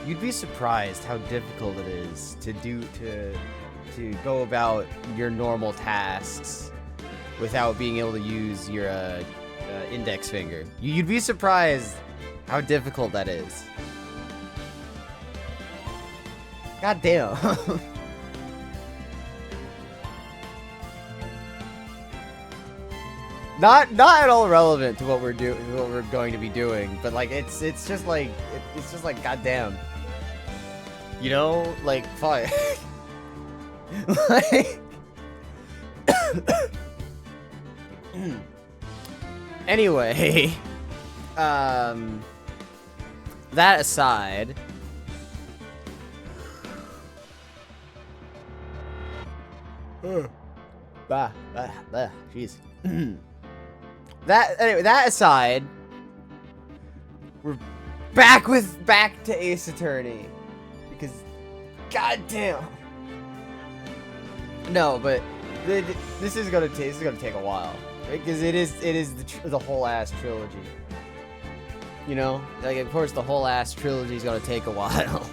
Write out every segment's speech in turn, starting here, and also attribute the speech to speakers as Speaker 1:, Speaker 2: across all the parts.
Speaker 1: You'd be surprised how difficult it is to go about your normal tasks without being able to use your index finger. You'd be surprised how difficult that is. God damn. Not at all relevant to what we're going to be doing, but like it's just like goddamn. You know, like fuck. Like anyway, that aside, jeez. That aside, we're back to Ace Attorney because goddamn. No, but this is gonna take a while because it is the whole ass trilogy. You know, like of course the whole ass trilogy is gonna take a while.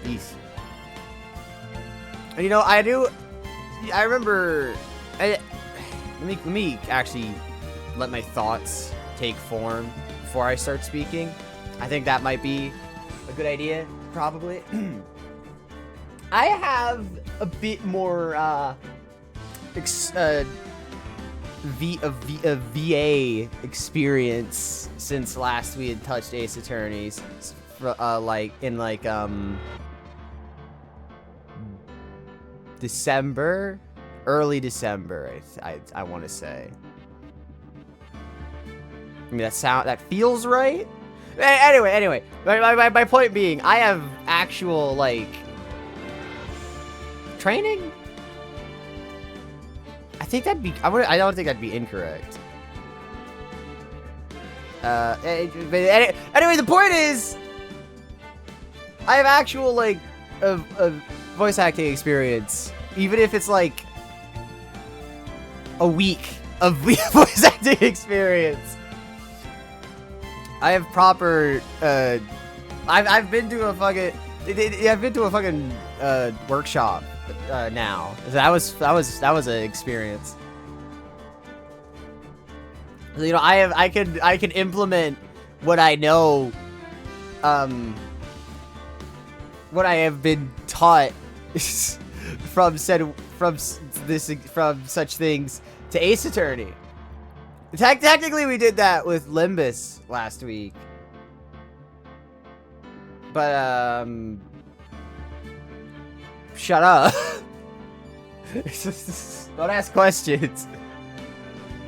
Speaker 1: Peace. And you know, I remember. Let me actually let my thoughts take form before I start speaking. I think that might be a good idea, probably. I have a bit more VA experience since last we had touched Ace Attorneys, December, early December, I want to say. I mean, that feels right. Anyway, my point being, I have actual like training. I think that'd be. I don't think that'd be incorrect. But anyway, the point is, I have actual like a voice acting experience, even if it's like a week of voice acting experience. I have proper. I've been to a fucking. I've been to a fucking workshop now. That was an experience. You know, I can implement what I know, what I have been taught from such things to Ace Attorney. Technically, we did that with Limbus last week, but shut up. Don't ask questions.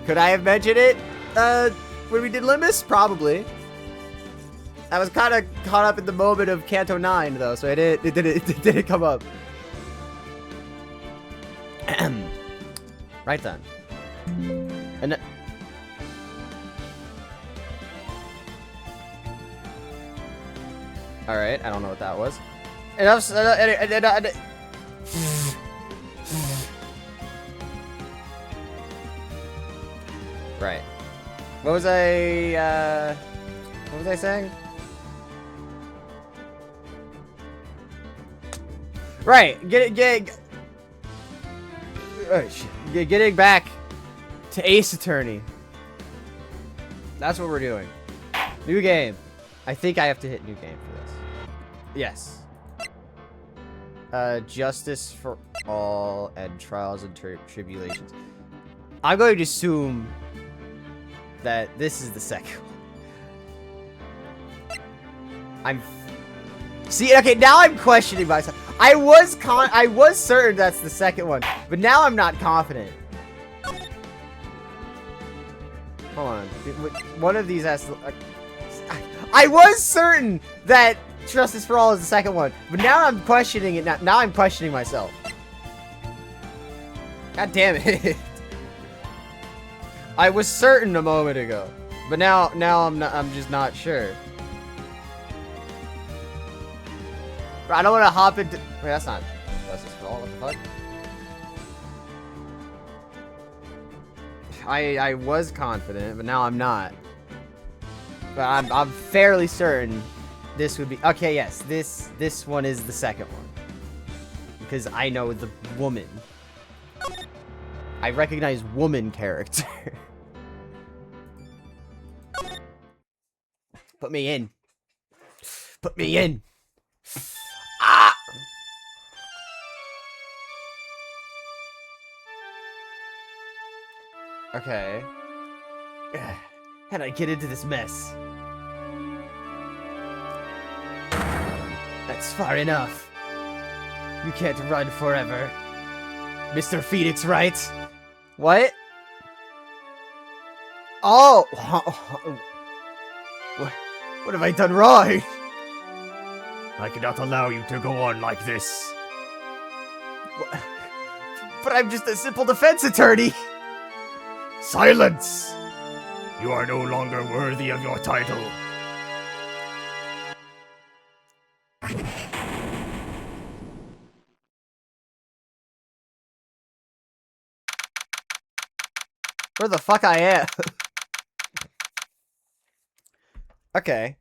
Speaker 1: Could I have mentioned it when we did Limbus? Probably. I was kind of caught up in the moment of Canto 9, though, so it didn't come up. Right then. And all right, I don't know what that was. Right. What was I saying? Right. Getting back to Ace Attorney. That's what we're doing. New game. I think I have to hit new game for this. Yes. Justice for all and trials and tribulations. I'm going to assume that this is the second one. See, okay, now I'm questioning myself. I was certain that's the second one, but now I'm not confident. Hold on. One of these has to... I was certain that Justice for All is the second one, but now I'm questioning it. Now I'm questioning myself. God damn it. I was certain a moment ago, but now I'm just not sure. I don't want to hop into... Wait, that's not Justice for All. What the fuck? I was confident, but now I'm not. But I'm fairly certain this would be... Okay, yes, this one is the second one. Because I know the woman. I recognize woman character. Put me in. Put me in. Ah! Okay. How did I get into this mess? That's far enough. You can't run forever. Mr. Phoenix, Wright? What? Oh! What have I done wrong?
Speaker 2: I cannot allow you to go on like this.
Speaker 1: What? But I'm just a simple defense attorney.
Speaker 2: Silence! You are no longer worthy of your title.
Speaker 1: Where the fuck I am? Okay.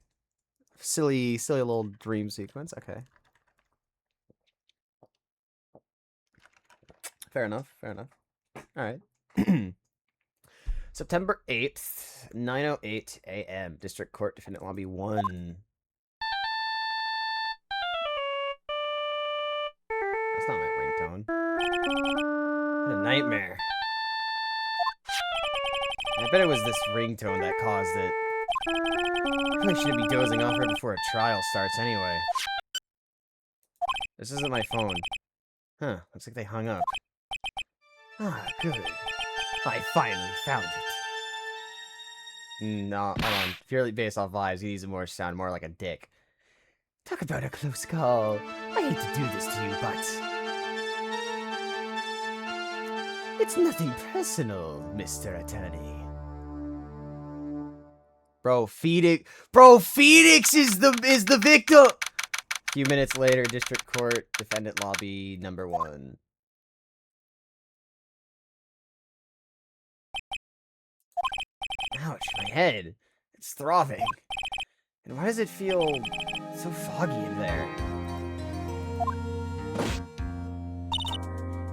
Speaker 1: Silly little dream sequence. Okay. Fair enough. Alright. September 8th, 9:08 a.m. District Court, Defendant Lobby 1. That's not my ringtone. What a nightmare. I bet it was this ringtone that caused it. I probably shouldn't be dozing off right before a trial starts anyway. This isn't my phone. Huh, looks like they hung up. Ah, good. I finally found it. No, hold on. Purely based off vibes, he needs to sound more like a dick. Talk about a close call. I hate to do this to you, but... It's nothing personal, Mr. Attorney. Bro, Phoenix is the victim! A few minutes later, District Court, Defendant Lobby number 1. Ouch, my head. It's throbbing. And why does it feel so foggy in there?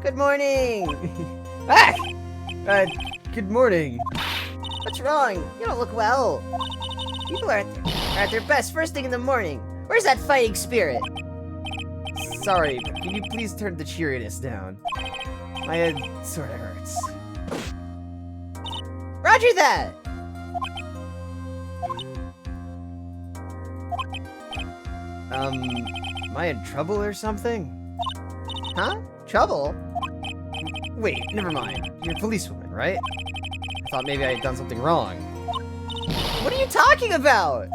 Speaker 1: Good morning! Ah! Good morning. What's wrong? You don't look well. People are at their best first thing in the morning. Where's that fighting spirit? Sorry, but can you please turn the cheeriness down? My head sorta hurts. Roger that! Am I in trouble or something? Huh? Trouble? Wait, never mind. You're a policewoman, right? I thought maybe I had done something wrong. What are you talking about?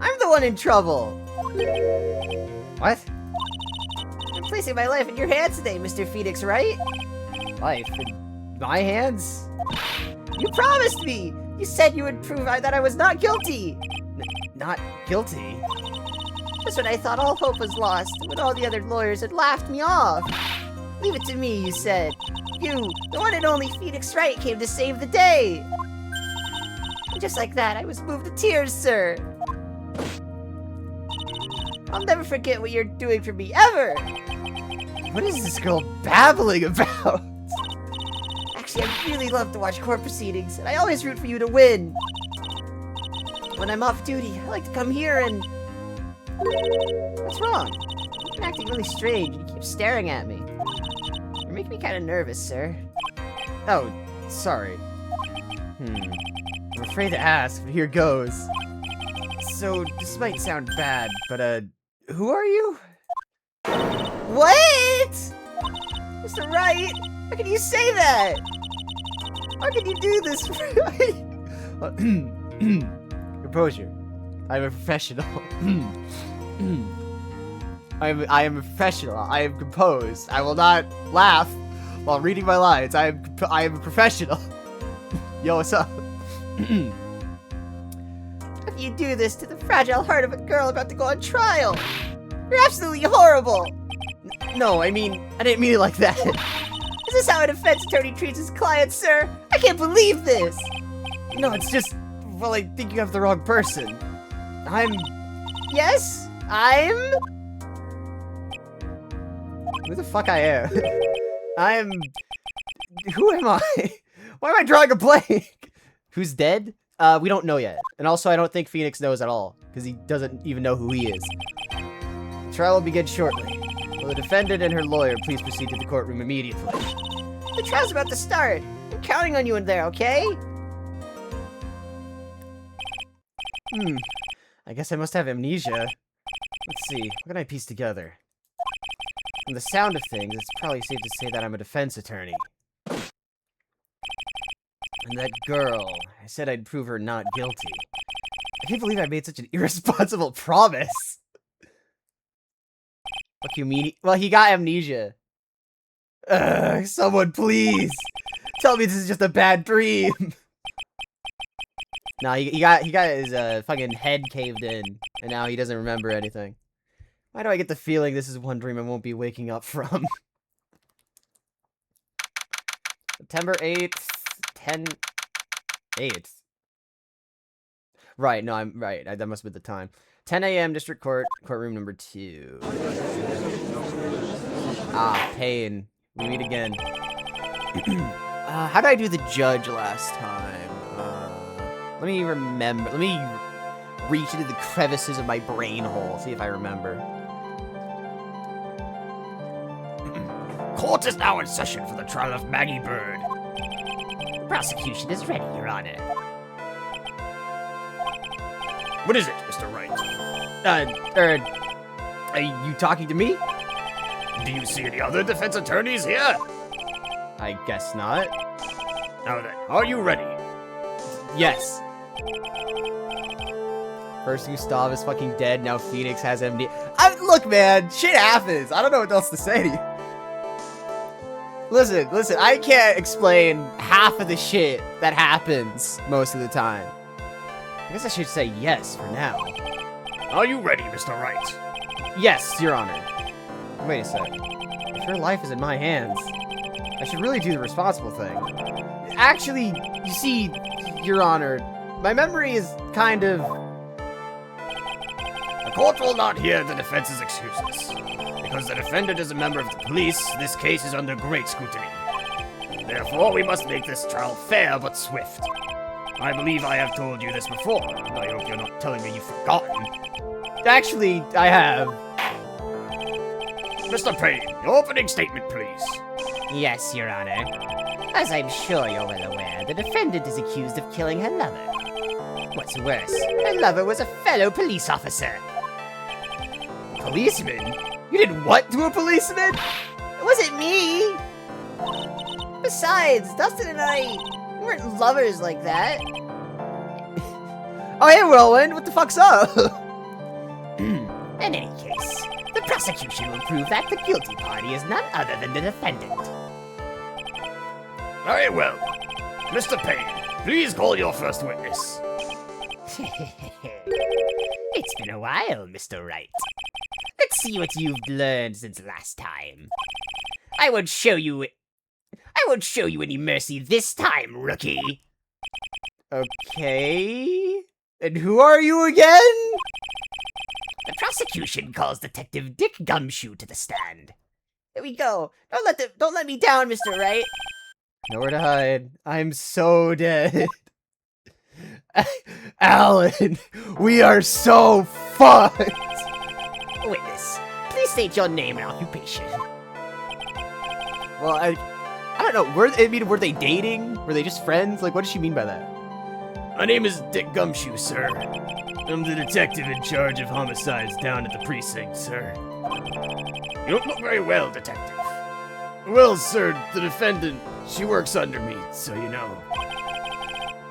Speaker 1: I'm the one in trouble. What? I'm placing my life in your hands today, Mr. Phoenix, right? Life in my hands? You promised me! You said you would prove that I was not guilty! Not guilty? Just when I thought all hope was lost, when all the other lawyers had laughed me off. Leave it to me, you said. You, the one and only Phoenix Wright, came to save the day. And just like that, I was moved to tears, sir. I'll never forget what you're doing for me, ever! What is this girl babbling about? Actually, I really love to watch court proceedings, and I always root for you to win. When I'm off duty, I like to come here and... What's wrong? You've been acting really strange, and you keep staring at me. You're making me kind of nervous, sir. Oh, sorry. I'm afraid to ask, but here goes. So, this might sound bad, but, who are you? What? Mr. Wright, how can you say that? How can you do this? Composure. I'm a professional. I am a professional. I am composed. I will not laugh while reading my lines. I am a professional. Yo, what's up? How can you do this to the fragile heart of a girl about to go on trial? You're absolutely horrible! No, I mean, I didn't mean it like that.
Speaker 3: Is this how a defense attorney treats his client, sir? I can't believe this!
Speaker 1: No, it's just... Well, I think you have the wrong person.
Speaker 3: Yes? I'm...
Speaker 1: Who the fuck I am? Who am I? Why am I drawing a blank? Who's dead? We don't know yet. And also, I don't think Phoenix knows at all, because he doesn't even know who he is. Trial will begin shortly. Will the defendant and her lawyer please proceed to the courtroom immediately?
Speaker 3: The trial's about to start. I'm counting on you in there, okay?
Speaker 1: I guess I must have amnesia. Let's see, what can I piece together? From the sound of things, it's probably safe to say that I'm a defense attorney. And that girl, I said I'd prove her not guilty. I can't believe I made such an irresponsible promise. Fuck you, meanie. Well, he got amnesia. Someone please! Tell me this is just a bad dream! Nah, he got his fucking head caved in, and now he doesn't remember anything. Why do I get the feeling this is one dream I won't be waking up from? September 8th, 8th. Right, no, I'm right. That must have been the time. 10 a.m. District Court, courtroom number 2. Ah, pain. We meet again. How did I do the judge last time? Let me remember. Let me reach into the crevices of my brain hole, see if I remember.
Speaker 2: Court is now in session for the trial of Maggie Bird.
Speaker 3: The prosecution is ready, Your Honor.
Speaker 2: What is it, Mr. Wright?
Speaker 1: Are you talking to me?
Speaker 2: Do you see any other defense attorneys here?
Speaker 1: I guess not.
Speaker 2: Now then, are you ready?
Speaker 1: Yes. First Gustav is fucking dead, now Phoenix has MD. Look, man, shit happens. I don't know what else to say to you. Listen, I can't explain half of the shit that happens most of the time. I guess I should say yes for now.
Speaker 2: Are you ready, Mr. Wright?
Speaker 1: Yes, Your Honor. Wait a sec. If her life is in my hands, I should really do the responsible thing. Actually, you see, Your Honor, my memory is kind of...
Speaker 2: The court will not hear the defense's excuses. Because the defendant is a member of the police, this case is under great scrutiny. Therefore, we must make this trial fair but swift. I believe I have told you this before, and I hope you're not telling me you've forgotten.
Speaker 1: Actually, I have.
Speaker 2: Mr. Payne, your opening statement, please.
Speaker 3: Yes, Your Honor. As I'm sure you're well aware, the defendant is accused of killing her lover. What's worse, her lover was a fellow police officer.
Speaker 1: Policeman? You did what to a policeman?
Speaker 3: It wasn't me! Besides, Dustin and I weren't lovers like that.
Speaker 1: Oh, hey, Roland, what the fuck's up?
Speaker 3: In any case, the prosecution will prove that the guilty party is none other than the defendant.
Speaker 2: Very well. Mr. Payne, please call your first witness.
Speaker 3: It's been a while, Mr. Wright. Let's see what you've learned since last time. I won't show you any mercy this time, rookie.
Speaker 1: Okay. And who are you again?
Speaker 3: The prosecution calls Detective Dick Gumshoe to the stand. Here we go. Don't let me down, Mr. Wright.
Speaker 1: Nowhere to hide. I'm so dead. Alan, we are so fucked.
Speaker 3: Witness, please state your name and occupation.
Speaker 1: Well, I don't know. Were they dating? Were they just friends? Like, what does she mean by that?
Speaker 2: My name is Dick Gumshoe, sir. I'm the detective in charge of homicides down at the precinct, sir. You don't look very well, detective. Well, sir, the defendant, she works under me, so you know.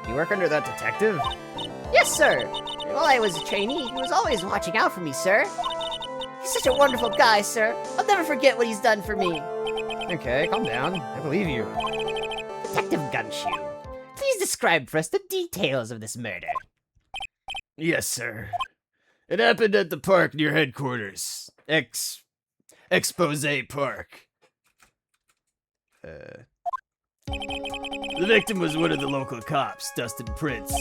Speaker 1: You work under that detective?
Speaker 3: Yes, sir. While I was a trainee, he was always watching out for me, sir. He's such a wonderful guy, sir. I'll never forget what he's done for me.
Speaker 1: Okay, calm down. I believe you.
Speaker 3: Detective Gumshoe, please describe for us the details of this murder.
Speaker 2: Yes, sir. It happened at the park near headquarters. Expose Park. The victim was one of the local cops, Dustin Prince.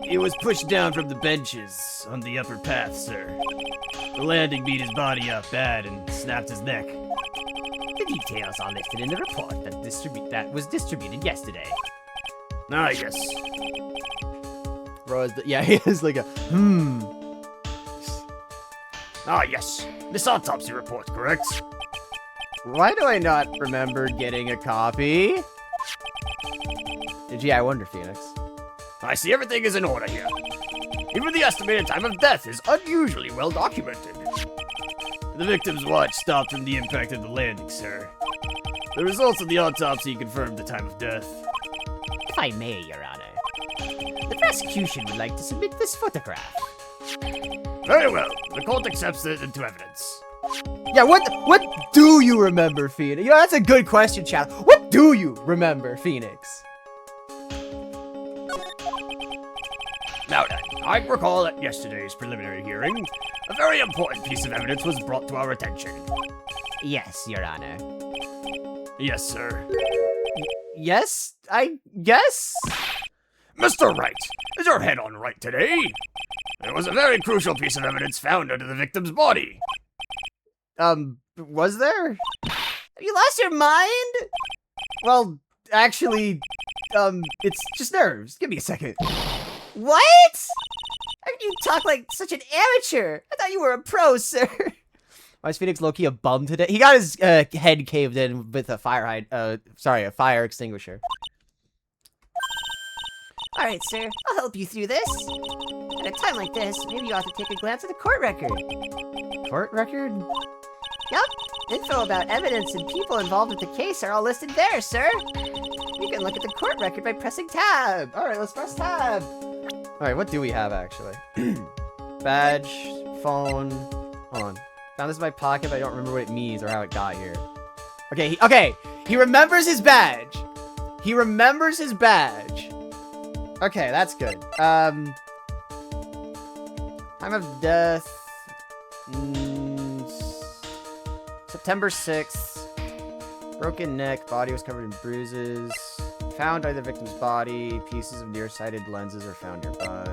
Speaker 2: He was pushed down from the benches on the upper path, sir. The landing beat his body up bad and snapped his neck.
Speaker 3: The details are listed in the report that was distributed yesterday.
Speaker 2: Ah, yes.
Speaker 1: Bro, yeah, he has like a
Speaker 2: Ah, yes. This autopsy report, correct?
Speaker 1: Why do I not remember getting a copy? Yeah, I wonder, Phoenix.
Speaker 2: I see everything is in order here. Even the estimated time of death is unusually well documented. The victim's watch stopped from the impact of the landing, sir. The results of the autopsy confirmed the time of death.
Speaker 3: If I may, Your Honor, the prosecution would like to submit this photograph.
Speaker 2: Very well. The court accepts it into evidence.
Speaker 1: Yeah, what do you remember, Phoenix? You know, that's a good question, chat. What do you remember, Phoenix?
Speaker 2: Now then, I recall at yesterday's preliminary hearing, a very important piece of evidence was brought to our attention.
Speaker 3: Yes, Your Honor.
Speaker 2: Yes, sir.
Speaker 1: Yes, I guess?
Speaker 2: Mr. Wright, is your head on right today? There was a very crucial piece of evidence found under the victim's body.
Speaker 1: Was there?
Speaker 3: Have you lost your mind?
Speaker 1: Well, actually, it's just nerves. Give me a second.
Speaker 3: What? How can you talk like such an amateur? I thought you were a pro, sir.
Speaker 1: Why is Phoenix low-key a bum today? He got his head caved in with a a fire extinguisher.
Speaker 3: All right, sir. I'll help you through this. At a time like this, maybe you ought to take a glance at the court record.
Speaker 1: Court record?
Speaker 3: Yup. Info about evidence and people involved with the case are all listed there, sir. You can look at the court record by pressing tab.
Speaker 1: All right, let's press tab. All right, what do we have, actually? Badge, phone. Hold on. Found this in my pocket, but I don't remember what it means or how it got here. Okay, he remembers his badge. He remembers his badge. Okay, that's good. Time of death. September 6th. Broken neck. Body was covered in bruises. Found by the victim's body. Pieces of nearsighted lenses are found nearby.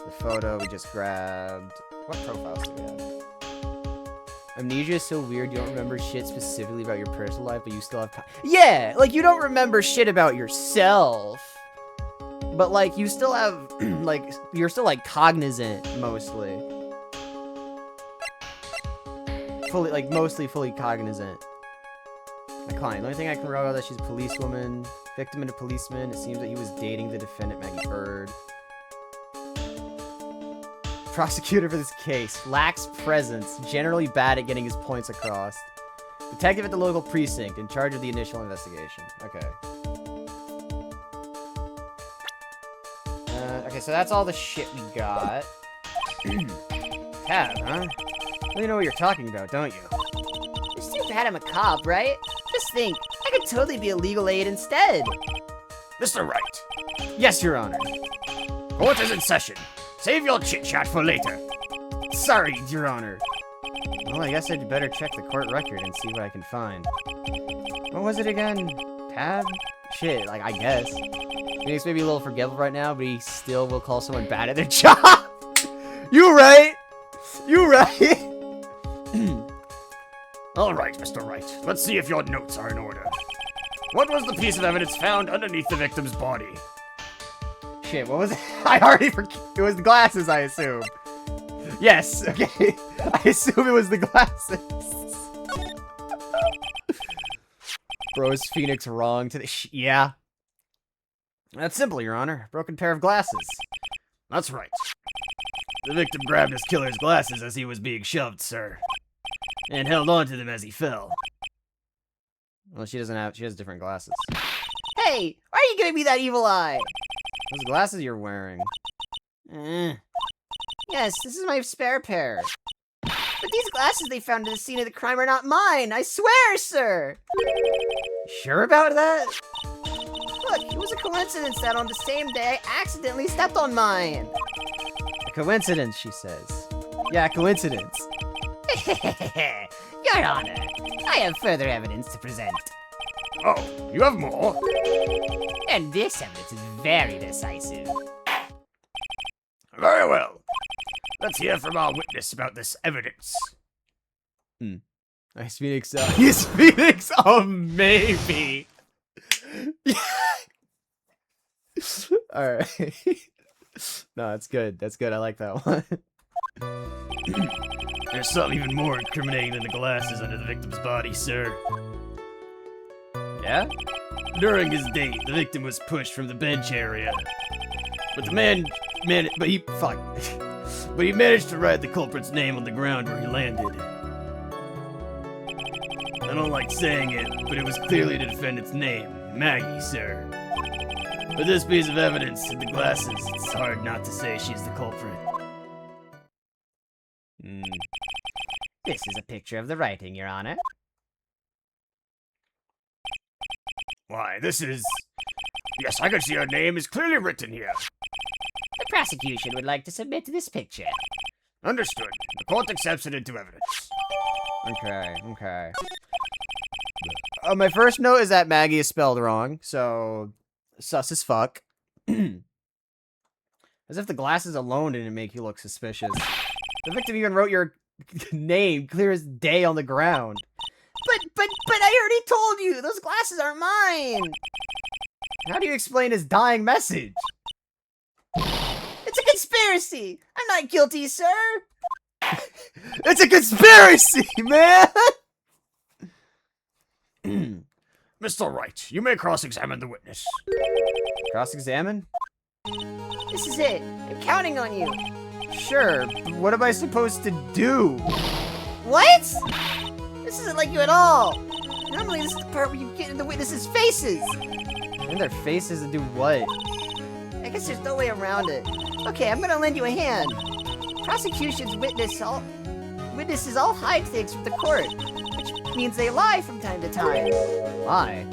Speaker 1: The photo we just grabbed. What profiles do we have? Amnesia is so weird. You don't remember shit specifically about your personal life, but you still have... Yeah! Like, you don't remember shit about yourself. But, like, you still have, like, you're still, like, cognizant, mostly. Fully, like, mostly fully cognizant. My client. The only thing I can remember is that she's a policewoman. Victim and a policeman. It seems that he was dating the defendant, Maggie Bird. Prosecutor for this case. Lacks presence. Generally bad at getting his points across. Detective at the local precinct. In charge of the initial investigation. Okay. Okay, so that's all the shit we got. Tab, huh? You know what you're talking about, don't you?
Speaker 3: It's too bad I'm a cop, right? Just think, I could totally be a legal aid instead.
Speaker 2: Mr. Wright.
Speaker 1: Yes, Your Honor.
Speaker 2: Court is in session. Save your chit-chat for later.
Speaker 1: Sorry, Your Honor. Well, I guess I'd better check the court record and see what I can find. What was it again? Tab? Shit, like, I guess. Phoenix may be a little forgetful right now, but he still will call someone bad at their job. You right. You right.
Speaker 2: All right, Mr. Wright. Let's see if your notes are in order. What was the piece of evidence found underneath the victim's body?
Speaker 1: Shit, what was it? I already forget. It was the glasses, I assume. Yes, okay. I assume it was the glasses. Bro, is Phoenix wrong to the yeah. That's simple, Your Honor. Broken pair of glasses.
Speaker 2: That's right. The victim grabbed his killer's glasses as he was being shoved, sir. And held on to them as he fell.
Speaker 1: Well, she has different glasses.
Speaker 3: Hey, why are you giving me that evil eye?
Speaker 1: Those glasses you're wearing.
Speaker 3: Yes, this is my spare pair. But these glasses they found at the scene of the crime are not mine. I swear, sir.
Speaker 1: Sure about that?
Speaker 3: Look, it was a coincidence that on the same day I accidentally stepped on mine.
Speaker 1: A coincidence, she says. Yeah, coincidence.
Speaker 3: Your Honor, I have further evidence to present.
Speaker 2: Oh, you have more?
Speaker 3: And this evidence is very decisive.
Speaker 2: Very well. Let's hear from our witness about this evidence.
Speaker 1: Nice Phoenix. Yes, Phoenix. Oh, maybe. All right. No, that's good. That's good. I like that one.
Speaker 2: There's something even more incriminating than the glasses under the victim's body, sir.
Speaker 1: Yeah?
Speaker 2: During his date, the victim was pushed from the bench area. But he managed to write the culprit's name on the ground where he landed. I don't like saying it, but it was clearly the defendant's name, Maggie, sir. With this piece of evidence and the glasses, it's hard not to say she's the culprit.
Speaker 3: This is a picture of the writing, Your Honor.
Speaker 2: Why, this is... Yes, I can see her name is clearly written here.
Speaker 3: The prosecution would like to submit this picture.
Speaker 2: Understood. The court accepts it into evidence.
Speaker 1: Okay. My first note is that Maggie is spelled wrong, so sus as fuck. As if the glasses alone didn't make you look suspicious. The victim even wrote your name clear as day on the ground.
Speaker 3: But I already told you, those glasses aren't mine.
Speaker 1: How do you explain his dying message?
Speaker 3: It's a conspiracy. I'm not guilty, sir.
Speaker 1: It's a conspiracy, man!
Speaker 2: Mr. Wright, you may cross-examine the witness.
Speaker 1: Cross-examine?
Speaker 3: This is it. I'm counting on you.
Speaker 1: Sure, but what am I supposed to do?
Speaker 3: What? This isn't like you at all. Normally, this is the part where you get in the witnesses' faces.
Speaker 1: In their faces to do what?
Speaker 3: I guess there's no way around it. Okay, I'm gonna lend you a hand. Prosecution's witnesses all hide things from the court, which means they lie from time to time.
Speaker 1: Lie?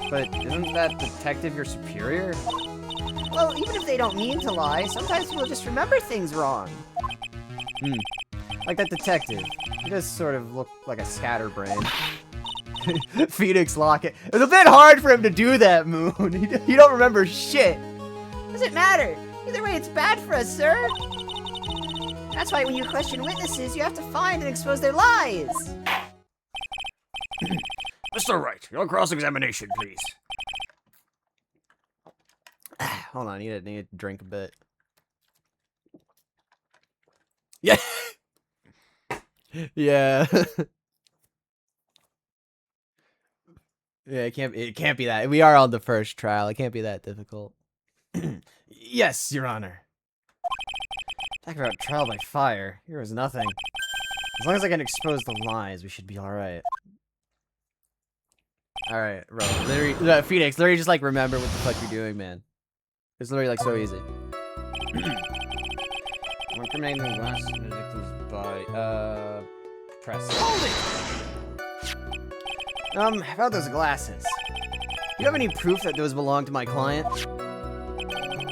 Speaker 1: But isn't that detective your superior?
Speaker 3: Well, even if they don't mean to lie, sometimes people just remember things wrong.
Speaker 1: Like that detective. He does sort of look like a scatterbrain. Phoenix Locket. It's a bit hard for him to do that, Moon. You don't remember shit.
Speaker 3: Doesn't matter. Either way, it's bad for us, sir. That's why when you question witnesses, you have to find and expose their lies.
Speaker 2: Mr. Wright, your cross-examination, please.
Speaker 1: Hold on, I need to drink a bit. Yeah. Yeah. Yeah, it can't be that. We are on the first trial. It can't be that difficult. Yes, Your Honor. Talk about trial by fire. Here was nothing. As long as I can expose the lies, we should be alright. Alright, bro. Literally, Phoenix, literally just like remember what the fuck you're doing, man. It's literally like so easy. Incriminating the glass in the victim's body. Press.
Speaker 2: Hold it!
Speaker 1: About those glasses. You have any proof that those belong to my client?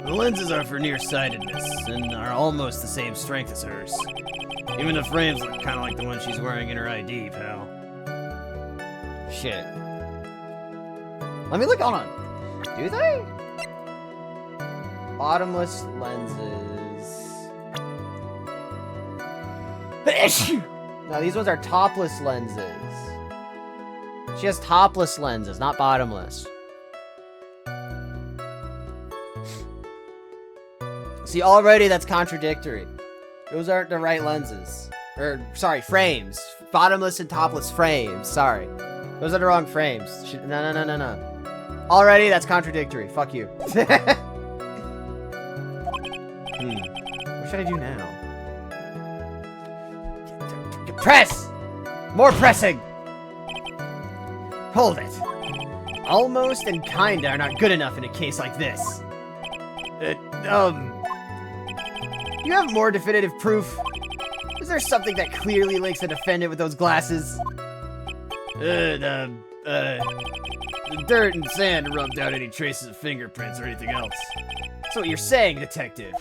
Speaker 2: The lenses are for nearsightedness, and are almost the same strength as hers. Even the frames look kind of like the one she's wearing in her ID, pal.
Speaker 1: Shit. Let me look, hold on. Do they? Bottomless lenses. No, these ones are topless lenses. She has topless lenses, not bottomless. See, already that's contradictory. Those aren't the right lenses. Or, sorry, frames. Bottomless and topless frames. Sorry. Those are the wrong frames. No. Already, that's contradictory. Fuck you. What should I do now? Press! More pressing! Hold it. Almost and kinda are not good enough in a case like this. You have more definitive proof? Is there something that clearly links the defendant with those glasses?
Speaker 2: The dirt and sand rubbed out any traces of fingerprints or anything else.
Speaker 1: That's what you're saying, detective.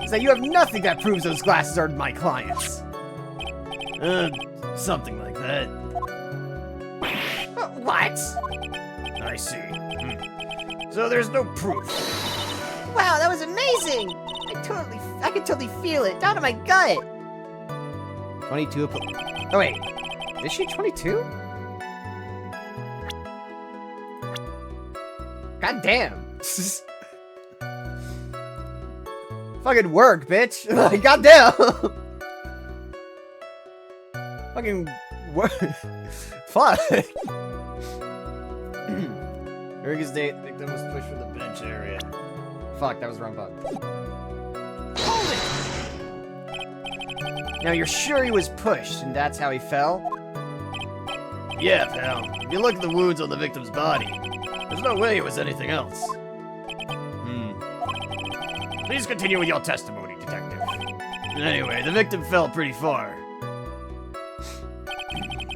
Speaker 1: Is that you have nothing that proves those glasses are my clients.
Speaker 2: Something like that.
Speaker 3: What?
Speaker 2: I see. So there's no proof.
Speaker 3: Wow, that was amazing! I could totally feel it down in my gut.
Speaker 1: 22. Oh wait, is she 22? God damn. Fucking work, bitch. Like, God damn. Fucking work. Fuck. During his date, victim was pushed from the bench area. Fuck, that was the wrong button.
Speaker 3: Hold it!
Speaker 1: Now, you're sure he was pushed, and that's how he fell?
Speaker 2: Yeah, pal. If you look at the wounds on the victim's body, there's no way it was anything else. Please continue with your testimony, detective. Anyway, the victim fell pretty far.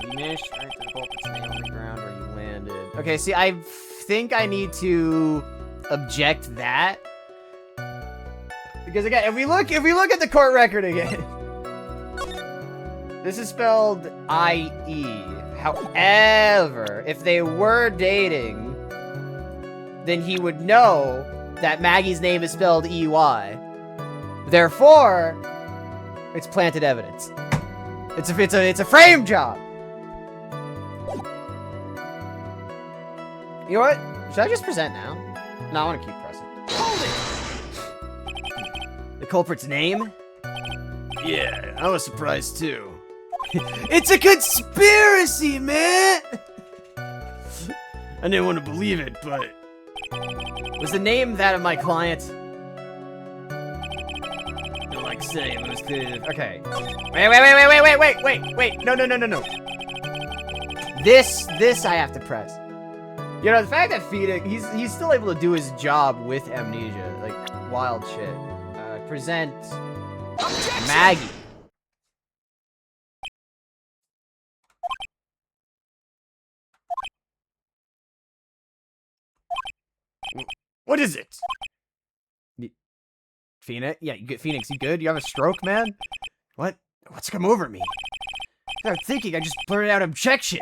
Speaker 1: You managed to strike the culprit's name on the ground where you landed. Okay, see, I think I need to object that. Because again, if we look at the court record again, this is spelled I-E. However, if they were dating, then he would know that Maggie's name is spelled E-Y. Therefore, it's planted evidence. It's a frame job. You know what? Should I just present now? No, I want to keep pressing.
Speaker 3: Hold it!
Speaker 1: The culprit's name?
Speaker 2: Yeah, I was surprised too.
Speaker 1: It's a conspiracy, man!
Speaker 2: I didn't want to believe it, but...
Speaker 1: Was the name that of my client?
Speaker 2: Like say, it was the...
Speaker 1: Okay. Wait. No. This I have to press. You know, the fact that Phoenix, he's still able to do his job with amnesia. Like, wild shit. Present Maggie.
Speaker 2: What is it?
Speaker 1: Phoenix? Yeah, you good? Phoenix, you good? You have a stroke, man? What? What's come over me? Without thinking, I just blurted out objection.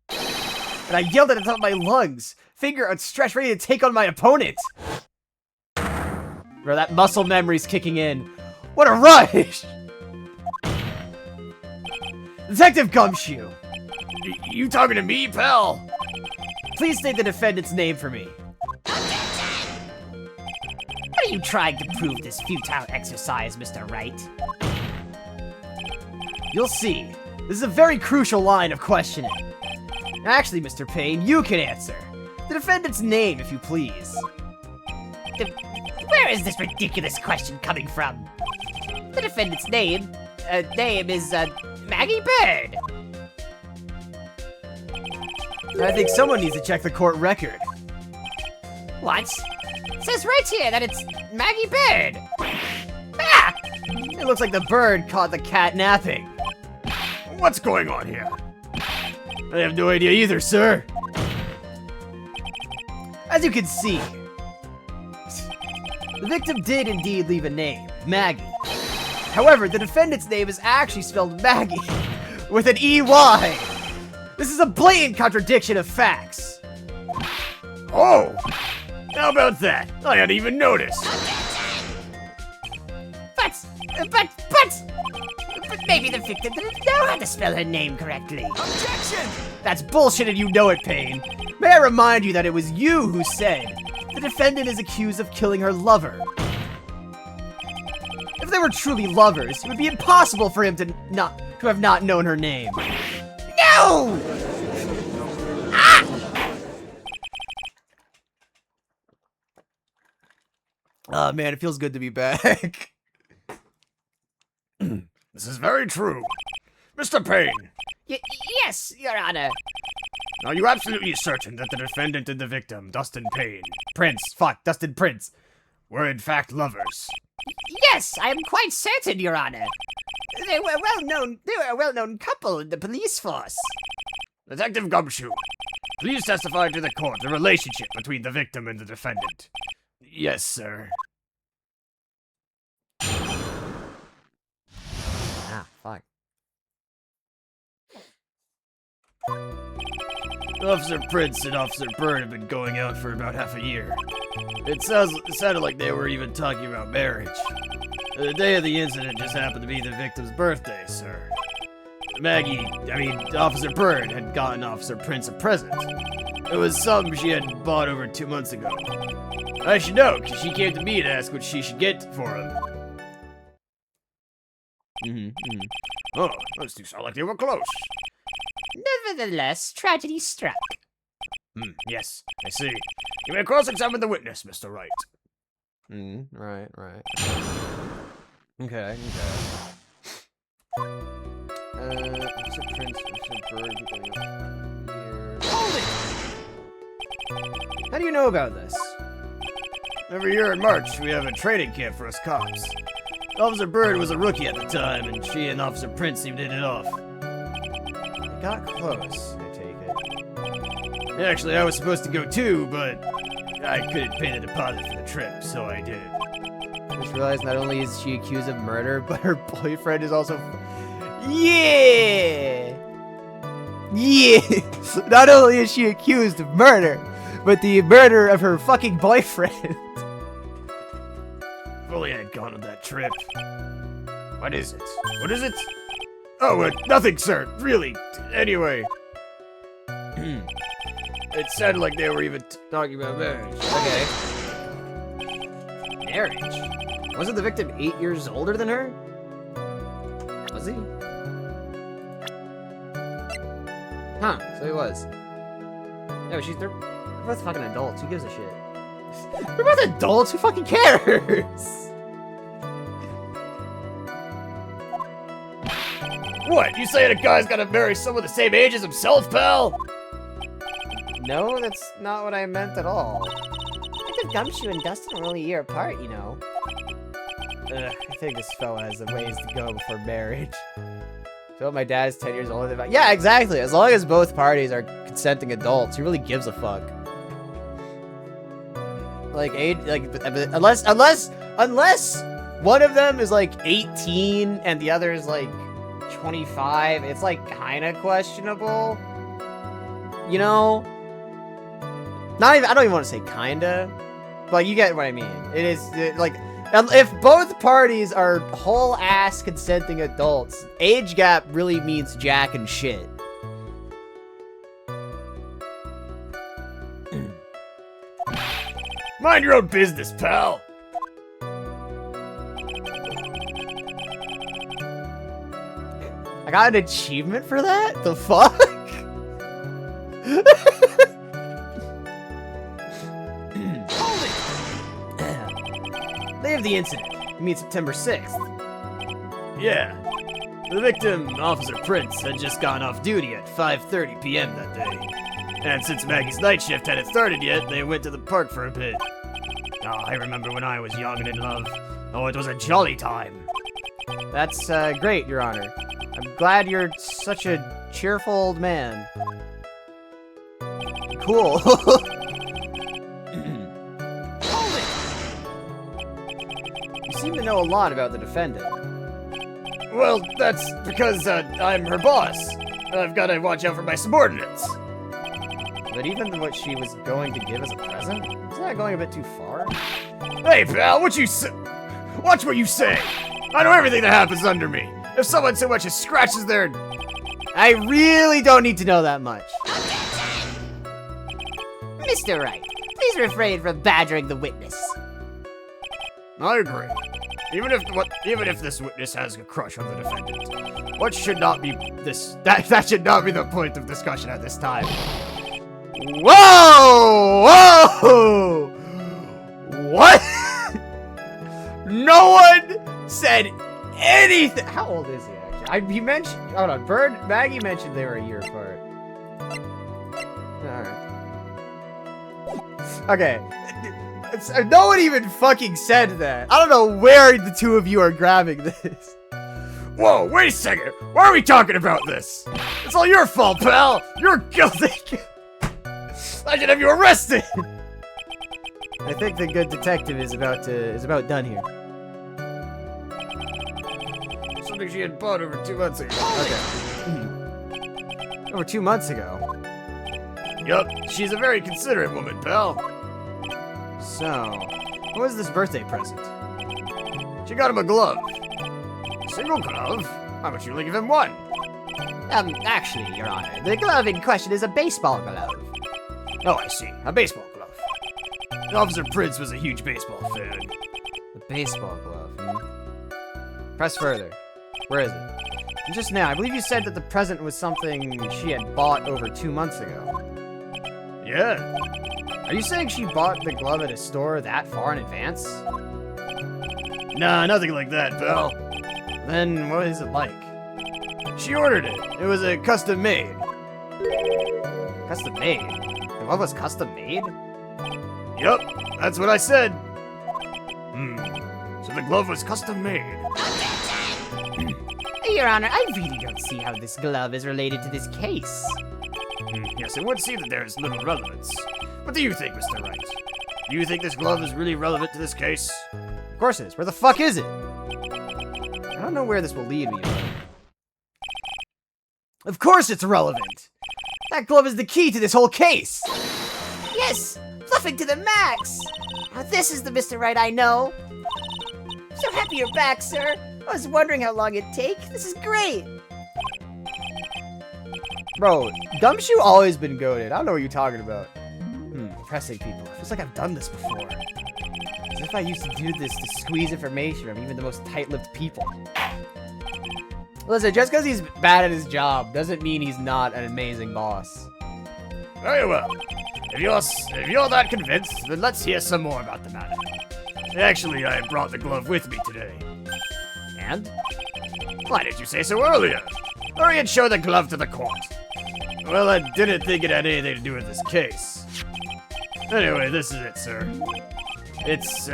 Speaker 1: And I yelled at the top of my lungs. Finger outstretched, ready to take on my opponent. Bro, that muscle memory's kicking in. What a rush! Detective Gumshoe.
Speaker 2: You talking to me, pal?
Speaker 1: Please state the defendant's name for me.
Speaker 3: What are you trying to prove this futile exercise, Mr. Wright?
Speaker 1: You'll see. This is a very crucial line of questioning. Actually, Mr. Payne, you can answer. The defendant's name, if you please.
Speaker 3: Where is this ridiculous question coming from? The defendant's name is, Maggie Bird.
Speaker 1: I think someone needs to check the court record.
Speaker 3: What? It says right here that it's Maggie Bird. Ah!
Speaker 1: It looks like the bird caught the cat napping.
Speaker 2: What's going on here? I have no idea either, sir.
Speaker 1: As you can see, the victim did indeed leave a name, Maggie. However, the defendant's name is actually spelled Maggie with an E-Y. This is a blatant contradiction of facts.
Speaker 2: Oh! How about that? I hadn't even noticed.
Speaker 3: But maybe the victim didn't know how to spell her name correctly.
Speaker 1: Objection! That's bullshit and you know it, Payne. May I remind you that it was you who said the defendant is accused of killing her lover. If they were truly lovers, it would be impossible for him to have not known her name.
Speaker 3: No! Ah!
Speaker 1: Oh man, it feels good to be back.
Speaker 2: This is very true. Mr. Payne,
Speaker 3: Yes, Your Honor.
Speaker 2: are you absolutely certain that the defendant and the victim, Dustin Payne,
Speaker 1: Dustin Prince,
Speaker 2: were in fact lovers?
Speaker 3: Yes, I am quite certain, Your Honor. They were a well-known couple in the police force.
Speaker 2: Detective Gumshoe, please testify to the court the relationship between the victim and the defendant. Yes, sir.
Speaker 1: Ah, fuck.
Speaker 2: Officer Prince and Officer Bird have been going out for about half a year. It sounded like they were even talking about marriage. The day of the incident just happened to be the victim's birthday, sir. Officer Bird had gotten Officer Prince a present. It was something she had bought over 2 months ago. I should know, because she came to me to ask what she should get for him. Oh, those two sound like they were close.
Speaker 3: Nevertheless, tragedy struck.
Speaker 2: Yes, I see. You may cross-examine the witness, Mr. Wright.
Speaker 1: Right. Okay. Officer Prince, Officer Bird, going up here.
Speaker 3: Hold it!
Speaker 1: How do you know about this?
Speaker 2: Every year in March, we have a training camp for us cops. Officer Bird was a rookie at the time, and she and Officer Prince seemed to hit it off.
Speaker 1: They got close, I take it.
Speaker 2: Actually, I was supposed to go too, but I couldn't pay the deposit for the trip, so I did.
Speaker 1: I just realized not only is she accused of murder, but her boyfriend is also... Yeah! Not only is she accused of murder, but the murder of her fucking boyfriend.
Speaker 2: If only I had gone on that trip. What is it? What is it? Oh, nothing, sir. Really. Anyway. It sounded like they were even talking about marriage.
Speaker 1: Okay. Marriage? Wasn't the victim 8 years older than her? Was he? Huh, so he was. No, they're both fucking adults. Who gives a shit? They're both adults. Who fucking cares?
Speaker 2: What? You saying a guy's gotta marry someone the same age as himself, pal?
Speaker 1: No, that's not what I meant at all.
Speaker 3: I think Gumshoe and Dustin are only a year apart, you know.
Speaker 1: I think this fella has a ways to go before marriage. So my dad's 10 years older than me. Yeah, exactly. As long as both parties are consenting adults, who really gives a fuck? Like age, like unless one of them is like 18 and the other is like 25, it's like kind of questionable. You know? Not even. I don't even want to say kinda. But you get what I mean. It is like. If both parties are whole ass consenting adults, age gap really means jack and shit.
Speaker 2: Mind your own business, pal.
Speaker 1: I got an achievement for that? The fuck? Day of the incident. You mean September 6th?
Speaker 2: Yeah. The victim, Officer Prince, had just gone off duty at 5:30 p.m. that day. And since Maggie's night shift hadn't started yet, they went to the park for a bit. Oh, I remember when I was young and in love. Oh, it was a jolly time.
Speaker 1: That's great, Your Honor. I'm glad you're such a cheerful old man. Cool. You seem to know a lot about the defendant.
Speaker 2: Well, that's because I'm her boss. I've got to watch out for my subordinates.
Speaker 1: But even what she was going to give as a present? Isn't that going a bit too far?
Speaker 2: Hey, pal, watch what you say. I know everything that happens under me. If someone so much as scratches their...
Speaker 1: I really don't need to know that much.
Speaker 3: Mr. Wright, please refrain from badgering the witness.
Speaker 2: I agree. Even if this witness has a crush on the defendant, that should not be the point of discussion at this time.
Speaker 1: Whoa! What? No one said anything. How old is he actually? You mentioned. Hold on, Maggie mentioned they were a year apart. All right. Okay. No one even fucking said that. I don't know where the two of you are grabbing this.
Speaker 2: Whoa, wait a second. Why are we talking about this? It's all your fault, pal. You're guilty. I should have you arrested.
Speaker 1: I think the good detective is about done here.
Speaker 2: Something she had bought over 2 months ago.
Speaker 1: Okay. Over 2 months ago.
Speaker 2: Yup, she's a very considerate woman, pal.
Speaker 1: So, what was this birthday present?
Speaker 2: She got him a glove. A single glove? How much you only give him one?
Speaker 3: Actually, Your Honor, the glove in question is a baseball glove.
Speaker 2: Oh, I see. A baseball glove. Officer Prince was a huge baseball fan.
Speaker 1: The baseball glove, Press further. Where is it? And just now, I believe you said that the present was something she had bought over 2 months ago.
Speaker 2: Yeah.
Speaker 1: Are you saying she bought the glove at a store that far in advance?
Speaker 2: Nah, nothing like that, pal.
Speaker 1: Then what is it like?
Speaker 2: She ordered it. It was a custom made.
Speaker 1: Custom made? The glove was custom made?
Speaker 2: Yup, that's what I said. So the glove was custom made.
Speaker 3: Your Honor, I really don't see how this glove is related to this case.
Speaker 2: Yes, it would seem that there is little relevance. What do you think, Mr. Wright? Do you think this glove is really relevant to this case?
Speaker 1: Of course it is. Where the fuck is it? I don't know where this will lead me. Of course it's relevant! That glove is the key to this whole case!
Speaker 3: Yes, fluffing to the max. Now this is the Mr. Wright I know. So happy you're back, sir. I was wondering how long it'd take. This is great.
Speaker 1: Bro, Gumshoe always been goated. I don't know what you're talking about. Pressing people. It feels like I've done this before. As if I used to do this to squeeze information from even the most tight-lipped people. Listen, just because he's bad at his job doesn't mean he's not an amazing boss.
Speaker 2: Very well. If you're that convinced, then let's hear some more about the matter. Actually, I brought the glove with me today.
Speaker 1: And?
Speaker 2: Why didn't you say so earlier? Hurry and show the glove to the court. Well, I didn't think it had anything to do with this case. Anyway, this is it, sir. It's,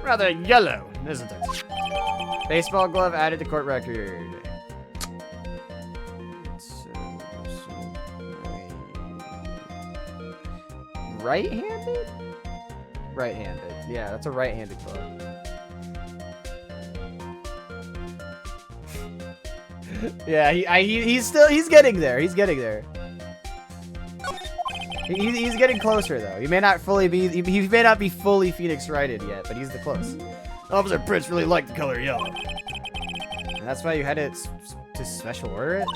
Speaker 2: rather yellow, isn't it?
Speaker 1: Baseball glove added to court record. Right-handed? Right-handed. Yeah, that's a right-handed glove. Yeah, he's getting there. He's getting there. He's getting closer though. He may not be fully Phoenix Wrighted yet, but he's the close.
Speaker 2: Officer Prince really liked the color yellow.
Speaker 1: And that's why you had it to special order it?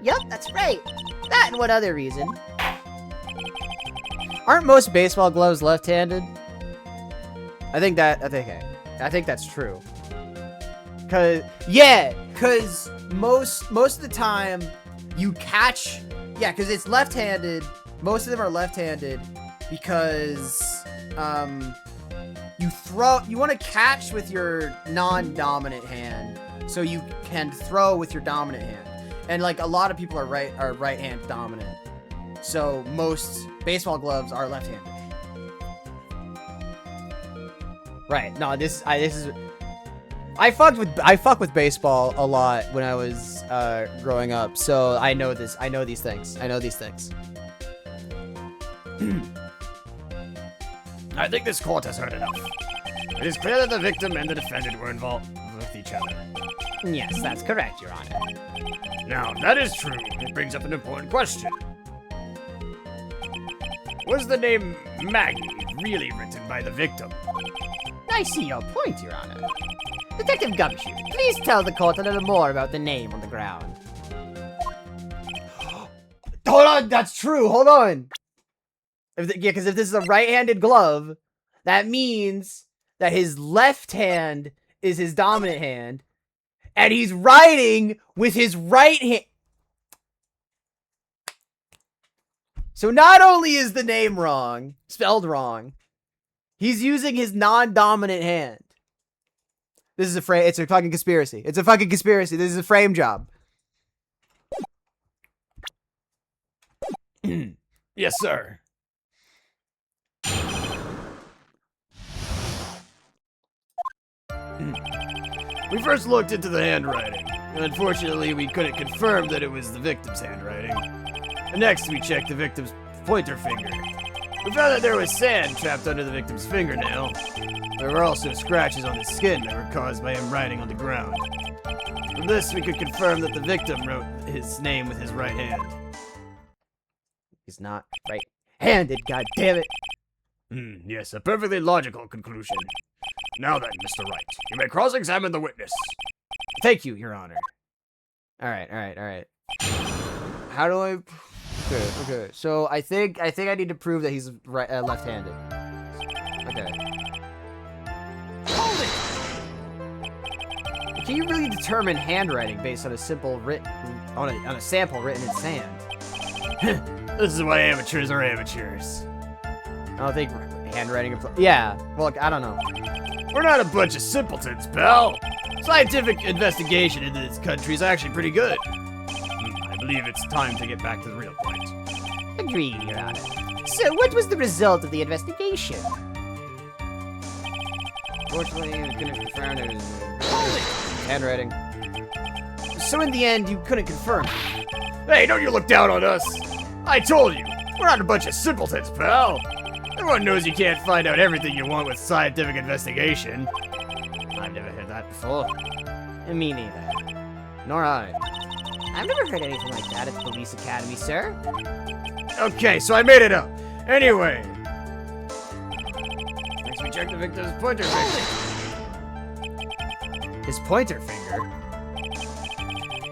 Speaker 3: Yup, that's right. That and what other reason?
Speaker 1: Aren't most baseball gloves left-handed? I think that's true. Cause most of the time you catch, cause it's left-handed. Most of them are left-handed because you want to catch with your non-dominant hand, so you can throw with your dominant hand. And like a lot of people are right-hand dominant. So most baseball gloves are left-handed. Right. No, I fucked with baseball a lot when I was growing up, so I know this. I know these things.
Speaker 2: I think this court has heard enough. It is clear that the victim and the defendant were involved with each other.
Speaker 3: Yes, that's correct, Your Honor.
Speaker 2: Now, that is true. It brings up an important question. Was the name Maggie really written by the victim?
Speaker 3: I see your point, Your Honor. Detective Gumshoe, please tell the court a little more about the name on the ground.
Speaker 1: Hold on, that's true. Hold on. Because if this is a right-handed glove, that means that his left hand is his dominant hand, and he's writing with his right hand. So not only is the name wrong, spelled wrong, he's using his non-dominant hand. This is it's a fucking conspiracy. It's a fucking conspiracy. This is a frame job.
Speaker 2: Yes, sir. We first looked into the handwriting. Unfortunately, we couldn't confirm that it was the victim's handwriting. Next, we checked the victim's pointer finger. We found that there was sand trapped under the victim's fingernail. There were also scratches on his skin that were caused by him writing on the ground. From this, we could confirm that the victim wrote his name with his right hand.
Speaker 1: He's not right-handed, god damn it.
Speaker 2: Yes, a perfectly logical conclusion. Now then, Mr. Wright, you may cross-examine the witness.
Speaker 1: Thank you, Your Honor. Alright. How do I... Okay. So, I think I need to prove that he's left-handed. Okay.
Speaker 2: Hold it!
Speaker 1: Can you really determine handwriting based on a simple on a sample written in sand?
Speaker 2: This is why amateurs are amateurs.
Speaker 1: I don't think handwriting... Yeah, well, I don't know.
Speaker 2: We're not a bunch of simpletons, pal. Scientific investigation into this country is actually pretty good. I believe it's time to get back to the real point.
Speaker 3: Agreed, Your Honor. So, what was the result of the investigation?
Speaker 1: Fortunately, you couldn't confirm it was handwriting. So in the end, you couldn't confirm it.
Speaker 2: Hey, don't you look down on us. I told you, we're not a bunch of simpletons, pal. Everyone knows you can't find out everything you want with scientific investigation.
Speaker 1: I've never heard that before. Me neither. Nor I.
Speaker 3: I've never heard anything like that at the police academy, sir.
Speaker 2: Okay, so I made it up. Anyway. Next we check the victim's pointer finger.
Speaker 1: His pointer finger?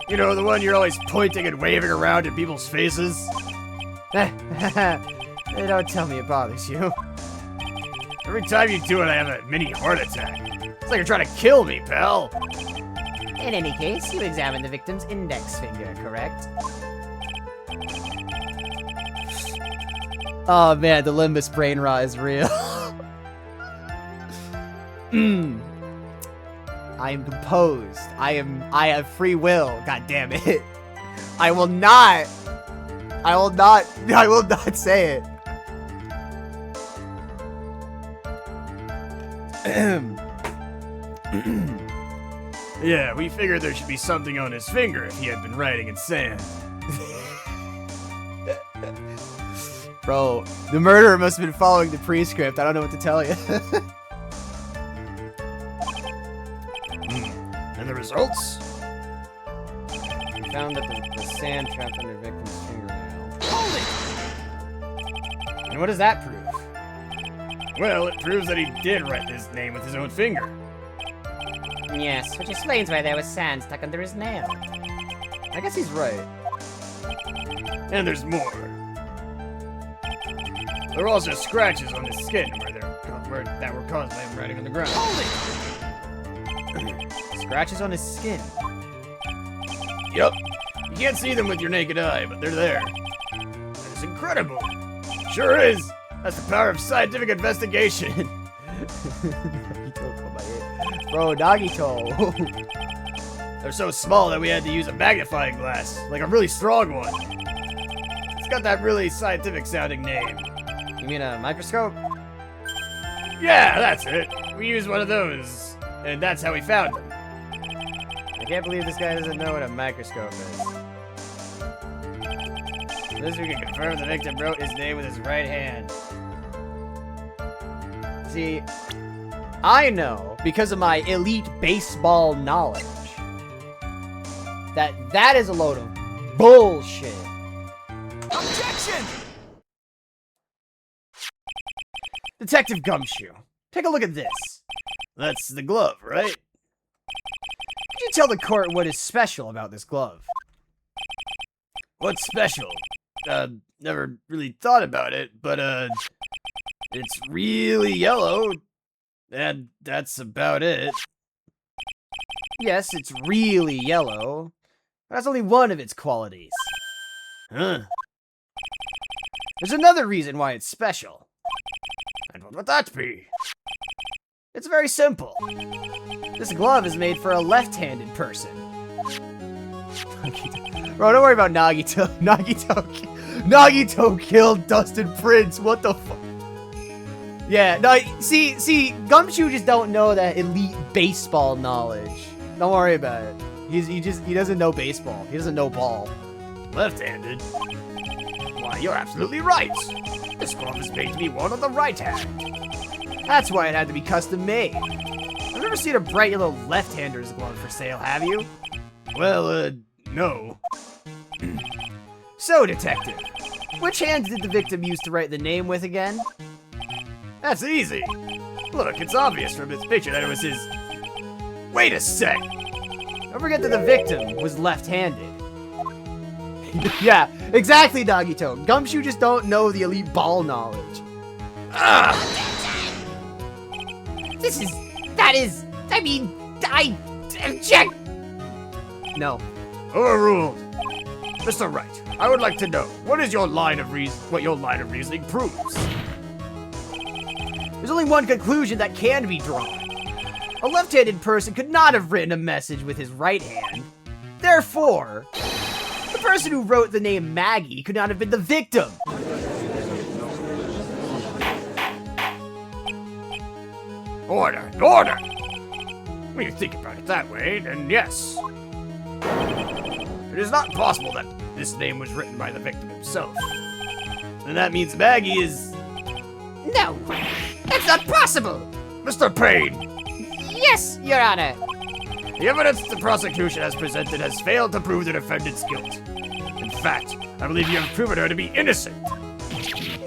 Speaker 2: You know, the one you're always pointing and waving around in people's faces?
Speaker 1: Don't tell me it bothers you.
Speaker 2: Every time you do it, I have a mini heart attack. It's like you're trying to kill me, pal.
Speaker 3: In any case, you examined the victim's index finger, correct?
Speaker 1: Oh man, the limbus brain rot is real. I am composed. I have free will. God damn it. I will not say it.
Speaker 2: Yeah, we figured there should be something on his finger if he had been writing in sand.
Speaker 1: Bro, the murderer must have been following the prescript. I don't know what to tell you.
Speaker 2: And the results?
Speaker 1: We found that the sand trapped under victim's fingernail. And what does that prove?
Speaker 2: Well, it proves that he did write his name with his own finger.
Speaker 3: Yes, which explains why there was sand stuck under his nail.
Speaker 1: I guess he's right.
Speaker 2: And there's more. There are also scratches on his skin that were caused by him writing on the ground.
Speaker 1: Scratches on his skin.
Speaker 2: Yup. You can't see them with your naked eye, but they're there. And it's incredible. Sure is. That's the power of scientific investigation.
Speaker 1: Bro, Nagito.
Speaker 2: They're so small that we had to use a magnifying glass, like a really strong one. It's got that really scientific sounding name.
Speaker 1: You mean a microscope?
Speaker 2: Yeah, that's it. We used one of those, and that's how we found them.
Speaker 1: I can't believe this guy doesn't know what a microscope is.
Speaker 2: This we can confirm the victim wrote his name with his right hand.
Speaker 1: See, I know, because of my elite baseball knowledge, that is a load of bullshit.
Speaker 2: Objection!
Speaker 1: Detective Gumshoe, take a look at this.
Speaker 2: That's the glove, right?
Speaker 1: Could you tell the court what is special about this glove?
Speaker 2: What's special? Never really thought about it, but, it's really yellow, and that's about it.
Speaker 1: Yes, it's really yellow, but that's only one of its qualities.
Speaker 2: Huh?
Speaker 1: There's another reason why it's special.
Speaker 2: And what would that be?
Speaker 1: It's very simple. This glove is made for a left-handed person. Bro, don't worry about Nagito. Nagito killed Dustin Prince. What the fuck? Yeah, no, see, Gumshoe just don't know that elite baseball knowledge. Don't worry about it. He doesn't know baseball. He doesn't know ball.
Speaker 2: Left-handed? Why, you're absolutely right. This glove is made to be worn on the right hand.
Speaker 1: That's why it had to be custom made. I've never seen a bright yellow left-hander's glove for sale, have you?
Speaker 2: Well, no.
Speaker 1: So, detective, Which hand did the victim use to write the name with again?
Speaker 2: That's easy. Look, it's obvious from this picture that it was his... Wait a sec!
Speaker 1: Don't forget that the victim was left-handed. Yeah, exactly, Doggy Toe. Gumshoe just don't know the elite ball knowledge.
Speaker 2: Ah!
Speaker 3: I object!
Speaker 1: No.
Speaker 2: Overruled. Mr. Wright, I would like to know, what your line of reasoning proves?
Speaker 1: There's only one conclusion that can be drawn. A left-handed person could not have written a message with his right hand. Therefore, the person who wrote the name Maggie could not have been the victim.
Speaker 2: Order! Order! When you think about it that way, then yes. It is not possible that this name was written by the victim himself. And that means Maggie is...
Speaker 3: No! That's not possible!
Speaker 2: Mr. Payne!
Speaker 3: Yes, Your Honor!
Speaker 2: The evidence the prosecution has presented has failed to prove the defendant's guilt. In fact, I believe you have proven her to be innocent.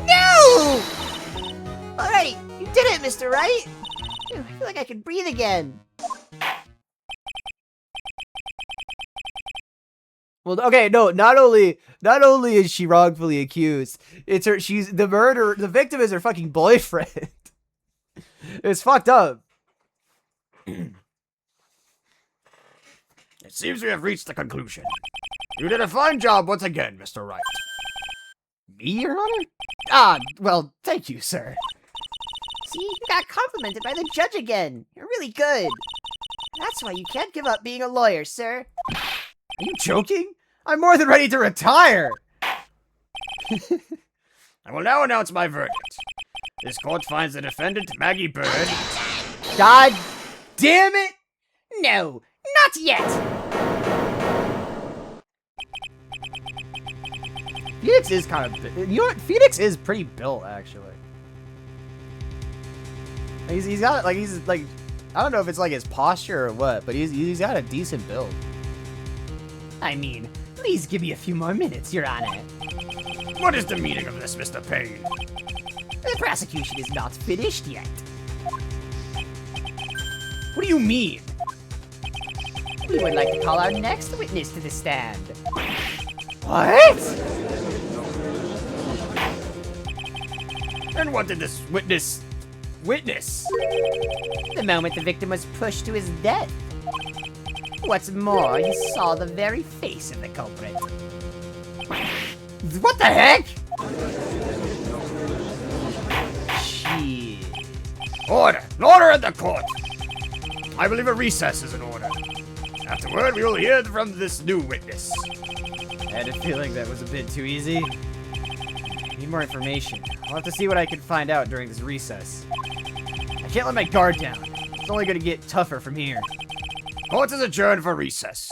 Speaker 3: No! Alright, you did it, Mr. Wright! Phew, I feel like I can breathe again.
Speaker 1: Well, okay, no, not only is she wrongfully accused, it's her, the victim is her fucking boyfriend. It's fucked up.
Speaker 2: It seems we have reached the conclusion. You did a fine job once again, Mr. Wright.
Speaker 1: Me, Your Honor? Ah, well, thank you, sir.
Speaker 3: See, you got complimented by the judge again. You're really good. That's why you can't give up being a lawyer, sir.
Speaker 1: Are you joking? I'm more than ready to retire.
Speaker 2: I will now announce my verdict. This court finds the defendant, Maggie Bird.
Speaker 1: God damn it!
Speaker 3: No, not yet!
Speaker 1: Phoenix is kind of... You know what? Phoenix is pretty built, actually. He's got, like, he's, like... I don't know if it's, like, his posture or what, but he's got a decent build.
Speaker 3: I mean, please give me a few more minutes, Your Honor.
Speaker 2: What is the meaning of this, Mr. Payne?
Speaker 3: The prosecution is not finished yet.
Speaker 1: What do you mean?
Speaker 3: We would like to call our next witness to the stand.
Speaker 1: What?
Speaker 2: And what did this witness...
Speaker 3: The moment the victim was pushed to his death. What's more, he saw the very face of the culprit.
Speaker 1: What the heck? Shit.
Speaker 2: Order! Order in the court! I believe a recess is in order. Afterward, we will hear from this new witness.
Speaker 1: I had a feeling that was a bit too easy. Need more information. I'll have to see what I can find out during this recess. I can't let my guard down. It's only gonna get tougher from here.
Speaker 2: Court is adjourned for recess.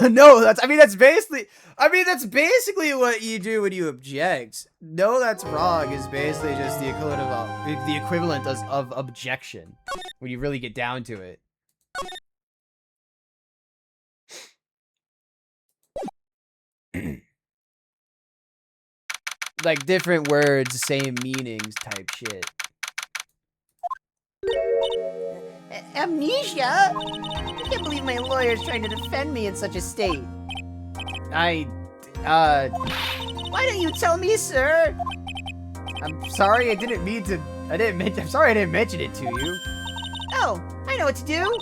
Speaker 1: No, that's basically what you do when you object. No, that's wrong is basically just the equivalent of objection when you really get down to it. Like different words, same meanings type shit.
Speaker 3: Amnesia? I can't believe my lawyer's trying to defend me in such a state. Why don't you tell me, sir?
Speaker 1: I'm sorry, I'm sorry I didn't mention it to you.
Speaker 3: Oh, I know what to do.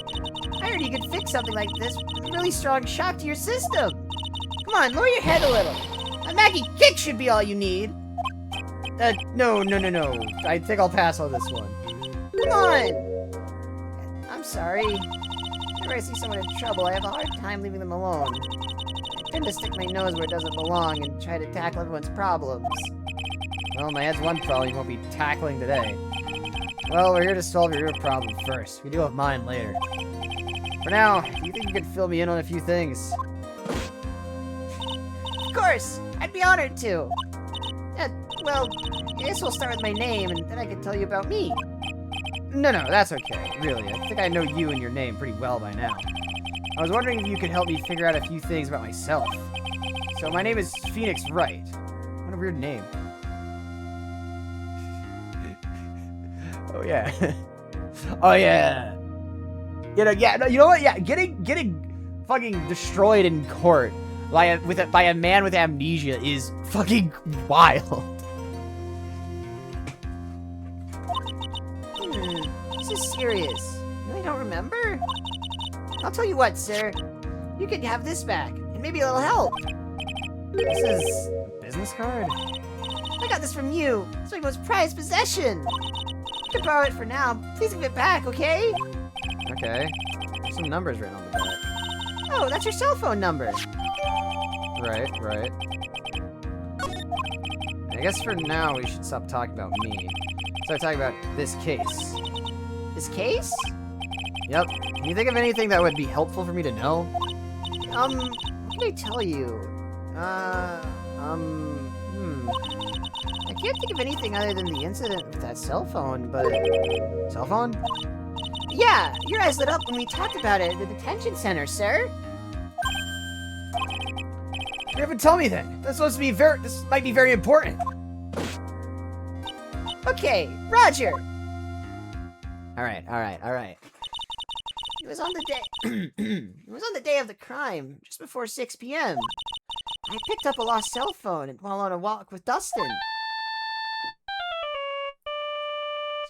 Speaker 3: I heard you could fix something like this with a really strong shock to your system. Come on, lower your head a little. A Maggie kick should be all you need.
Speaker 1: No. I think I'll pass on this one.
Speaker 3: Come on. I'm sorry. Whenever I see someone in trouble, I have a hard time leaving them alone. I tend to stick my nose where it doesn't belong and try to tackle everyone's problems.
Speaker 1: Well, my head's one problem you won't be tackling today. Well, we're here to solve your real problem first. We deal with mine later. For now, do you think you could fill me in on a few things?
Speaker 3: Of course! I'd be honored to. Well, I guess we'll start with my name, and then I can tell you about me.
Speaker 1: No, that's okay. Really, I think I know you and your name pretty well by now. I was wondering if you could help me figure out a few things about myself. So my name is Phoenix Wright. What a weird name. Oh yeah. Oh yeah. You know, yeah, no, you know what? Yeah, getting fucking destroyed in court by a man with amnesia is fucking wild.
Speaker 3: This is serious. You really don't remember? I'll tell you what, sir. You could have this back, and maybe it'll help.
Speaker 1: This is a business card?
Speaker 3: I got this from you. It's my most prized possession. You can borrow it for now. Please give it back, okay?
Speaker 1: Okay. There's some numbers written on the back.
Speaker 3: Oh, that's your cell phone number.
Speaker 1: Right, right. I guess for now we should stop talking about me. Start talking about this case.
Speaker 3: This case?
Speaker 1: Yep. Can you think of anything that would be helpful for me to know?
Speaker 3: What can I tell you? I can't think of anything other than the incident with that cell phone, but...
Speaker 1: Cell phone?
Speaker 3: Yeah, your eyes lit up when we talked about it at the detention center, sir.
Speaker 1: You haven't told me then. This might be very important.
Speaker 3: Okay, Roger.
Speaker 1: Alright.
Speaker 3: It was on the day... it was on the day of the crime, just before 6 p.m. I picked up a lost cell phone while on a walk with Dustin.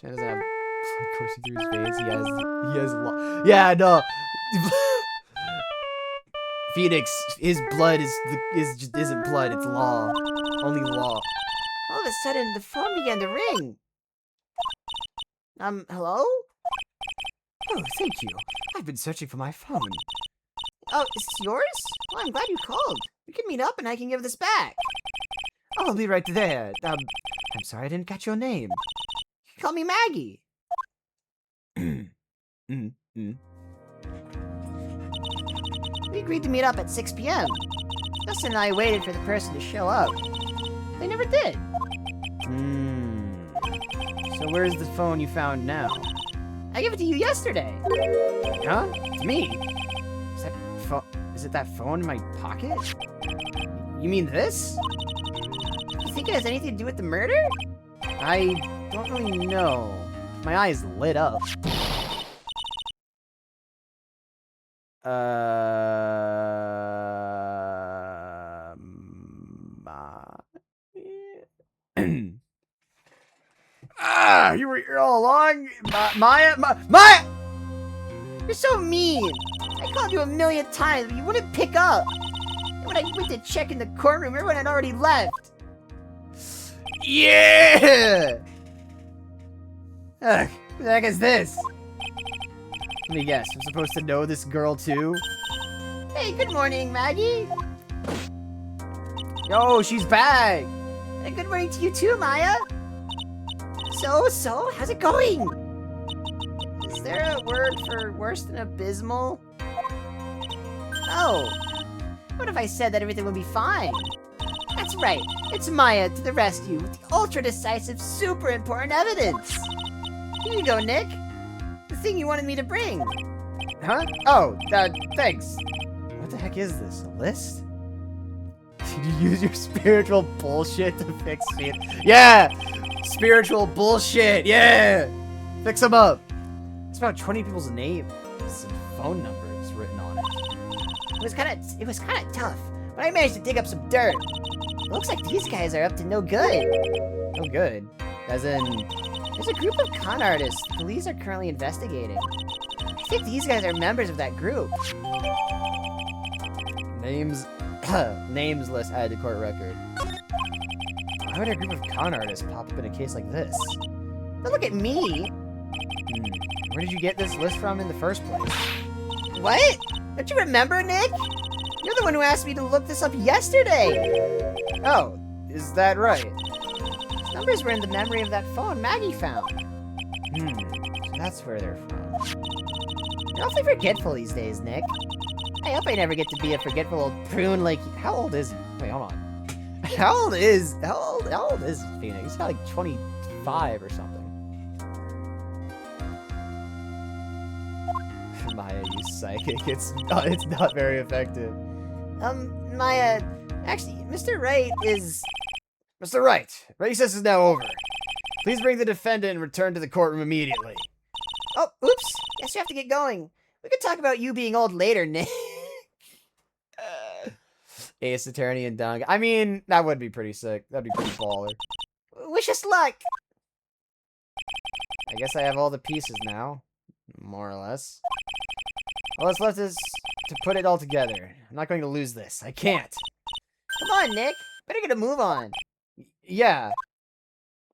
Speaker 1: This man doesn't have coursing through his veins. He has yeah, no. Phoenix, his blood just isn't blood, it's law. Only law.
Speaker 3: All of a sudden, the phone began to ring. Hello?
Speaker 1: Oh, thank you. I've been searching for my phone.
Speaker 3: Oh, is this yours? Well, I'm glad you called. We can meet up and I can give this back.
Speaker 1: I'll be right there. I'm sorry I didn't catch your name.
Speaker 3: You can call me Maggie. We agreed to meet up at 6 p.m. Dustin and I waited for the person to show up. They never did.
Speaker 1: So where's the phone you found now?
Speaker 3: I gave it to you yesterday.
Speaker 1: Huh? To me? Is it that phone in my pocket? You mean this?
Speaker 3: You think it has anything to do with the murder?
Speaker 1: I don't really know. My eyes lit up. You were here all along? Maya?
Speaker 3: You're so mean. I called you a million times, but you wouldn't pick up. And when I went to check in the courtroom, everyone had already left.
Speaker 1: Yeah! Ugh, who the heck is this? Let me guess, I'm supposed to know this girl too?
Speaker 3: Hey, good morning, Maggie.
Speaker 1: Yo, she's back!
Speaker 3: And good morning to you too, Maya. So, how's it going? Is there a word for worse than abysmal? Oh, what if I said that everything would be fine? That's right, it's Maya to the rescue with the ultra-decisive, super important evidence. Here you go, Nick. The thing you wanted me to bring.
Speaker 1: Huh? Oh, thanks. What the heck is this, a list? Did you use your spiritual bullshit to fix me? Yeah! Spiritual bullshit, yeah! Fix them up. It's about 20 people's names and phone numbers written on it.
Speaker 3: It was kind of tough, but I managed to dig up some dirt. It looks like these guys are up to no good.
Speaker 1: No good? As in...
Speaker 3: There's a group of con artists the police are currently investigating. I think these guys are members of that group.
Speaker 1: Names... names list added to court record. Why would a group of con artists pop up in a case like this?
Speaker 3: Don't look at me.
Speaker 1: Where did you get this list from in the first place?
Speaker 3: What? Don't you remember, Nick? You're the one who asked me to look this up yesterday.
Speaker 1: Oh, is that right?
Speaker 3: These numbers were in the memory of that phone Maggie found.
Speaker 1: So that's where they're from.
Speaker 3: You're awfully forgetful these days, Nick. I hope I never get to be a forgetful old prune like you.
Speaker 1: How old is... Wait, hold on. How old is Phoenix? He's got like 25 or something. Maya, you psychic. It's not very effective. Actually, Mr. Wright is...
Speaker 2: Mr. Wright, recess is now over. Please bring the defendant and return to the courtroom immediately.
Speaker 1: Oh, oops. Guess you have to get going. We could talk about you being old later, Nick. Ace Attorney and Dung. I mean, that would be pretty sick. That'd be pretty baller. Wish us luck. I guess I have all the pieces now. More or less. All that's left is to put it all together. I'm not going to lose this. I can't. Come on, Nick. Better get a move on. Yeah.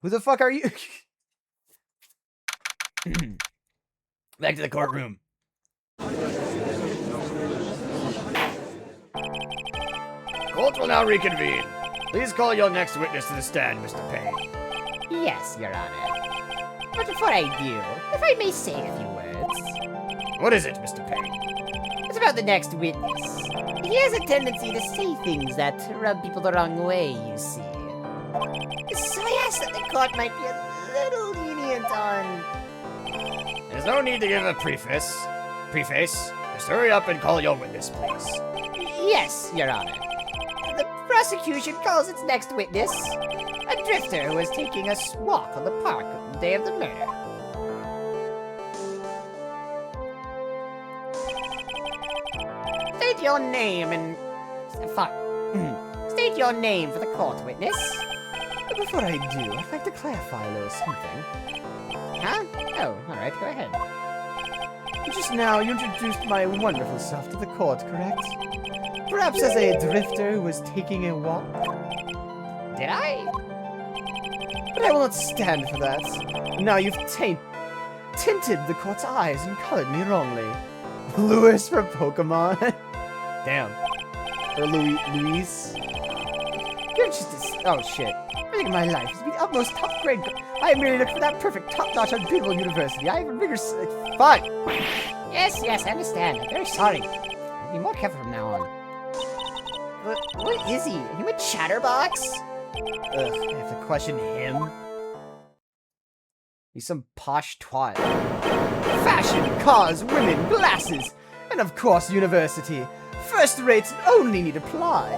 Speaker 1: Who the fuck are you?
Speaker 2: Back to the courtroom. Court will now reconvene. Please call your next witness to the stand, Mr. Payne.
Speaker 3: Yes, Your Honor. But before I do, if I may say a few words.
Speaker 2: What is it, Mr. Payne?
Speaker 3: It's about the next witness. He has a tendency to say things that rub people the wrong way, you see. So I asked that the court might be a little lenient on...
Speaker 2: There's no need to give a preface. Just hurry up and call your witness, please.
Speaker 3: Yes, Your Honor. The prosecution calls its next witness a drifter who was taking a walk on the park on the day of the murder. State your name and... State your name for the court, witness.
Speaker 1: But before I do, I'd like to clarify a little something.
Speaker 3: Huh? Oh, alright, go ahead.
Speaker 1: Just now, you introduced my wonderful self to the court, correct? Perhaps as a drifter who was taking a walk?
Speaker 3: Did I?
Speaker 1: But I will not stand for that. Now you've tinted the court's eyes and colored me wrongly. Lewis for Pokemon? Damn. Or Luis? You're just oh shit. Everything in my life has been utmost top grade. I merely look for that perfect top-notch unbeatable university. I have a rigorous... Fuck!
Speaker 3: Yes, I understand. I'm very sorry. I'll be more careful from now on. What is he? Are you a chatterbox?
Speaker 1: Ugh, I have to question him. He's some posh twat. Fashion, cars, women, glasses, and of course university. First rates only need apply.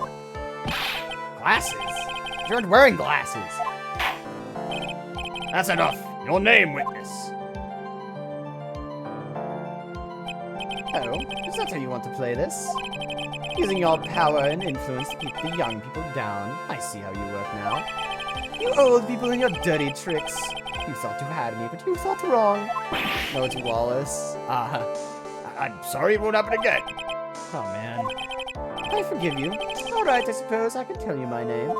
Speaker 2: Glasses? You aren't wearing glasses. That's enough. Your name, witness.
Speaker 1: Oh, is that how you want to play this? Using your power and influence to keep the young people down. I see how you work now. You old people and your dirty tricks. You thought you had me, but you thought wrong. No, it's Wallace.
Speaker 2: I'm sorry it won't happen again.
Speaker 1: Oh, man. I forgive you. All right, I suppose I can tell you my name.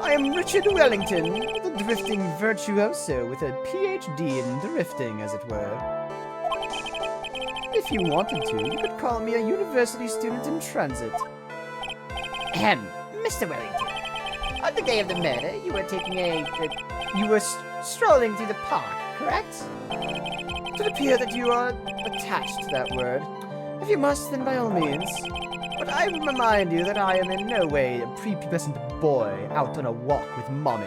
Speaker 1: I am Richard Wellington, the drifting virtuoso with a PhD in drifting, as it were. If you wanted to, you could call me a university student in transit.
Speaker 3: Mr. Wellington, on the day of the murder, you were taking
Speaker 1: You were strolling through the park, correct? It would appear that you are attached to that word. If you must, then by all means. But I remind you that I am in no way a prepubescent boy out on a walk with mommy.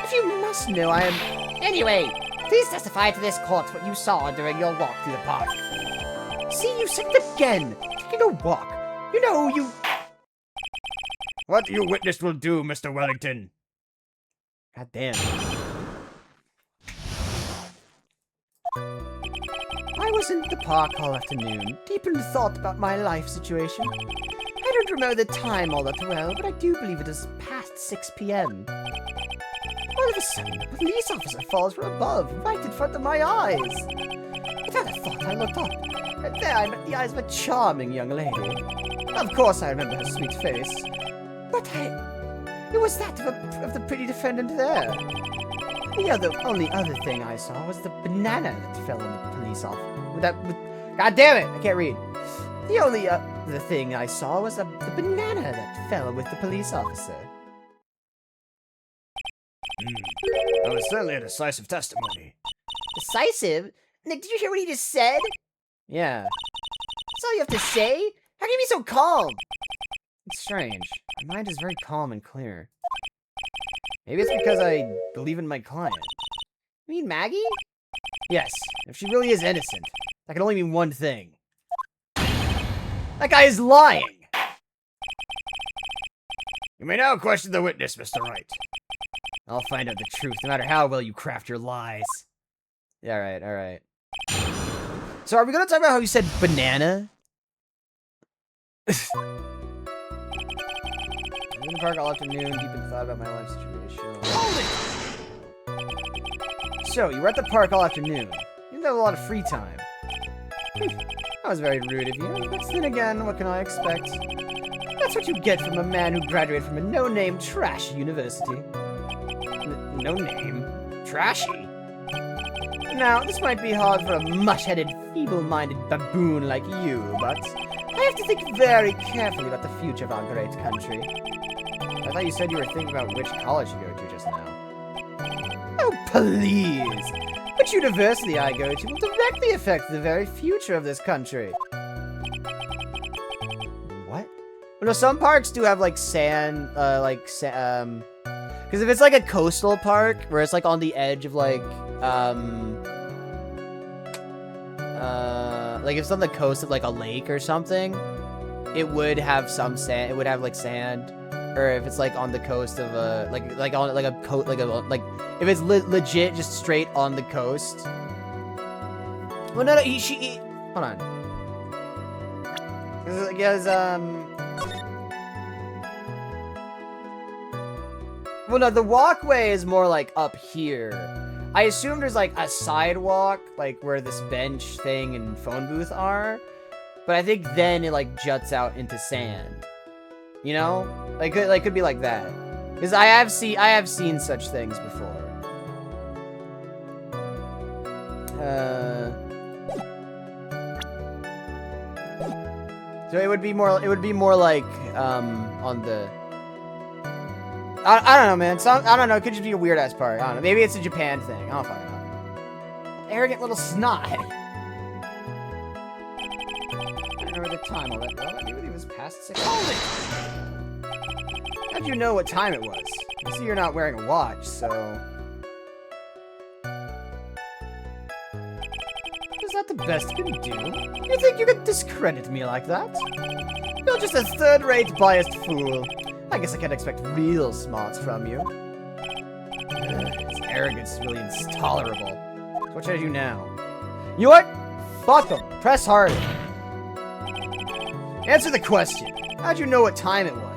Speaker 1: If you must know, I am...
Speaker 3: Anyway, please testify to this court what you saw during your walk through the park.
Speaker 1: See, you said it again! Taking a walk. You know, you...
Speaker 2: What you witnessed will do, Mr. Wellington.
Speaker 1: God damn. I was in the park all afternoon, deep in thought about my life situation. I don't remember the time all that well, but I do believe it is past 6 p.m. All of a sudden, a police officer falls from above, right in front of my eyes. Without a thought, I looked up, and there I met the eyes of a charming young lady. Of course, I remember her sweet face, but it was that of the pretty defendant there. The only other thing I saw was the banana that fell on the police officer. God damn it! I can't read. The only other thing I saw was the banana that fell with the police officer.
Speaker 2: That was certainly a decisive testimony.
Speaker 3: Decisive? Nick, did you hear what he just said?
Speaker 1: Yeah.
Speaker 3: That's all you have to say? How can you be so calm?
Speaker 1: It's strange. My mind is very calm and clear. Maybe it's because I believe in my client.
Speaker 3: You mean Maggie?
Speaker 1: Yes, if she really is innocent, that can only mean one thing. That guy is lying.
Speaker 2: You may now question the witness, Mr. Wright.
Speaker 1: I'll find out the truth, no matter how well you craft your lies. Yeah, all right. So are we gonna talk about how you said banana? I'm in the park all afternoon, deep in thought about my life situation. So, you were at the park all afternoon. You didn't have a lot of free time. That was very rude of you, but then again, what can I expect? That's what you get from a man who graduated from a no-name trash university.
Speaker 2: No name? Trashy?
Speaker 1: Now, this might be hard for a mush-headed, feeble-minded baboon like you, but I have to think very carefully about the future of our great country. I thought you said you were thinking about which college to go to just now. Oh, please! Which university I go to will directly affect the very future of this country. What? Well, no, some parks do have, like, sand, because if it's, like, a coastal park, where it's, like, on the edge of, like if it's on the coast of, like, a lake or something, it would have some sand, it would have, like, sand. Or if it's, like, on the coast of a, like, if it's legit just straight on the coast. Well, no, hold on. Because, well, no, the walkway is more, like, up here. I assume there's, like, a sidewalk, like, where this bench thing and phone booth are. But I think then it, like, juts out into sand. You know? Could be like that. Because I have seen such things before. So it would be more like, on the... I don't know, man. I don't know. It could just be a weird-ass part. I don't know. Maybe it's a Japan thing. I don't fucking know. Arrogant little snot. I don't remember the time all that well. I knew it was past 6. How'd you know what time it was? I see you're not wearing a watch, so... Is that the best you can do? You think you could discredit me like that? You're just a third-rate biased fool. I guess I can't expect real smarts from you. His arrogance is really intolerable. So what should I do now? You know what? Fuck them. Press harder. Answer the question. How'd you know what time it was?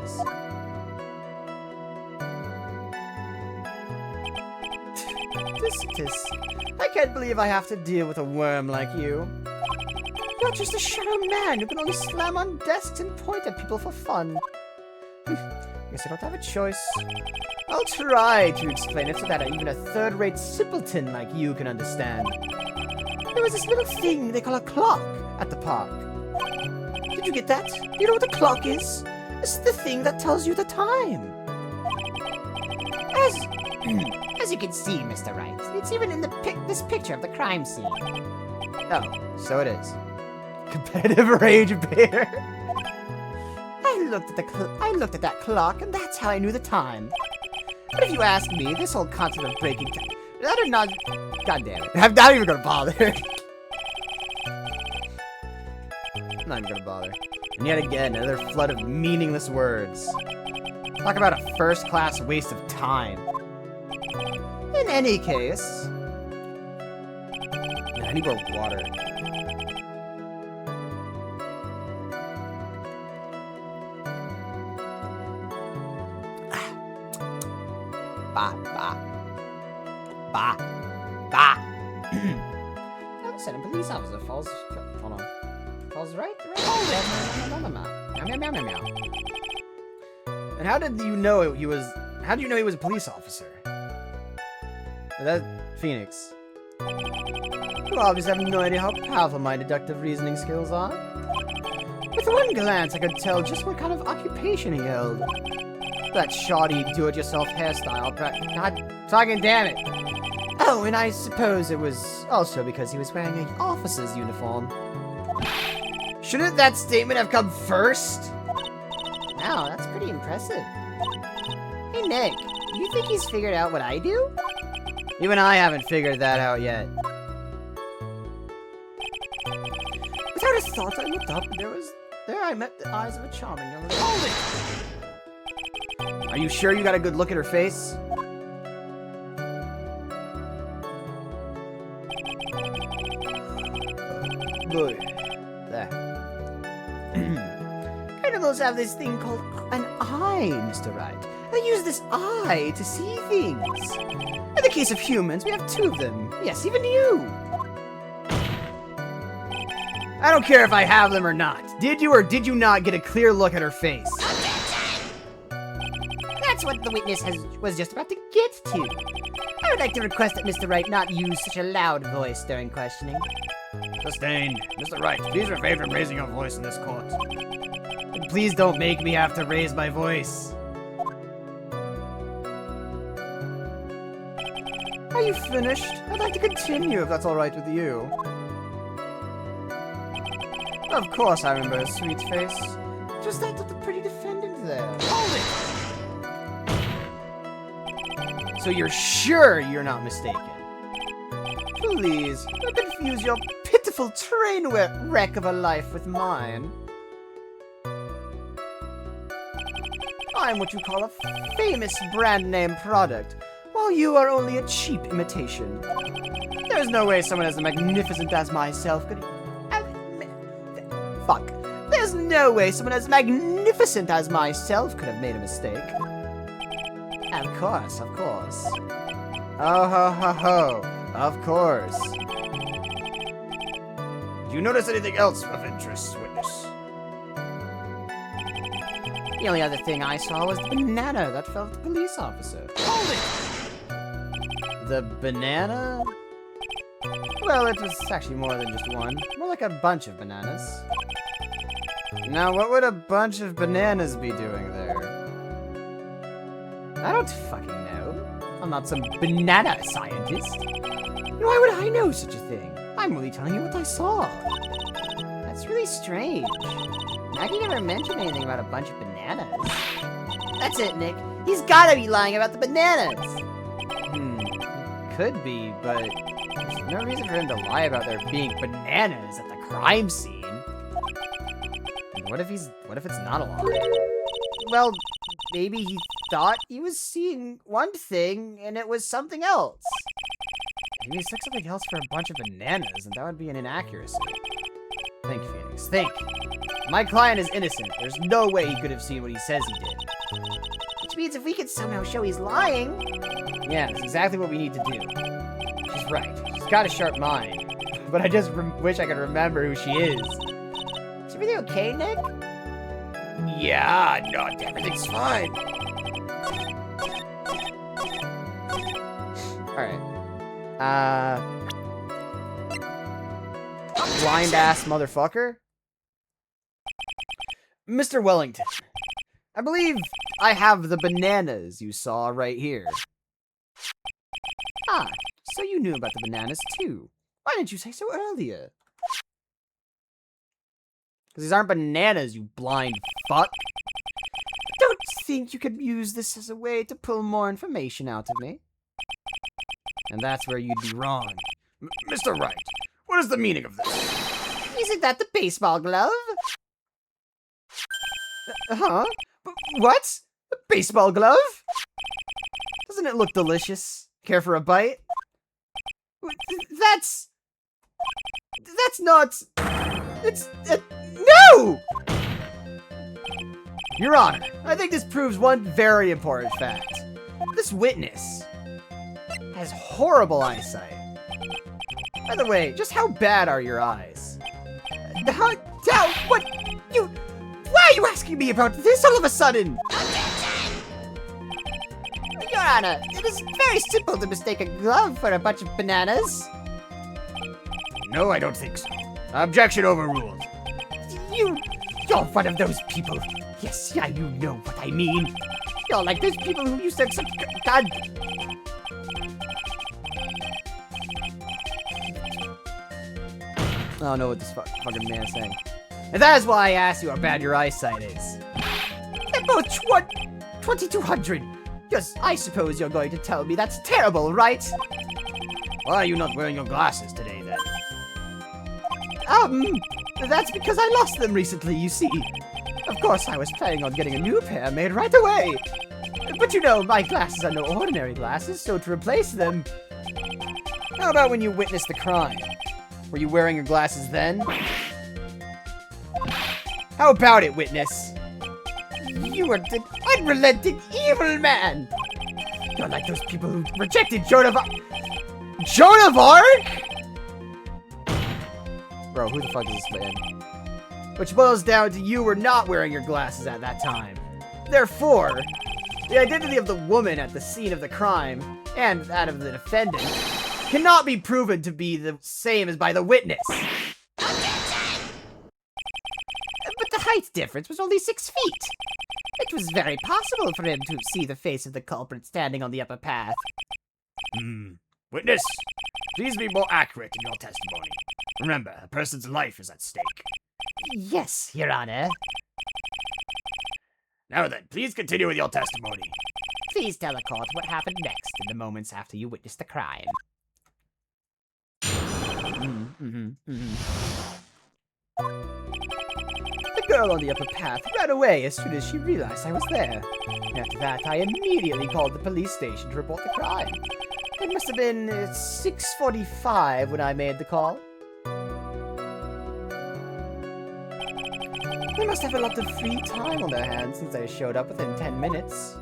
Speaker 1: I can't believe I have to deal with a worm like you. You're just a shallow man who can only slam on desks and point at people for fun. Guess I don't have a choice. I'll try to explain it so that even a third-rate simpleton like you can understand. There was this little thing they call a clock at the park. Did you get that? You know what a clock is? It's the thing that tells you the time.
Speaker 3: As you can see, Mr. Wright, it's even in this picture of the crime scene.
Speaker 1: Oh, so it is. Competitive rage bear.
Speaker 3: I looked at that clock, and that's how I knew the time. But if you ask me, this whole concept of breaking time, that or not, god damn it,
Speaker 1: I'm not even gonna bother. I'm not even gonna bother. And yet again, another flood of meaningless words. Talk about a first-class waste of time. In any case... I need more water. Bah. All of a sudden, police officer falls... Hold on. Falls right? Meow. And how did you know he was... How did you know he was a police officer? That... Phoenix. You obviously have no idea how powerful my deductive reasoning skills are. With one glance, I could tell just what kind of occupation he held. That shoddy do-it-yourself hairstyle, God fucking damn it! Oh, and I suppose it was also because he was wearing an officer's uniform. Shouldn't that statement have come first?
Speaker 3: Wow, that's pretty impressive. Hey, Nick, you think he's figured out what I do?
Speaker 1: Even I haven't figured that out yet. Without a thought, I looked up and there was There I met the eyes of a charming young lady. Hold it! Are you sure you got a good look at her face? Good. There.
Speaker 3: Animals have this thing called
Speaker 1: An eye, Mr. Wright. They use this eye to see things. In the case of humans, we have two of them. Yes, even you. I don't care if I have them or not. Did you or did you not get a clear look at her face?
Speaker 3: That's what the witness was just about to get to. I would like to request that Mr. Wright not use such a loud voice during questioning.
Speaker 2: Sustained. Mr. Wright, please refrain from raising your voice in this court.
Speaker 1: Please don't make me have to raise my voice. Are you finished? I'd like to continue if that's all right with you. Of course I remember her sweet face. Just that of the pretty defendant there. Hold it! So you're sure you're not mistaken? Please, don't confuse your pitiful train wreck of a life with mine. I'm what you call a famous brand name product, while you are only a cheap imitation. There's no way someone as magnificent as myself could... Fuck. There's no way someone as magnificent as myself could have made a mistake. Of course, of course. Oh ho ho ho. Of course.
Speaker 2: Do you notice anything else of interest, witness?
Speaker 1: The only other thing I saw was the banana that fell to the police officer.
Speaker 2: Hold it!
Speaker 1: The banana? Well, it was actually more than just one. More like a bunch of bananas. Now, what would a bunch of bananas be doing there? I don't fucking know. I'm not some banana scientist. Why would I know such a thing? I'm only telling you what I saw. That's really strange. Maggie never mentioned anything about a bunch of bananas. That's it, Nick. He's gotta be lying about the bananas. Could be, but there's no reason for him to lie about there being bananas at the crime scene. And what if it's not a lie? Well, maybe he thought he was seeing one thing and it was something else. Maybe he took something else for a bunch of bananas, and that would be an inaccuracy. Think, Phoenix, think. My client is innocent. There's no way he could have seen what he says he did.
Speaker 3: Which means if we could somehow show he's lying...
Speaker 1: Yeah, that's exactly what we need to do. She's right. She's got a sharp mind. But I just wish I could remember who she is.
Speaker 3: Is everything okay, Nick?
Speaker 2: Yeah, no, everything's fine.
Speaker 1: Alright. Blind-ass motherfucker? Mr. Wellington, I believe I have the bananas you saw right here. Ah, so you knew about the bananas too. Why didn't you say so earlier? Because these aren't bananas, you blind fuck. Don't think you could use this as a way to pull more information out of me. And that's where you'd be wrong.
Speaker 2: Mr. Wright, what is the meaning of this?
Speaker 3: Isn't that the baseball glove?
Speaker 1: Huh? What? A baseball glove? Doesn't it look delicious? Care for a bite? That's not... It's... no! Your Honor, I think this proves one very important fact. This witness has horrible eyesight. By the way, just how bad are your eyes? What? Why are you asking me about this all of a sudden?
Speaker 3: Your Honor, it is very simple to mistake a glove for a bunch of bananas.
Speaker 2: No, I don't think so. Objection overruled.
Speaker 3: You're one of those people. Yes, yeah, you know what I mean. You're like those people who used to such God.
Speaker 1: I don't know what this fucking man is saying. And that is why I asked you how bad your eyesight is.
Speaker 3: About 2200. Yes, I suppose you're going to tell me that's terrible, right?
Speaker 2: Why are you not wearing your glasses today, then?
Speaker 1: That's because I lost them recently, you see. Of course, I was planning on getting a new pair made right away. But you know, my glasses are no ordinary glasses, so to replace them... How about when you witnessed the crime? Were you wearing your glasses then? How about it, witness? You are the unrelenting evil man! You're like those people who rejected Joan of Arc. Joan of Arc?! Bro, who the fuck is this man? Which boils down to you were not wearing your glasses at that time. Therefore, the identity of the woman at the scene of the crime, and that of the defendant, cannot be proven to be the same as by the witness. But the height difference was only 6 feet. It was very possible for him to see the face of the culprit standing on the upper path.
Speaker 2: Witness, please be more accurate in your testimony. Remember, a person's life is at stake.
Speaker 3: Yes, Your Honor.
Speaker 2: Now then, please continue with your testimony.
Speaker 3: Please tell the court what happened next in the moments after you witnessed the crime.
Speaker 1: The girl on the upper path ran away as soon as she realized I was there. After that, I immediately called the police station to report the crime. It must have been 6:45 when I made the call. They must have a lot of free time on their hands since I showed up within 10 minutes.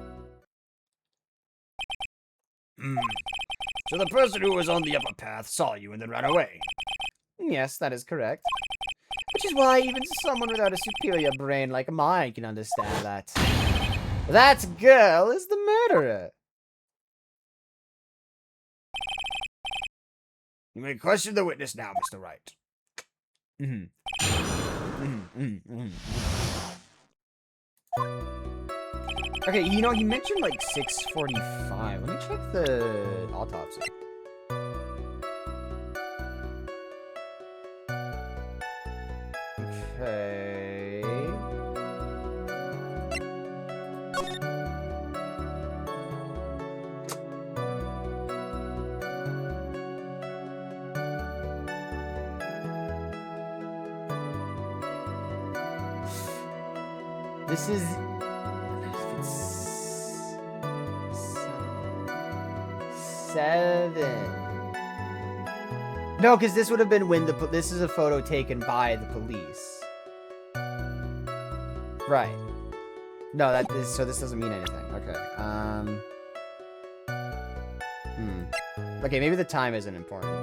Speaker 2: So the person who was on the upper path saw you and then ran away?
Speaker 1: Yes, that is correct. Which is why even someone without a superior brain like mine can understand that. That girl is the murderer.
Speaker 2: You may question the witness now, Mr. Wright.
Speaker 1: Okay, you know, he mentioned like 6:45. Let me check the autopsy. Okay. This is... Seven. No, because this would have been when the... This is a photo taken by the police. Right. No, that is... So this doesn't mean anything. Okay. Okay, maybe the time isn't important.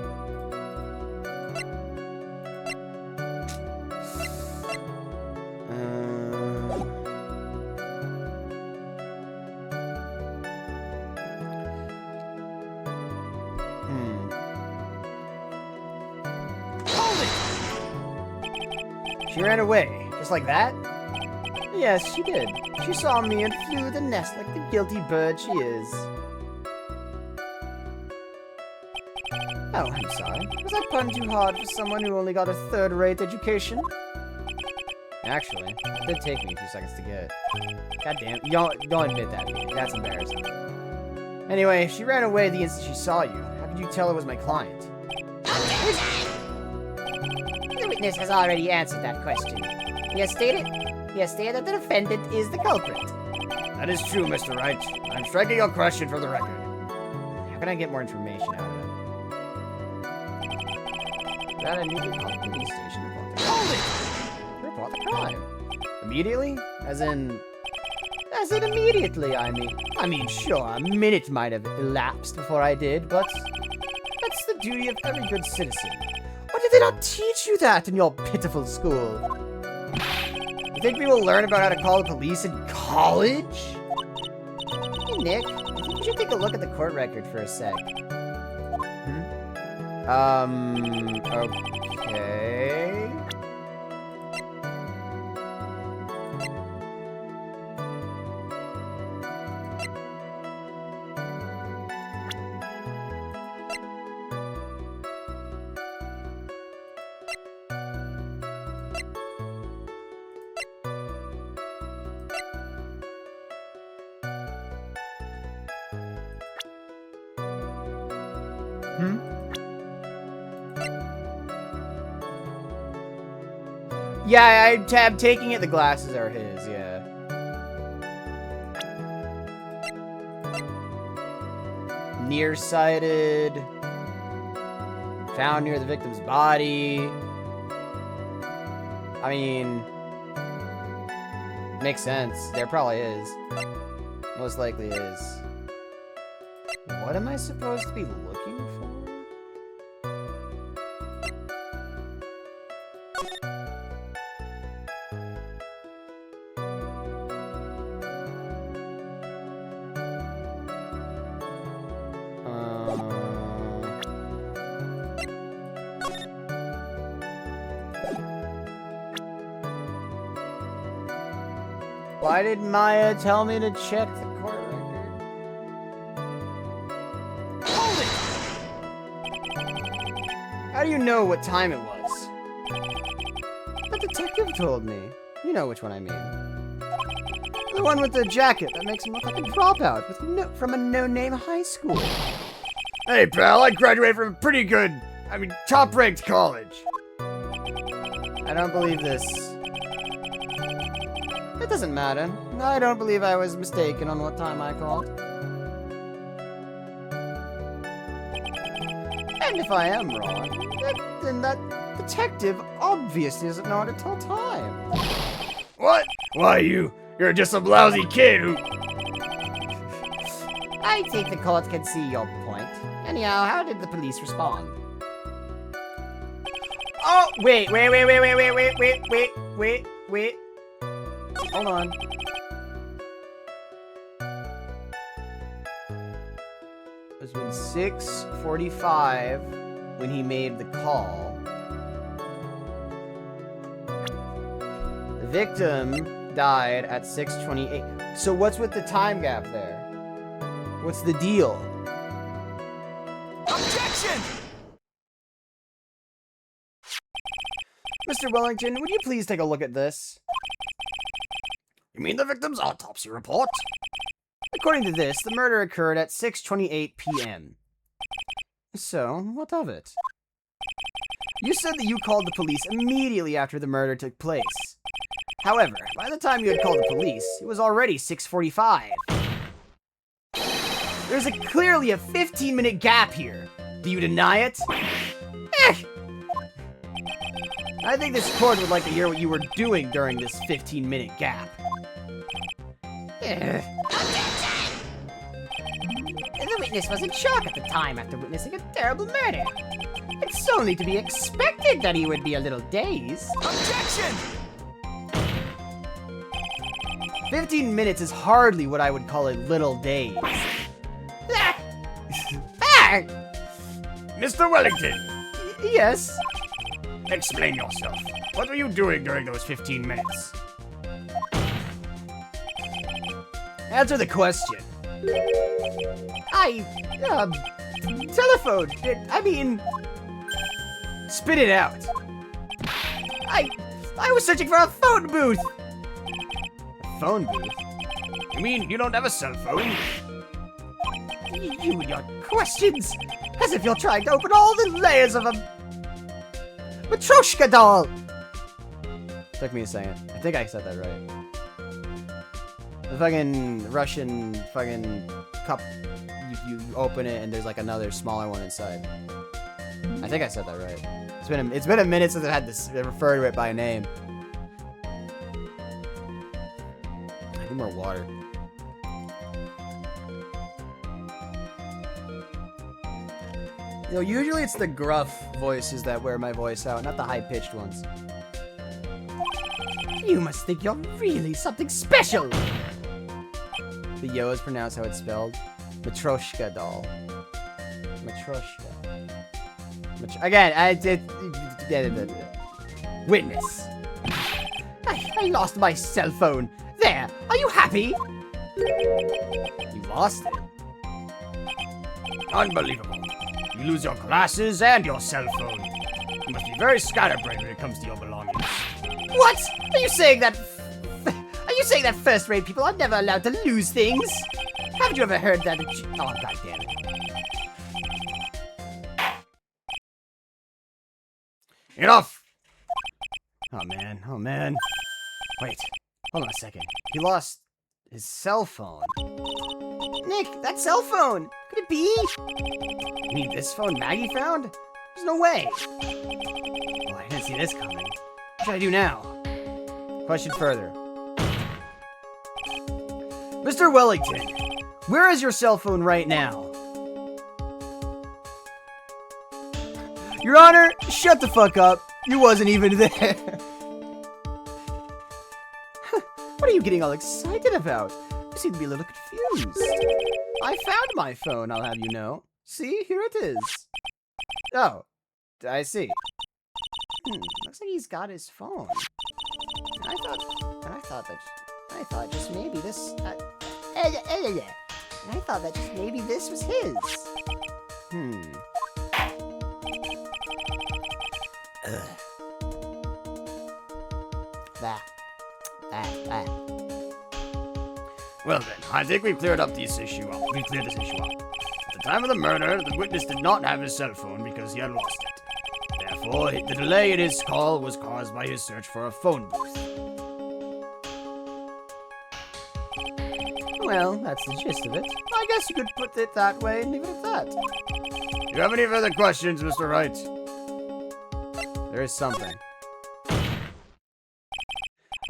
Speaker 1: She ran away, just like that? Yes, she did. She saw me and flew the nest like the guilty bird she is. Oh, I'm sorry. Was I pun too hard for someone who only got a third-rate education? Actually, it did take me a few seconds to get it. God damn, don't admit that. That's embarrassing. Anyway, she ran away the instant she saw you. How could you tell it was my client?
Speaker 3: The witness has already answered that question. He has stated that the defendant is the culprit.
Speaker 2: That is true, Mr. Wright. I'm striking your question for the record.
Speaker 1: How can I get more information out of it? That I need to call the police station to report the crime. Immediately? As in immediately, I mean, sure, a minute might have elapsed before I did, but that's the duty of every good citizen. Or did they not teach you that in your pitiful school? You think we will learn about how to call the police in college? Hey, Nick, I think you should take a look at the court record for a sec. Okay. Yeah, I'm taking it the glasses are his, yeah. Nearsighted. Found near the victim's body. I mean, makes sense. There probably is. Most likely is. What am I supposed to be looking for? Why did Maya tell me to check the court record? Hold it! How do you know what time it was? The detective told me. You know which one I mean. The one with the jacket that makes him look like a dropout from a no-name high school.
Speaker 2: Hey, pal, I graduated from a pretty good, top-ranked college.
Speaker 1: I don't believe this. It doesn't matter. I don't believe I was mistaken on what time I called. And if I am wrong, then that detective obviously doesn't know how to tell time.
Speaker 2: What? Why, you're just a lousy kid who...
Speaker 3: I think the court can see your point. Anyhow, how did the police respond?
Speaker 1: Oh, wait. Hold on. It was when 6:45 when he made the call. The victim died at 6:28. So what's with the time gap there? What's the deal? Objection! Mr. Wellington, would you please take a look at this?
Speaker 2: You mean the victim's autopsy report?
Speaker 1: According to this, the murder occurred at 6:28 p.m. So, what of it? You said that you called the police immediately after the murder took place. However, by the time you had called the police, it was already 6:45. There's clearly a 15-minute gap here. Do you deny it? I think this court would like to hear what you were doing during this 15-minute gap.
Speaker 3: The witness was in shock at the time after witnessing a terrible murder. It's only to be expected that he would be a little dazed.
Speaker 1: Objection! 15 minutes is hardly what I would call a little daze.
Speaker 2: Mr. Wellington!
Speaker 1: Yes?
Speaker 2: Explain yourself. What were you doing during those 15 minutes?
Speaker 1: Answer the question. Telephone. Spit it out. I was searching for a phone booth. A phone booth?
Speaker 2: You mean you don't have a cell phone?
Speaker 1: You and your questions. As if you're trying to open all the layers of a Matryoshka doll. Took me a second. I think I said that right. The fucking Russian fucking cup, you open it and there's like another smaller one inside. I think I said that right. It's been a minute since I had this refer to it by name. I need more water. You know, usually it's the gruff voices that wear my voice out, not the high-pitched ones.
Speaker 3: You must think you're really something special.
Speaker 1: The yo is pronounced how it's spelled. Matryoshka doll. Matryoshka. Again, witness.
Speaker 3: I lost my cell phone. There, are you happy?
Speaker 1: You lost it?
Speaker 2: Unbelievable. You lose your glasses and your cell phone. You must be very scatterbrained when it comes to your belongings.
Speaker 3: What? Are you saying that first-rate people are never allowed to lose things? Haven't you ever heard that? Oh, goddammit.
Speaker 2: Enough!
Speaker 1: Oh man. Wait, hold on a second. He lost his cell phone. Nick, that cell phone! Could it be? You mean this phone Maggie found? There's no way. Well, I didn't see this coming. What should I do now? Question further. Mr. Wellington, where is your cell phone right now? Your Honor, shut the fuck up. You wasn't even there. What are you getting all excited about? You seem to be a little confused. I found my phone, I'll have you know. See, here it is. Oh, I see. Looks like he's got his phone. I thought just maybe this. I thought that just maybe this was his. That.
Speaker 2: Well then, I think we've cleared this issue up. At the time of the murder, the witness did not have his cell phone because he had lost it. Therefore, the delay in his call was caused by his search for a phone booth.
Speaker 1: Well, that's the gist of it. I guess you could put it that way and leave it at that.
Speaker 2: Do you have any further questions, Mr. Wright?
Speaker 1: There is something.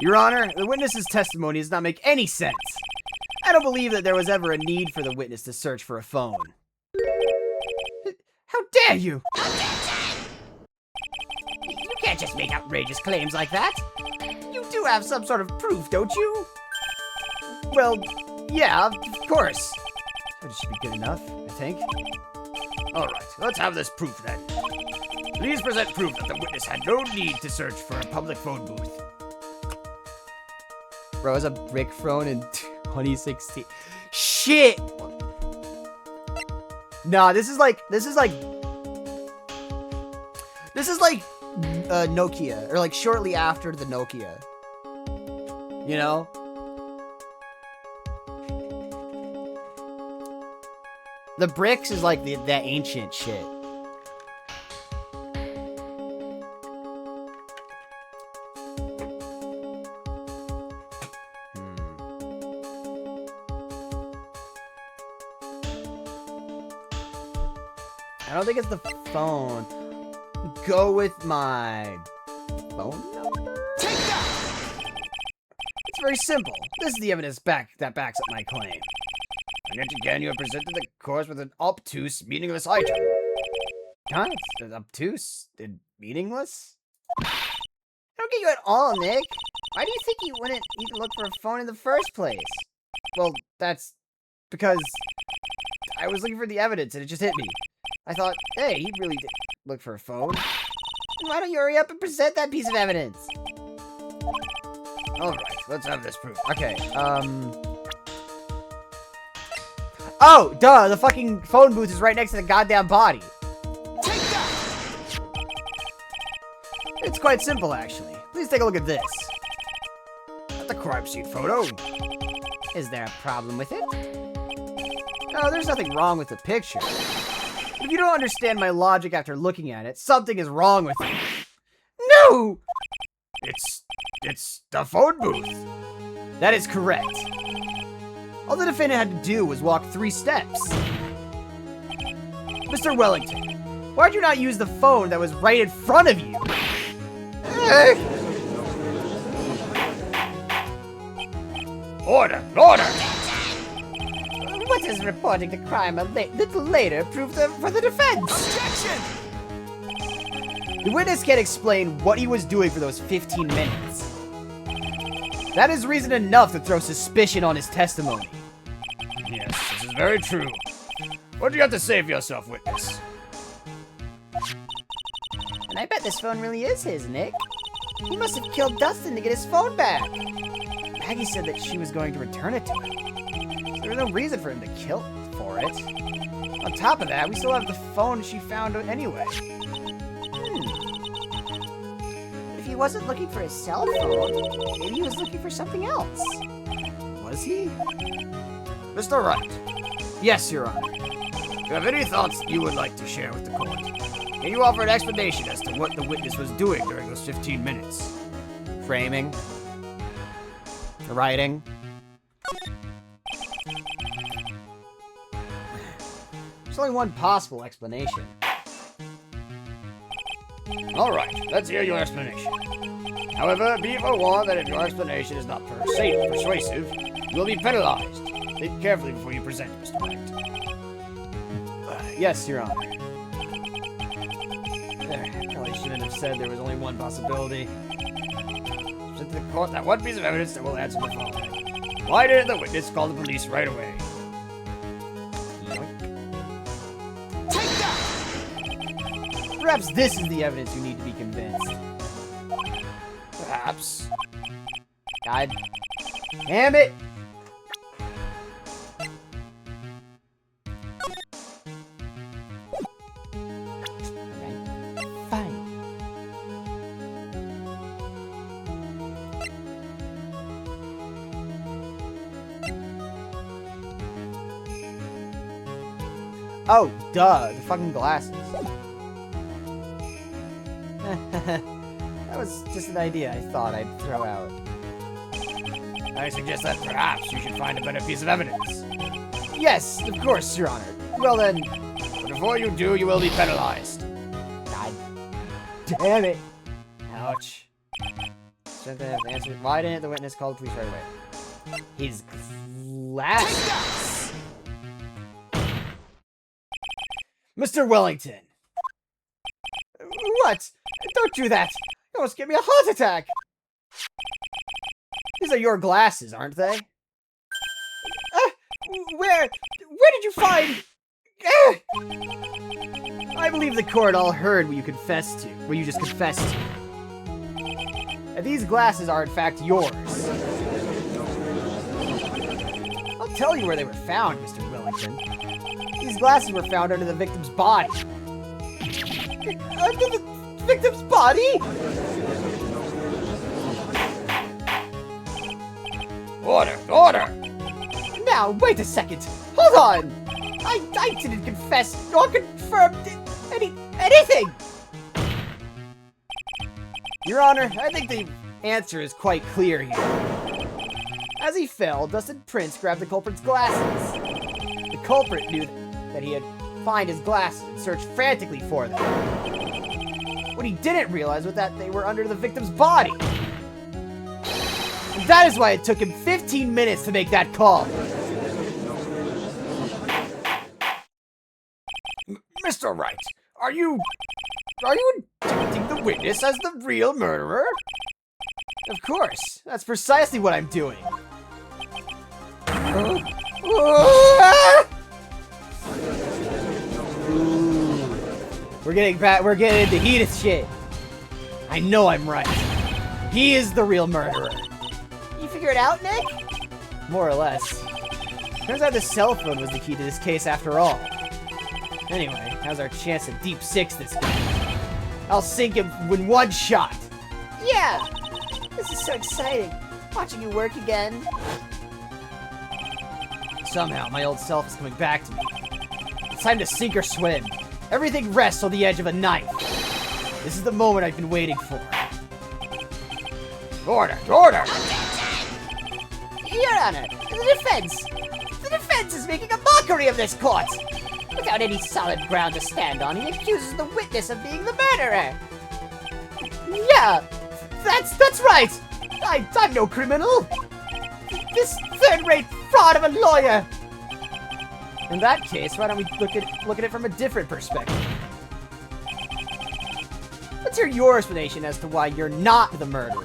Speaker 1: Your Honor, the witness's testimony does not make any sense. I don't believe that there was ever a need for the witness to search for a phone. How dare you!
Speaker 3: You can't just make outrageous claims like that.
Speaker 1: You do have some sort of proof, don't you? Well, yeah, of course. But it should be good enough, I think.
Speaker 2: Alright, let's have this proof then. Please present proof that the witness had no need to search for a public phone booth.
Speaker 1: Bro, it was a brick phone in 2016. Shit! Nah, this is like Nokia, or like shortly after the Nokia. You know? The bricks is like that ancient shit. I don't think it's the phone. Go with my phone number? Take that! It's very simple. This is the evidence that backs up my claim.
Speaker 2: And yet again, you have presented the course with an obtuse, meaningless item.
Speaker 1: Huh? It's obtuse and meaningless? I don't get you at all, Nick. Why do you think you wouldn't even look for a phone in the first place? Well, that's because I was looking for the evidence and it just hit me. I thought, hey, he really did look for a phone. And why don't you hurry up and present that piece of evidence?
Speaker 2: Alright, let's have this proof.
Speaker 1: Okay, oh, duh, the fucking phone booth is right next to the goddamn body. Take that! It's quite simple, actually. Please take a look at this.
Speaker 2: That's a crime scene photo.
Speaker 1: Is there a problem with it? No, there's nothing wrong with the picture. If you don't understand my logic after looking at it, something is wrong with it. No!
Speaker 2: It's the phone booth.
Speaker 1: That is correct. All the defendant had to do was walk 3 steps. Mr. Wellington, why'd you not use the phone that was right in front of you?
Speaker 2: Order! Order!
Speaker 3: What is reporting the crime a little later proved for the defense?
Speaker 1: Objection! The witness can't explain what he was doing for those 15 minutes. That is reason enough to throw suspicion on his testimony.
Speaker 2: Yes, this is very true. What do you have to say for yourself, witness?
Speaker 3: And I bet this phone really is his, Nick. He must have killed Dustin to get his phone back.
Speaker 1: Maggie said that she was going to return it to him. So there was no reason for him to kill for it. On top of that, we still have the phone she found anyway.
Speaker 3: If he wasn't looking for his cell phone, maybe he was looking for something else.
Speaker 1: Was he?
Speaker 2: Mr. Wright,
Speaker 1: Yes, Your Honor.
Speaker 2: do you have any thoughts you would like to share with the court? Can you offer an explanation as to what the witness was doing during those 15 minutes?
Speaker 1: framing. The writing. There's only one possible explanation.
Speaker 2: Alright, let's hear your explanation. However, be forewarned that if your explanation is not persuasive, you will be penalized. Think carefully before you present, Mr. Wright.
Speaker 1: Yes, Your Honor. Probably shouldn't have said there was only one possibility.
Speaker 2: Present to the court that one piece of evidence that will answer the following. Why didn't the witness call the police right away?
Speaker 1: Perhaps this is the evidence you need to be convinced.
Speaker 2: Perhaps.
Speaker 1: God damn it! Alright, fine. Oh, duh, the fucking glasses. That was just an idea I thought I'd throw out.
Speaker 2: I suggest that perhaps you should find a better piece of evidence.
Speaker 1: Yes, of course, Your Honor. Well then,
Speaker 2: But before you do, you will be penalized.
Speaker 1: God damn it. Ouch. Shouldn't they have answered? Why didn't the witness call the police right away? His glasses. Mr. Wellington. What? Don't do that. You almost gave me a heart attack. These are your glasses, aren't they? Where did you find? I believe the court all heard what you confessed to. What you just confessed to. And these glasses are in fact yours. I'll tell you where they were found, Mr. Wellington. These glasses were found under the victim's body. Under the victim's body?
Speaker 2: Order! Order!
Speaker 1: Now, wait a second. Hold on. I didn't confess nor confirm anything. Your Honor, I think the answer is quite clear here. As he fell, Dustin Prince grabbed the culprit's glasses. The culprit knew that he had find his glasses and searched frantically for them. What he didn't realize was that they were under the victim's body. And that is why it took him 15 minutes to make that call.
Speaker 2: Mr. Wright, are you indicting the witness as the real murderer?
Speaker 1: Of course. That's precisely what I'm doing. We're getting into heated shit. I know I'm right. He is the real murderer. You figure it out, Nick? More or less. Turns out the cell phone was the key to this case after all. Anyway, how's our chance to deep six this guy? I'll sink him in one shot. Yeah! This is so exciting. Watching you work again. Somehow, my old self is coming back to me. It's time to sink or swim. Everything rests on the edge of a knife. This is the moment I've been waiting for.
Speaker 2: Order! Order!
Speaker 3: Your Honor, the defense is making a mockery of this court. Without any solid ground to stand on, he accuses the witness of being the murderer.
Speaker 1: Yeah, that's right. I'm no criminal. This third-rate fraud of a lawyer. In that case, why don't we look at it from a different perspective? Let's hear your explanation as to why you're not the murderer.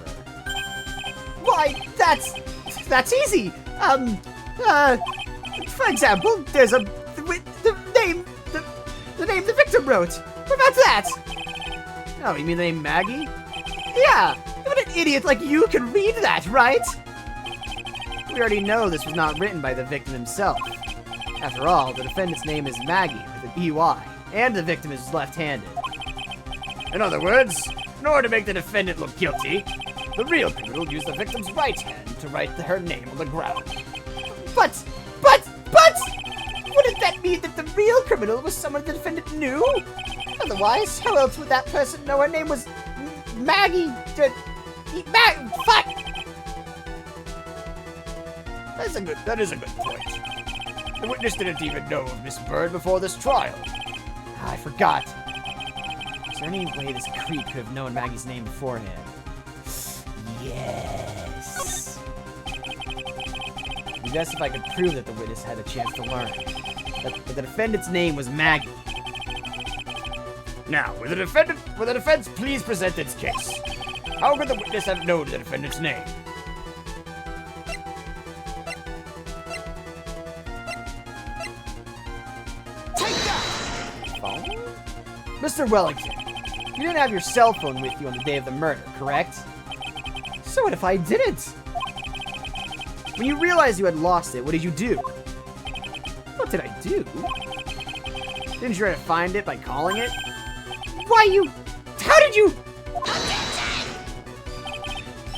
Speaker 1: Why, that's easy. For example, there's the name the victim wrote. What about that? Oh, you mean the name Maggie? Yeah, but an idiot like you can read that, right? We already know this was not written by the victim himself. After all, the defendant's name is Maggie with an EY, and the victim is left-handed.
Speaker 2: In other words, in order to make the defendant look guilty, the real criminal used the victim's right hand to write her name on the ground.
Speaker 1: But! Wouldn't that mean that the real criminal was someone the defendant knew? Otherwise, how else would that person know her name was Maggie?
Speaker 3: Fuck!
Speaker 2: That is a good point. The witness didn't even know of Miss Bird before this trial.
Speaker 1: Ah, I forgot. Is there any way this creep could have known Maggie's name beforehand? Yes. You guess if I could prove that the witness had a chance to learn that the defendant's name was Maggie.
Speaker 2: Now, will the defense please present its case? How could the witness have known the defendant's name?
Speaker 1: Mr. Wellington, you didn't have your cell phone with you on the day of the murder, correct? So what if I didn't? When you realized you had lost it, what did you do? What did I do? Didn't you try to find it by calling it? How did you?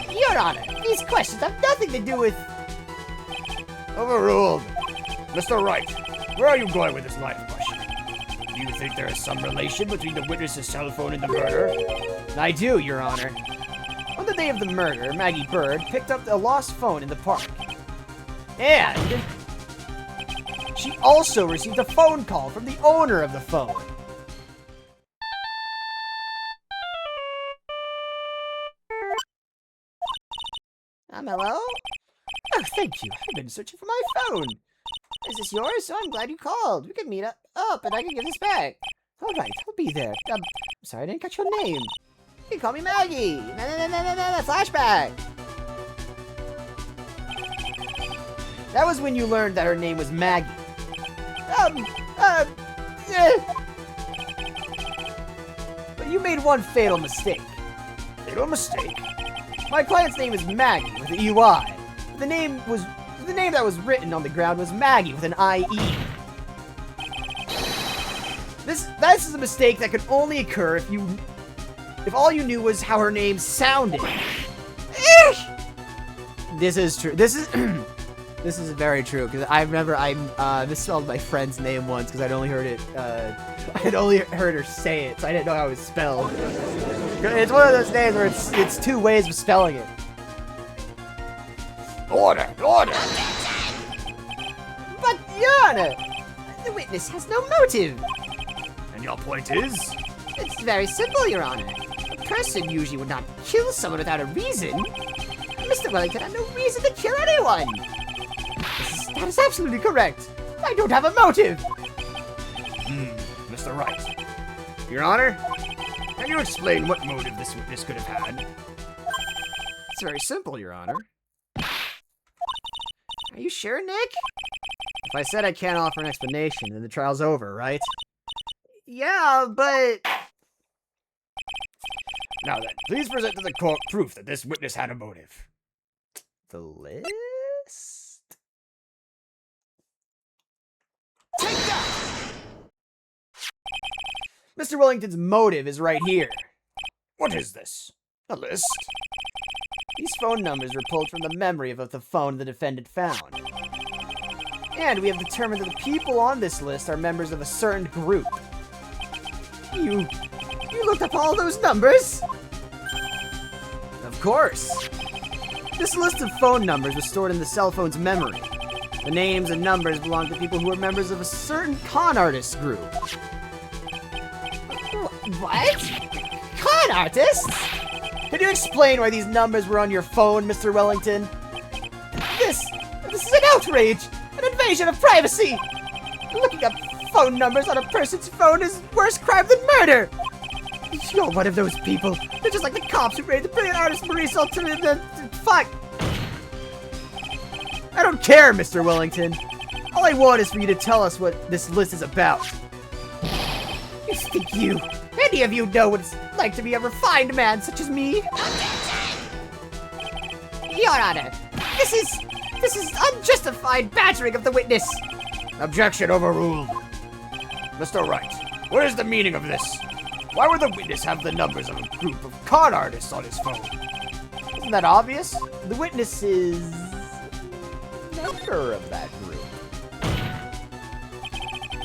Speaker 3: Your Honor, these questions have nothing to do with...
Speaker 2: Overruled. Mr. Wright, where are you going with this line of questioning? Do you think there is some relation between the witness's cell phone and the murder?
Speaker 1: I do, Your Honor. On the day of the murder, Maggie Bird picked up a lost phone in the park. And she also received a phone call from the owner of the phone.
Speaker 3: Hello?
Speaker 1: Oh, thank you. I've been searching for my phone.
Speaker 3: Is this yours? Oh, I'm glad you called. We can meet up and I can give this back.
Speaker 1: All right, I'll be there. Sorry, I didn't catch your name.
Speaker 3: You can call me Maggie. No, flashback.
Speaker 1: That was when you learned that her name was Maggie. But you made one fatal mistake.
Speaker 2: Fatal mistake?
Speaker 1: My client's name is Maggie with an EY. The name that was written on the ground was Maggie with an IE. This is a mistake that could only occur if all you knew was how her name sounded. This is true. This is very true because I remember I misspelled my friend's name once because I'd only heard her say it, so I didn't know how it was spelled. It's one of those names where it's two ways of spelling it.
Speaker 2: Order! Order!
Speaker 3: But, Your Honor, the witness has no motive.
Speaker 2: And your point is?
Speaker 3: It's very simple, Your Honor. A person usually would not kill someone without a reason. Mr. Wellington had no reason to kill anyone.
Speaker 1: That is absolutely correct. I don't have a motive.
Speaker 2: Mr. Wright. Your Honor, can you explain what motive this witness could have had?
Speaker 1: It's very simple, Your Honor. Are you sure, Nick? If I said I can't offer an explanation, then the trial's over, right? Yeah, but...
Speaker 2: Now then, please present to the court proof that this witness had a motive.
Speaker 1: The list?
Speaker 3: Take that!
Speaker 1: Mr. Wellington's motive is right here.
Speaker 2: What is this? A list?
Speaker 1: These phone numbers were pulled from the memory of the phone the defendant found. And we have determined that the people on this list are members of a certain group. You looked up all those numbers? Of course. This list of phone numbers was stored in the cell phone's memory. The names and numbers belong to people who are members of a certain con artist group.
Speaker 3: What? Con artists?
Speaker 1: Can you explain why these numbers were on your phone, Mr. Wellington? This is an outrage! An invasion of privacy! Looking up phone numbers on a person's phone is worse crime than murder! You're one of those people. They're just like the cops who raided the brilliant artist Maurice Alternative. Fuck! I don't care, Mr. Wellington. All I want is for you to tell us what this list is about. You think any of you know what it's like to be a refined man such as me?
Speaker 3: Your Honor, this is unjustified badgering of the witness.
Speaker 2: Objection overruled. Mr. Wright, what is the meaning of this? Why would the witness have the numbers of a group of con artists on his phone?
Speaker 1: Isn't that obvious? The witness is a member of that group.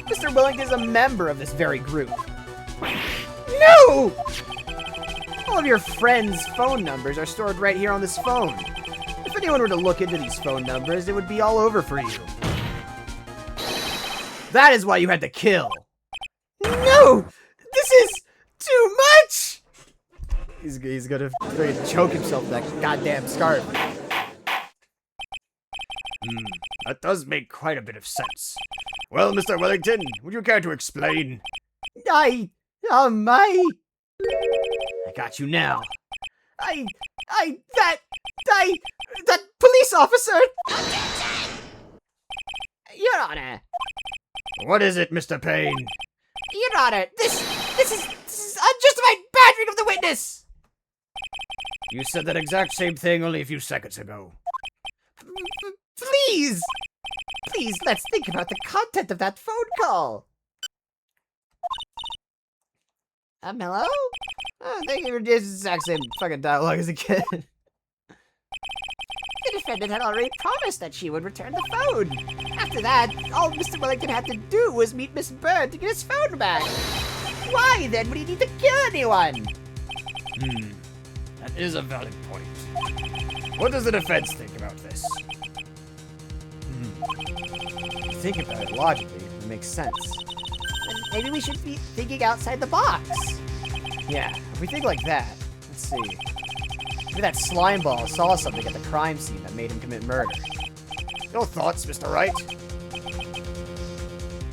Speaker 1: Mr. Wellington is a member of this very group. No! All of your friends' phone numbers are stored right here on this phone. If anyone were to look into these phone numbers, it would be all over for you. That is why you had to kill. No! This is too much! He's gonna choke himself with that goddamn scarf.
Speaker 2: That does make quite a bit of sense. Well, Mr. Wellington, would you care to explain?
Speaker 1: I got you now. That police officer!
Speaker 3: Your Honor.
Speaker 2: What is it, Mr. Payne?
Speaker 3: Your Honor, this is unjustified badgering of the witness!
Speaker 2: You said that exact same thing only a few seconds ago.
Speaker 1: Please! Please, let's think about the content of that phone call. Hello? Oh, thank you for the exact same fucking dialogue as a kid.
Speaker 3: The defendant had already promised that she would return the phone. After that, all Mr. Wellington had to do was meet Miss Bird to get his phone back. Why, then, would he need to kill anyone?
Speaker 2: That is a valid point. What does the defense think about this?
Speaker 1: Think about it logically, it makes sense.
Speaker 3: Then maybe we should be thinking outside the box.
Speaker 1: Yeah, if we think like that, let's see. Maybe that slime ball saw something at the crime scene that made him commit murder.
Speaker 2: Your thoughts, Mr. Wright?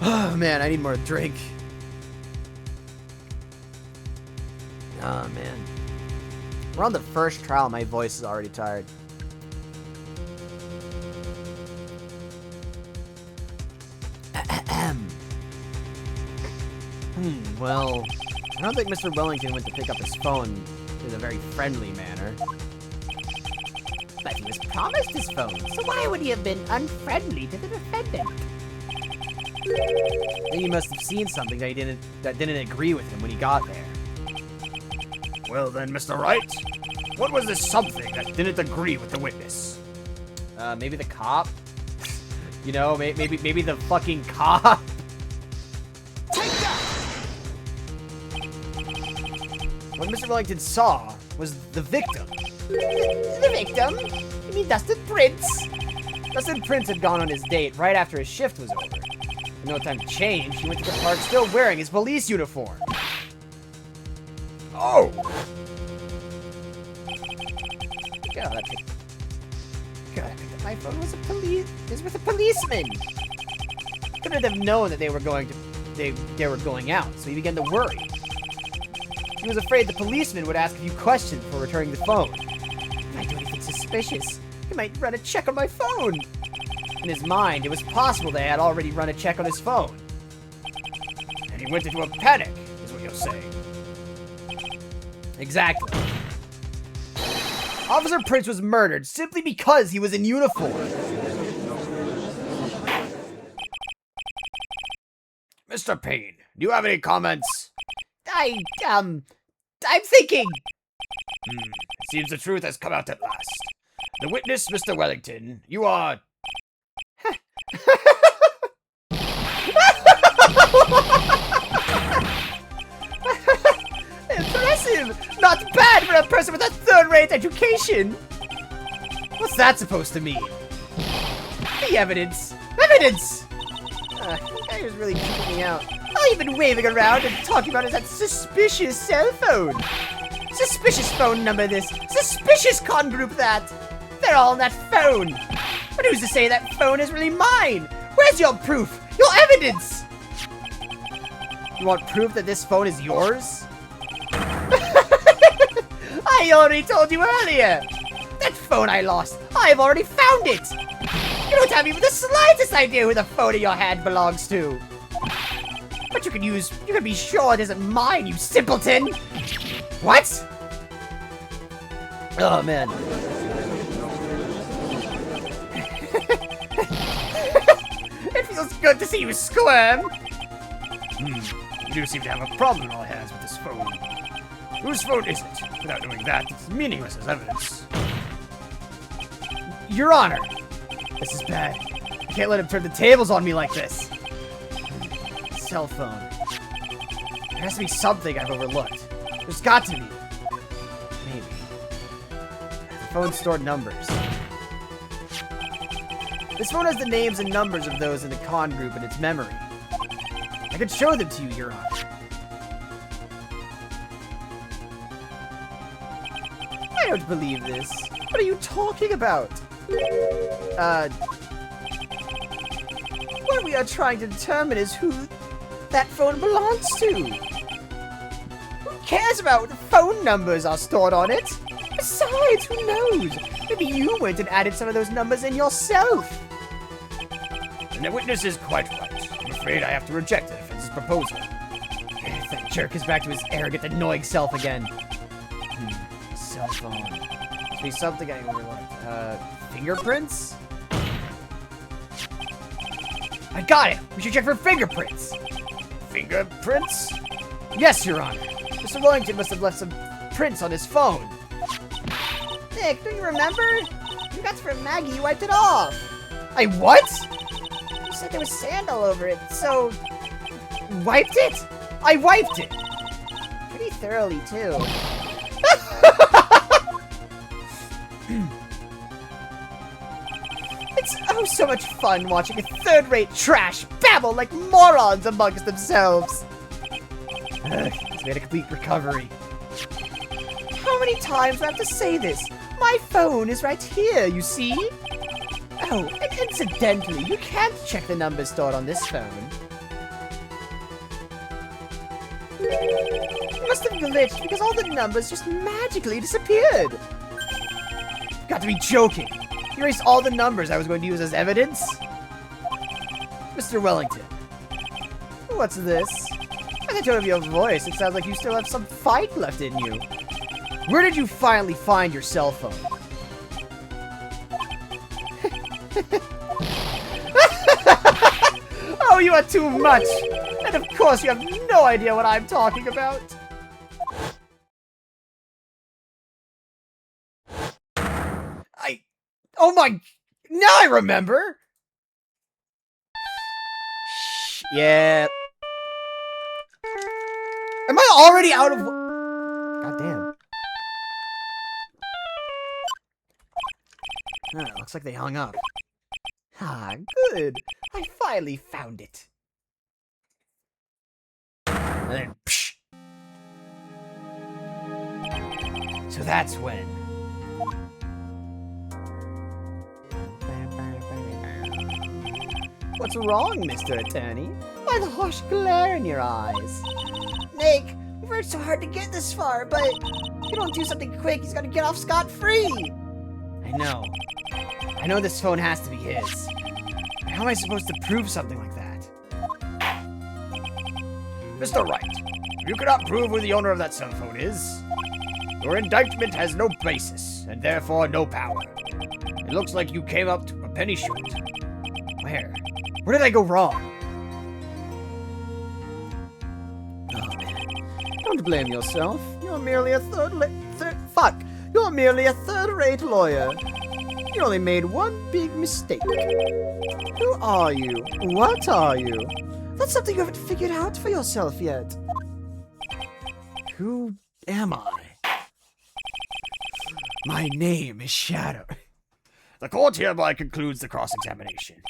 Speaker 1: Oh man, I need more drink. Oh man. We're on the first trial, my voice is already tired. Well, I don't think Mr. Wellington went to pick up his phone in a very friendly manner.
Speaker 3: But he was promised his phone, so why would he have been unfriendly to the defendant?
Speaker 1: Then he must have seen something that didn't agree with him when he got there.
Speaker 2: Well then, Mr. Wright, what was this something that didn't agree with the witness?
Speaker 1: Maybe the cop? You know, maybe the fucking cop? What Mr. Wellington saw was the victim.
Speaker 3: The victim? You mean Dustin Prince?
Speaker 1: Dustin Prince had gone on his date right after his shift was over. With no time to change, he went to the park still wearing his police uniform.
Speaker 2: Oh!
Speaker 1: God, I picked up my phone was with a policeman. Couldn't have known that they were going out, so he began to worry. He was afraid the policeman would ask a few questions before returning the phone.
Speaker 3: If I do anything suspicious,
Speaker 1: He might run a check on my phone. In his mind, it was possible they had already run a check on his phone.
Speaker 2: And he went into a panic, is what you're saying.
Speaker 1: Exactly. Officer Prince was murdered simply because he was in uniform.
Speaker 2: Mr. Payne, do you have any comments?
Speaker 1: I'm thinking.
Speaker 2: It seems the truth has come out at last. The witness, Mr. Wellington, you are...
Speaker 1: Impressive! Not bad for a person with a third-rate education! What's that supposed to mean? The evidence! Evidence! The guy was really keeping me out. All you've been waving around and talking about is that suspicious cell phone. Suspicious phone number this. Suspicious con group that. They're all on that phone. But who's to say that phone is really mine? Where's your proof? Your evidence? You want proof that this phone is yours? I already told you earlier. That phone I lost, I've already found it. You don't have even the slightest idea who the phone in your hand belongs to. But you can be sure it isn't mine, you simpleton. What? Oh, man. It feels good to see you squirm.
Speaker 2: You do seem to have a problem in all hands with this phone. Whose phone is it? Without knowing that, it's meaningless as evidence.
Speaker 1: Your Honor. This is bad. I can't let him turn the tables on me like this. Cell phone. There has to be something I've overlooked. There's got to be. Maybe. The phone stored numbers. This phone has the names and numbers of those in the con group in its memory. I could show them to you, Your Honor. I don't believe this. What are you talking about? What we are trying to determine is who that phone belongs to. Who cares about what the phone numbers are stored on it? Besides, who knows? Maybe you went and added some of those numbers in yourself.
Speaker 2: And the witness is quite right. I'm afraid I have to reject the defense's proposal.
Speaker 1: That jerk is back to his arrogant, annoying self again. Cell phone. Must be something I overlooked. Fingerprints? I got it! We should check for fingerprints!
Speaker 2: Fingerprints?
Speaker 1: Yes, Your Honor. Mr. Wellington must have left some prints on his phone. Nick, don't you remember? You got from Maggie, you wiped it off. I what? You said there was sand all over it, so... Wiped it? I wiped it! Pretty thoroughly, too. It's oh so much fun watching a third-rate trash babble like morons amongst themselves. It's made a complete recovery. How many times do I have to say this? My phone is right here, you see? Oh, and incidentally, you can't check the numbers stored on this phone. You must have glitched because all the numbers just magically disappeared. Got to be joking. You erased all the numbers I was going to use as evidence? Mr. Wellington. What's this? By the tone of your voice, it sounds like you still have some fight left in you. Where did you finally find your cell phone? Oh, you are too much! And of course you have no idea what I'm talking about! Oh my... Now I remember! Yeah. Am I already out of... God damn. Looks like they hung up. Ah, good. I finally found it. And then, psh. So that's when. What's wrong, Mr. Attorney? Why the harsh glare in your eyes? Nick, we've worked so hard to get this far, but if you don't do something quick, he's gonna get off scot-free. I know. I know this phone has to be his. How am I supposed to prove something like that?
Speaker 2: Mr. Wright, if you cannot prove who the owner of that cell phone is, your indictment has no basis, and therefore no power. It looks like you came up to a penny short.
Speaker 1: Where? Where did I go wrong? Oh, man. Don't blame yourself. You're merely a You're merely a third-rate lawyer. You only made one big mistake. Who are you? What are you? That's something you haven't figured out for yourself yet. Who am I? My name is Shadow.
Speaker 2: The court hereby concludes the cross-examination.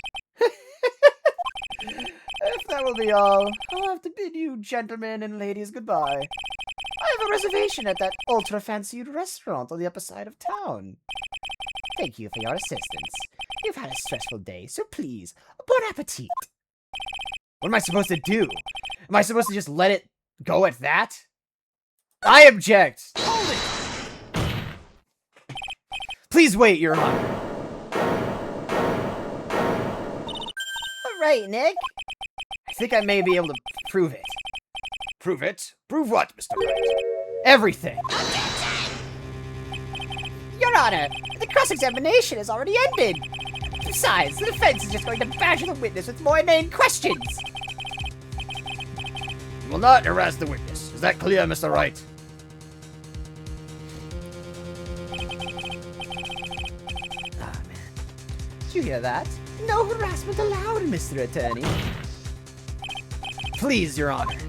Speaker 1: If that will be all, I'll have to bid you gentlemen and ladies goodbye. I have a reservation at that ultra-fancied restaurant on the upper side of town. Thank you for your assistance. You've had a stressful day, so please, bon appetit. What am I supposed to do? Am I supposed to just let it go at that? I object! Hold it! Please wait, Your Honor. Alright, Nick. I think I may be able to prove it.
Speaker 2: Prove it? Prove what, Mr. Wright?
Speaker 1: Everything. Your Honor, the cross-examination has already ended. Besides, the defense is just going to badger the witness with more inane questions.
Speaker 2: You will not harass the witness. Is that clear, Mr. Wright?
Speaker 1: Ah, man. Did you hear that? No harassment allowed, Mr. Attorney. Please, Your Honor.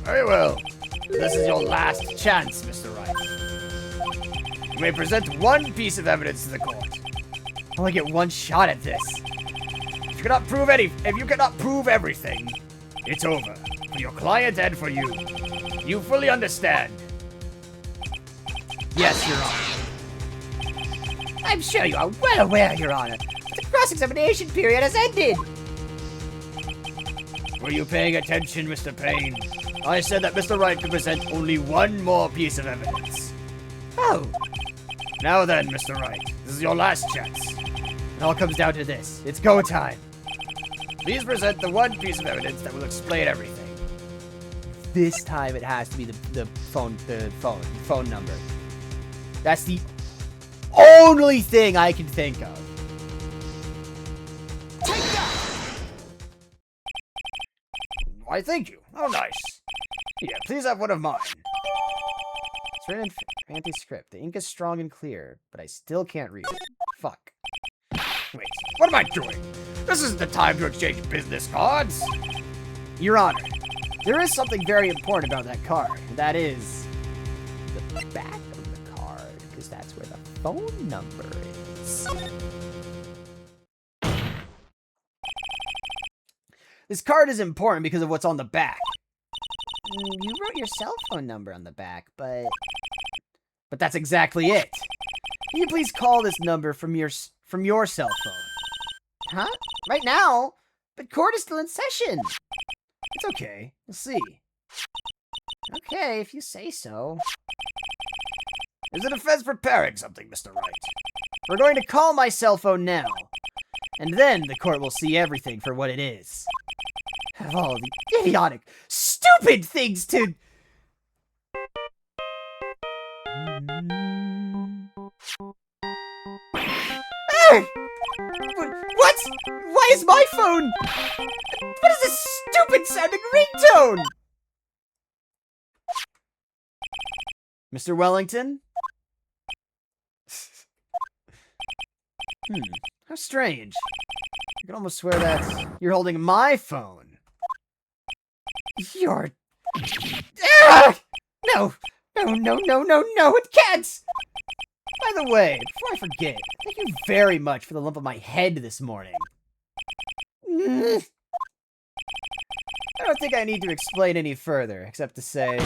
Speaker 2: Very well. This is your last chance, Mr. Wright. You may present one piece of evidence to the court.
Speaker 1: I only get one shot at this.
Speaker 2: If you cannot prove everything, it's over. For your client and for you. You fully understand.
Speaker 1: Yes, Your Honor.
Speaker 3: I'm sure you are well aware, Your Honor. The cross-examination period has ended.
Speaker 2: Were you paying attention, Mr. Payne? I said that Mr. Wright could present only one more piece of evidence.
Speaker 3: Oh,
Speaker 2: Now then, Mr. Wright, this is your last chance.
Speaker 1: It all comes down to this. It's go time.
Speaker 2: Please present the one piece of evidence that will explain everything.
Speaker 1: This time it has to be the phone number. That's the only thing I can think of.
Speaker 2: Why, thank you. Oh, nice. Here, please have one of mine.
Speaker 1: It's written in fancy script. The ink is strong and clear, but I still can't read it. Fuck.
Speaker 2: Wait, what am I doing? This isn't the time to exchange business cards.
Speaker 1: Your Honor, there is something very important about that card, and that is the back of the card, because that's where the phone number is. This card is important because of what's on the back. You wrote your cell phone number on the back, but that's exactly it. Can you please call this number from your cell phone? Huh? Right now? But court is still in session. It's okay. We'll see. Okay, if you say so.
Speaker 2: Is the defense preparing something, Mr. Wright?
Speaker 1: We're going to call my cell phone now. And then the court will see everything for what it is. Have all the idiotic, stupid things to... What? Why is my phone? What is this stupid sounding ringtone? Mr. Wellington? How strange. I can almost swear that you're holding my phone. You're... Ah! No! No, it can't! By the way, before I forget, thank you very much for the lump on my head this morning. I don't think I need to explain any further, except to say...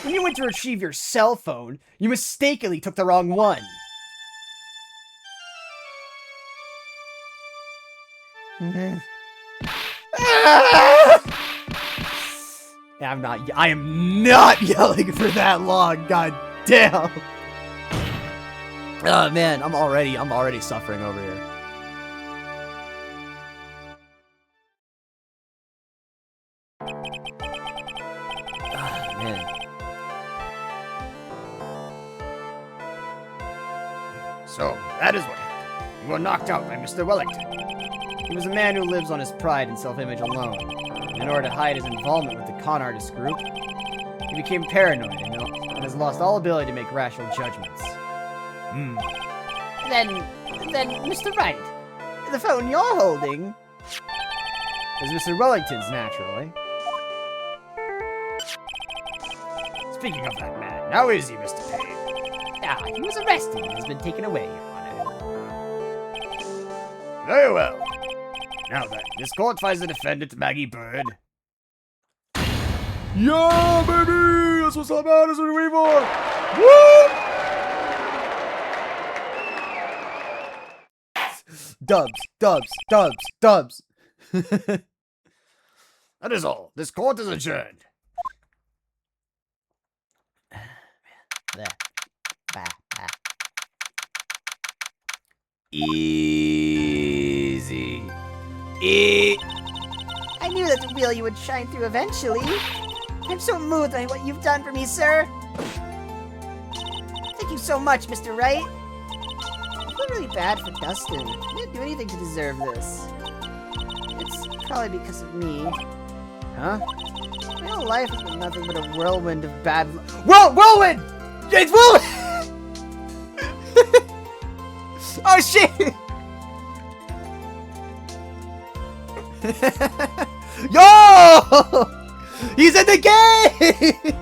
Speaker 1: When you went to retrieve your cell phone, you mistakenly took the wrong one. I am not yelling for that long, god damn. Oh man, I'm already suffering over here. Oh man.
Speaker 2: So, that is what happened. You were knocked out by Mr. Wellington.
Speaker 1: He was a man who lives on his pride and self-image alone. And in order to hide his involvement with the con artist group, he became paranoid and has lost all ability to make rational judgments. Then, Mr. Wright, the phone you're holding is Mr. Wellington's, naturally.
Speaker 2: Speaking of that man, how is he, Mr. Payne?
Speaker 3: he was arrested and has been taken away, Your Honor.
Speaker 2: Very well. Now then, this court finds the defendant, Maggie Bird.
Speaker 1: Yeah, baby! That's what's up, man. That's what we for! Woo! Dubs.
Speaker 2: That is all. This court is adjourned.
Speaker 1: Easy.
Speaker 3: I knew that the wheel you would shine through eventually. I'm so moved by what you've done for me, sir. Thank you so much, Mr. Wright. I feel really bad for Dustin. He didn't do anything to deserve this. It's probably because of me.
Speaker 1: Huh?
Speaker 3: My whole life has been nothing but a whirlwind of bad luck.
Speaker 1: Whirlwind! It's Whirlwind! Oh shit! Yo! He's in the game!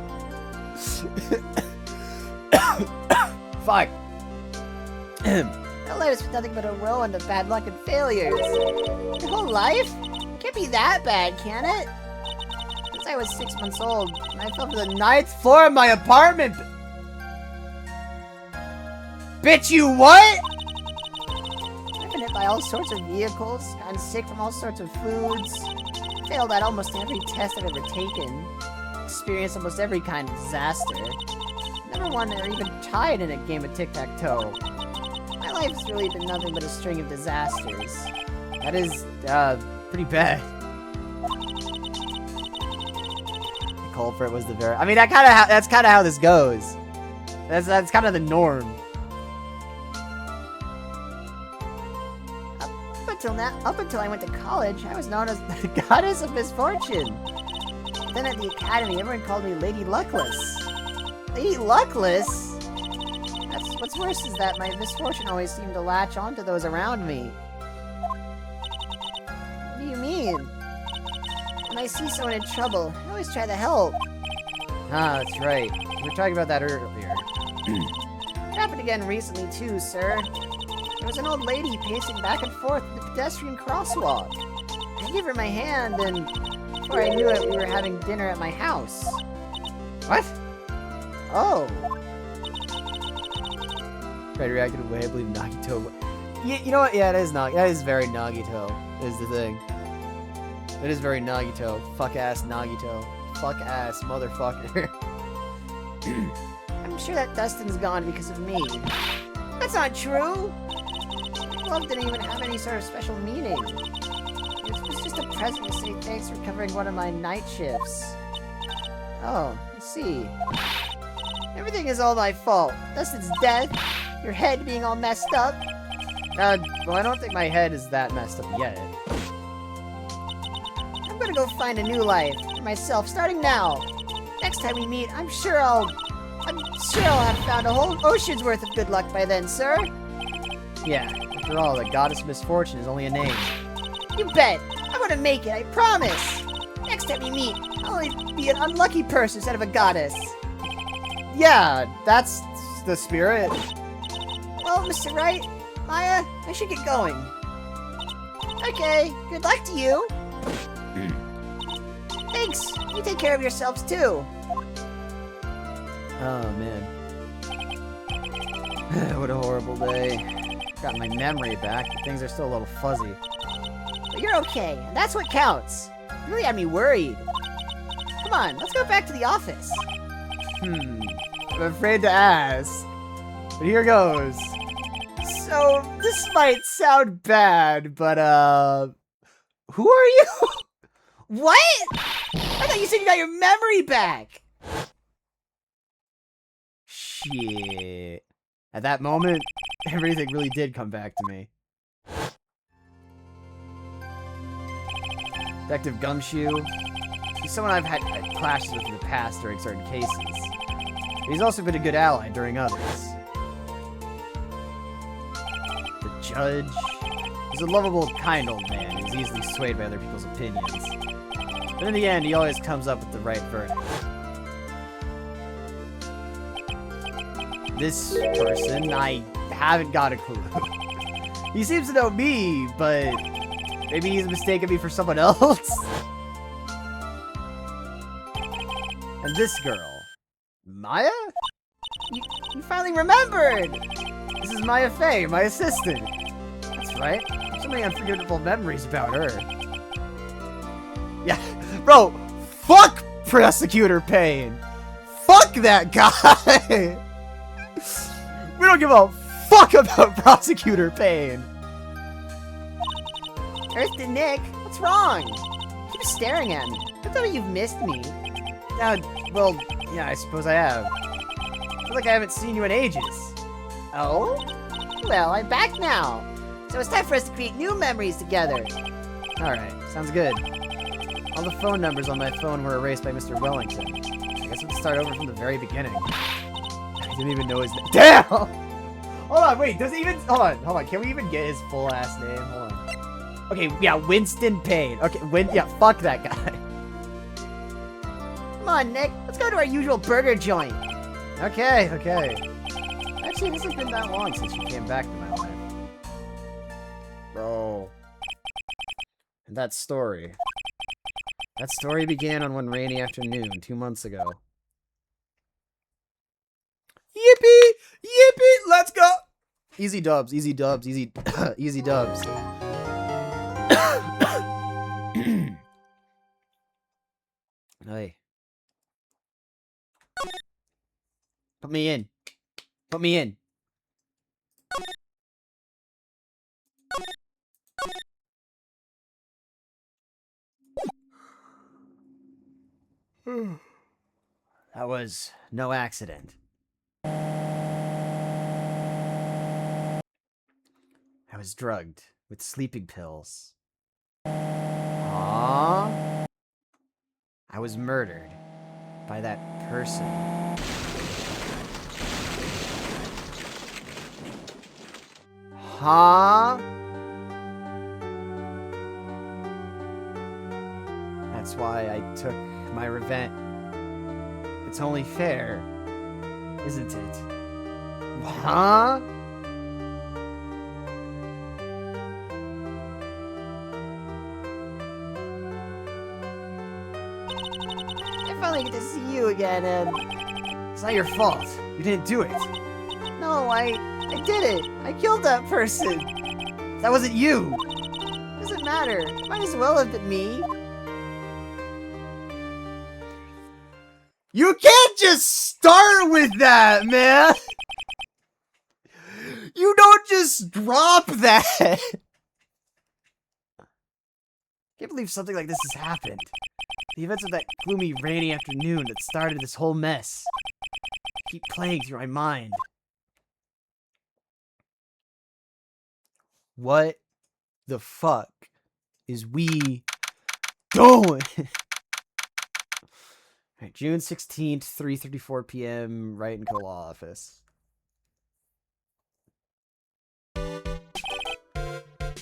Speaker 1: Fuck.
Speaker 3: My life has been nothing but a whirlwind of bad luck and failures. Your whole life? Can't be that bad, can it? Since I was 6 months old, and I fell to the
Speaker 1: 9th floor of my apartment! Bitch, you what?
Speaker 3: I've been hit by all sorts of vehicles, gotten sick from all sorts of foods, failed at almost every test I've ever taken, experienced almost every kind of disaster. Never won or even tied in a game of tic-tac-toe. My life has really been nothing but a string of disasters.
Speaker 1: That is, pretty bad. The culprit was the very... I mean, that's kind of how this goes. That's kind of the norm.
Speaker 3: Up until I went to college, I was known as the Goddess of Misfortune. Then at the academy, everyone called me Lady Luckless. Lady Luckless? What's worse is that my misfortune always seemed to latch onto those around me. What do you mean? When I see someone in trouble, I always try to help.
Speaker 1: Ah, that's right. We were talking about that earlier.
Speaker 3: It happened again recently too, sir. There was an old lady pacing back and forth in the pedestrian crosswalk. I gave her my hand, and before I knew it, we were having dinner at my house.
Speaker 1: What?
Speaker 3: Oh.
Speaker 1: Fred reacted away. I believe Nagito. You know what? Yeah, it is Nagito. That is very Nagito. Is the thing. It is very Nagito. Fuck ass Nagito. Fuck ass motherfucker.
Speaker 3: I'm sure that Dustin's gone because of me. That's not true. Love didn't even have any sort of special meaning. It was just a present to say thanks for covering one of my night shifts. Oh, I see. Everything is all my fault. Dustin's death, your head being all messed up.
Speaker 1: Well, I don't think my head is that messed up yet.
Speaker 3: I'm gonna go find a new life for myself, starting now. Next time we meet, I'm sure I'll have found a whole ocean's worth of good luck by then, sir.
Speaker 1: Yeah, after all, the Goddess of Misfortune is only a name.
Speaker 3: You bet. I'm gonna make it, I promise. Next time we meet, I'll only be an unlucky person instead of a goddess.
Speaker 1: Yeah, that's the spirit.
Speaker 3: Well, Mr. Wright, Maya, I should get going. Okay, good luck to you. Thanks. You take care of yourselves too.
Speaker 1: Oh, man. What a horrible day. Got my memory back, but things are still a little fuzzy.
Speaker 3: But you're okay, and that's what counts. You really had me worried. Come on, let's go back to the office.
Speaker 1: I'm afraid to ask. But here goes. So, this might sound bad, but, who are you?
Speaker 3: What? I thought you said you got your memory back.
Speaker 1: Shit. At that moment, everything really did come back to me. Detective Gumshoe. He's someone I've had clashes with in the past during certain cases. But he's also been a good ally during others. The judge. He's a lovable, kind old man who's easily swayed by other people's opinions. But in the end, he always comes up with the right verdict. This person, I haven't got a clue. He seems to know me, but maybe he's mistaken me for someone else? And this girl, Maya?
Speaker 3: You finally remembered!
Speaker 1: This is Maya Fey, my assistant. That's right. I have so many unforgettable memories about her. Yeah, bro, fuck Prosecutor Payne. Fuck that guy. We don't give a fuck about Prosecutor Payne.
Speaker 3: Earth Nick, what's wrong? Keep staring at me. I thought you've missed me.
Speaker 1: Well, yeah, I suppose I have. I feel like I haven't seen you in ages.
Speaker 3: Oh? Well, I'm back now. So it's time for us to create new memories together.
Speaker 1: Alright, sounds good. All the phone numbers on my phone were erased by Mr. Wellington. I guess we'll start over from the very beginning. I didn't even know his name. Damn! Hold on, wait, does it even... Hold on, can we even get his full ass name? Hold on. Okay, yeah, Winston Payne. Okay, yeah, fuck that guy. on, Nick. Let's go to our usual burger joint. Okay. Actually, this hasn't been that long since you came back to my life. Bro. And that story. That story began on one rainy afternoon 2 months ago. Yippee! Yippee! Let's go! Easy dubs. Easy dubs. Hey. Put me in. That was no accident. I was drugged with sleeping pills. Aww. I was murdered by that person. Huh? That's why I took my revenge. It's only fair, isn't it? Huh? I finally get to see you again, Ed. It's not your fault. You didn't do it. No, I did it. I killed that person. That wasn't you. Doesn't matter. Might as well have been me. You can't just start with that, man! You don't just drop that! Can't believe something like this has happened. The events of that gloomy, rainy afternoon that started this whole mess keep playing through my mind. What the fuck is we doing? Right, June 16th, 3:34 p.m., Wright and Co. Law Office.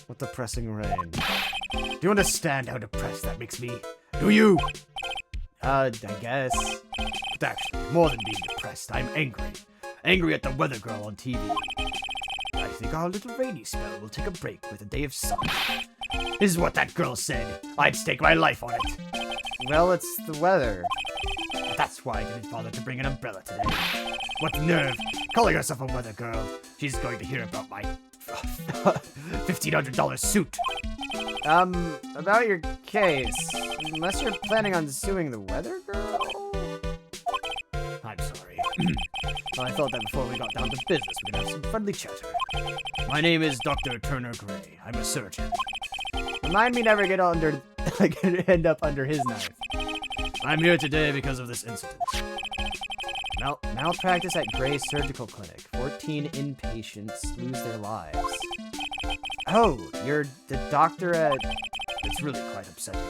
Speaker 1: What depressing rain.
Speaker 2: Do you understand how depressed that makes me? Do you?
Speaker 1: I guess.
Speaker 2: But actually, more than being depressed, I'm angry. Angry at the weather girl on TV. I think our little rainy spell will take a break with a day of sun. This is what that girl said. I'd stake my life on it.
Speaker 1: Well, it's the weather.
Speaker 2: That's why I didn't bother to bring an umbrella today. What nerve! Calling herself a weather girl. She's going to hear about my $1,500 suit.
Speaker 1: About your case. Unless you're planning on suing the weather girl?
Speaker 2: I'm sorry. Well, I thought that before we got down to business, we could have some friendly chatter. My name is Dr. Turner Gray. I'm a surgeon.
Speaker 1: Remind me never get end up under his knife.
Speaker 2: I'm here today because of this incident.
Speaker 1: Malpractice at Gray's Surgical Clinic. 14 inpatients lose their lives. Oh, you're the doctor at...
Speaker 2: It's really quite upsetting.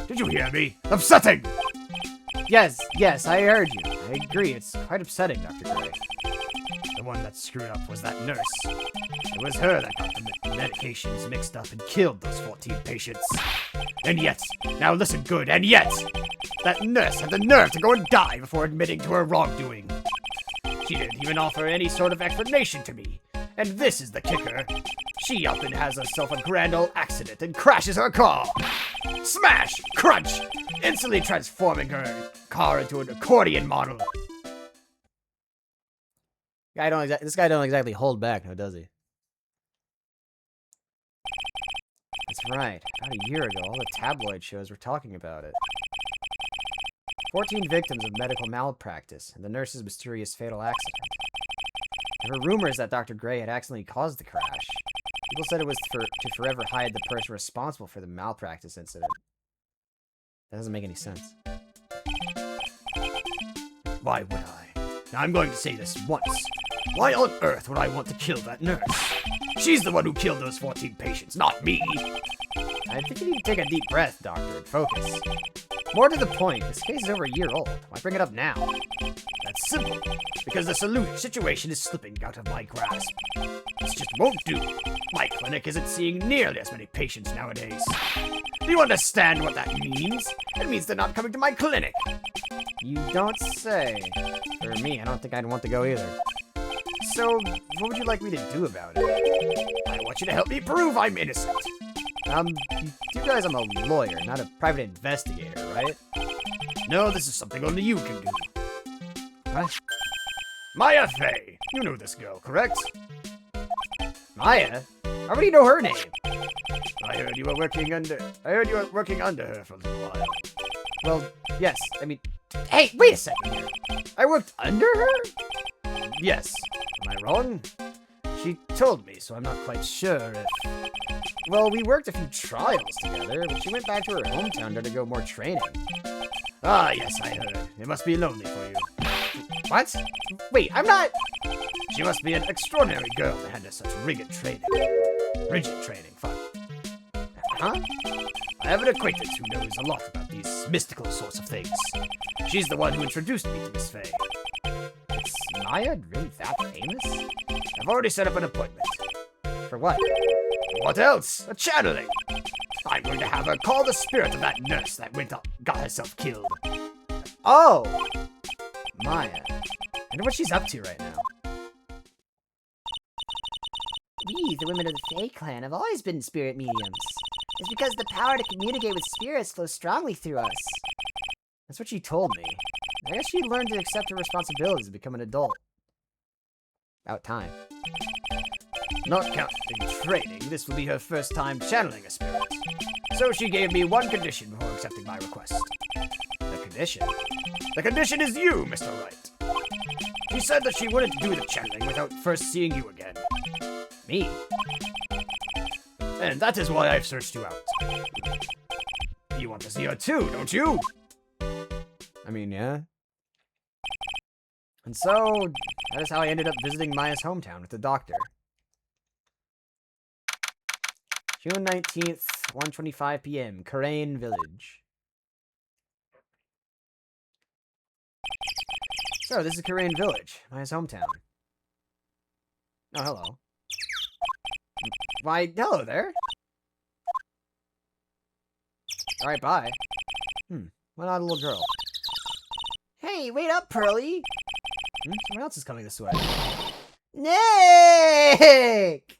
Speaker 2: Did you hear me? Upsetting!
Speaker 1: Yes, I heard you. I agree, it's quite upsetting, Dr. Gray.
Speaker 2: The one that screwed up was that nurse. It was her that got the medications mixed up and killed those 14 patients. And yet, now listen good, and yet, that nurse had the nerve to go and die before admitting to her wrongdoing. She didn't even offer any sort of explanation to me. And this is the kicker. She up and has herself a grand old accident and crashes her car. Smash! Crunch! Instantly transforming her car into an accordion model.
Speaker 1: This guy don't exactly hold back, now does he? That's right. About a year ago, all the tabloid shows were talking about it. 14 victims of medical malpractice and the nurse's mysterious fatal accident. There were rumors that Dr. Gray had accidentally caused the crash. People said it was to forever hide the person responsible for the malpractice incident. That doesn't make any sense.
Speaker 2: Why would I? Now I'm going to say this once. Why on earth would I want to kill that nurse? She's the one who killed those 14 patients, not me.
Speaker 1: I think you need to take a deep breath, Doctor, and focus. More to the point, this case is over a year old. Why bring it up now?
Speaker 2: That's simple. Because the situation is slipping out of my grasp. This just won't do. My clinic isn't seeing nearly as many patients nowadays. Do you understand what that means? It means they're not coming to my clinic.
Speaker 1: You don't say. For me, I don't think I'd want to go either. So, what would you like me to do about it?
Speaker 2: I want you to help me prove I'm innocent.
Speaker 1: You guys, I'm a lawyer, not a private investigator, right?
Speaker 2: No, this is something only you can do.
Speaker 1: What?
Speaker 2: Maya Fey. You know this girl, correct?
Speaker 1: Maya? How do you know her name?
Speaker 2: I heard you were working under her for a little while.
Speaker 1: Well, yes, I mean... Hey, wait a second here. I worked under her?
Speaker 2: Yes.
Speaker 1: Am I wrong? She told me, so I'm not quite sure if... Well, we worked a few trials together, but she went back to her hometown to undergo more training.
Speaker 2: Ah, yes, I heard. It must be lonely for you.
Speaker 1: What? Wait, I'm not...
Speaker 2: She must be an extraordinary girl to handle such rigid training. Fun.
Speaker 1: Huh?
Speaker 2: I have an acquaintance who knows a lot about these mystical sorts of things. She's the one who introduced me to Miss Fey.
Speaker 1: Is Maya really that famous?
Speaker 2: I've already set up an appointment.
Speaker 1: For what?
Speaker 2: What else? A channeling. I'm going to have her call the spirit of that nurse that went up, got herself killed.
Speaker 1: Oh! Maya. I wonder what she's up to right now.
Speaker 3: We, the women of the Fae clan, have always been spirit mediums. It's because the power to communicate with spirits flows strongly through us.
Speaker 1: That's what she told me. I guess she learned to accept her responsibilities and become an adult. About time.
Speaker 2: Not counting training, this will be her first time channeling a spirit. So she gave me one condition before accepting my request.
Speaker 1: The condition?
Speaker 2: The condition is you, Mr. Wright. She said that she wouldn't do the channeling without first seeing you again.
Speaker 1: Me?
Speaker 2: And that is why I've searched you out. You want to see her too, don't you?
Speaker 1: I mean, yeah. And so, that is how I ended up visiting Maya's hometown with the doctor. June 19th, 1:25 p.m., Karain Village. So, this is Karain Village, Maya's hometown. Oh, hello. Why, hello there. Alright, bye. What an odd little girl.
Speaker 3: Hey, wait up, Pearly!
Speaker 1: Someone else is coming this way.
Speaker 3: Nick!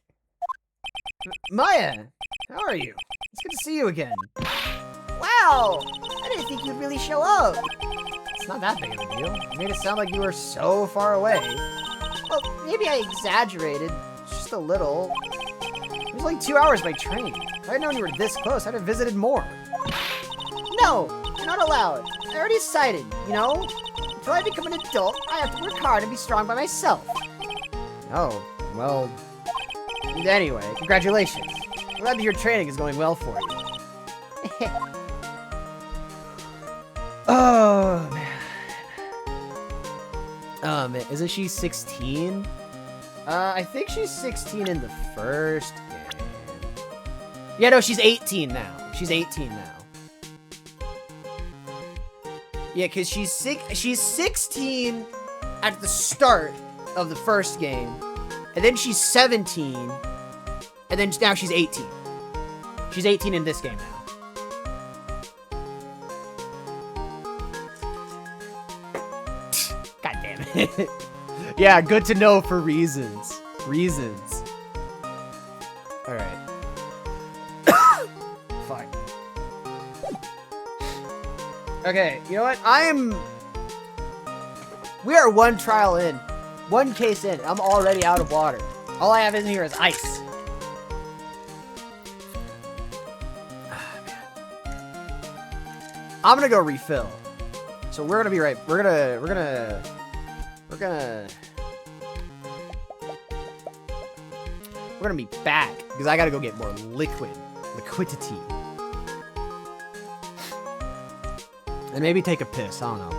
Speaker 1: Maya! How are you? It's good to see you again.
Speaker 3: Wow! I didn't think you'd really show up.
Speaker 1: It's not that big of a deal. You made it sound like you were so far away.
Speaker 3: Well, maybe I exaggerated.
Speaker 1: Just a little. It was like 2 hours by train. If I'd known you were this close, I'd have visited more.
Speaker 3: No, you're not allowed. I already decided, you know? Until I become an adult, I have to work hard and be strong by myself.
Speaker 1: Oh, well... Anyway, congratulations. I'm glad that your training is going well for you. Oh, man. Man, isn't she 16? I think she's 16 in the first game. Yeah, no, she's 18 now. She's 18 now. Yeah, because she's 16 at the start of the first game, and then she's 17, and then now she's 18. She's 18 in this game now. God damn it. Yeah, good to know for reasons. Reasons. Alright. Fine. Okay, you know what? We are one trial in. One case in. I'm already out of water. All I have in here is ice. I'm gonna go refill. So we're gonna be right. We're gonna be back because I gotta go get more liquidity, and maybe take a piss. I don't know.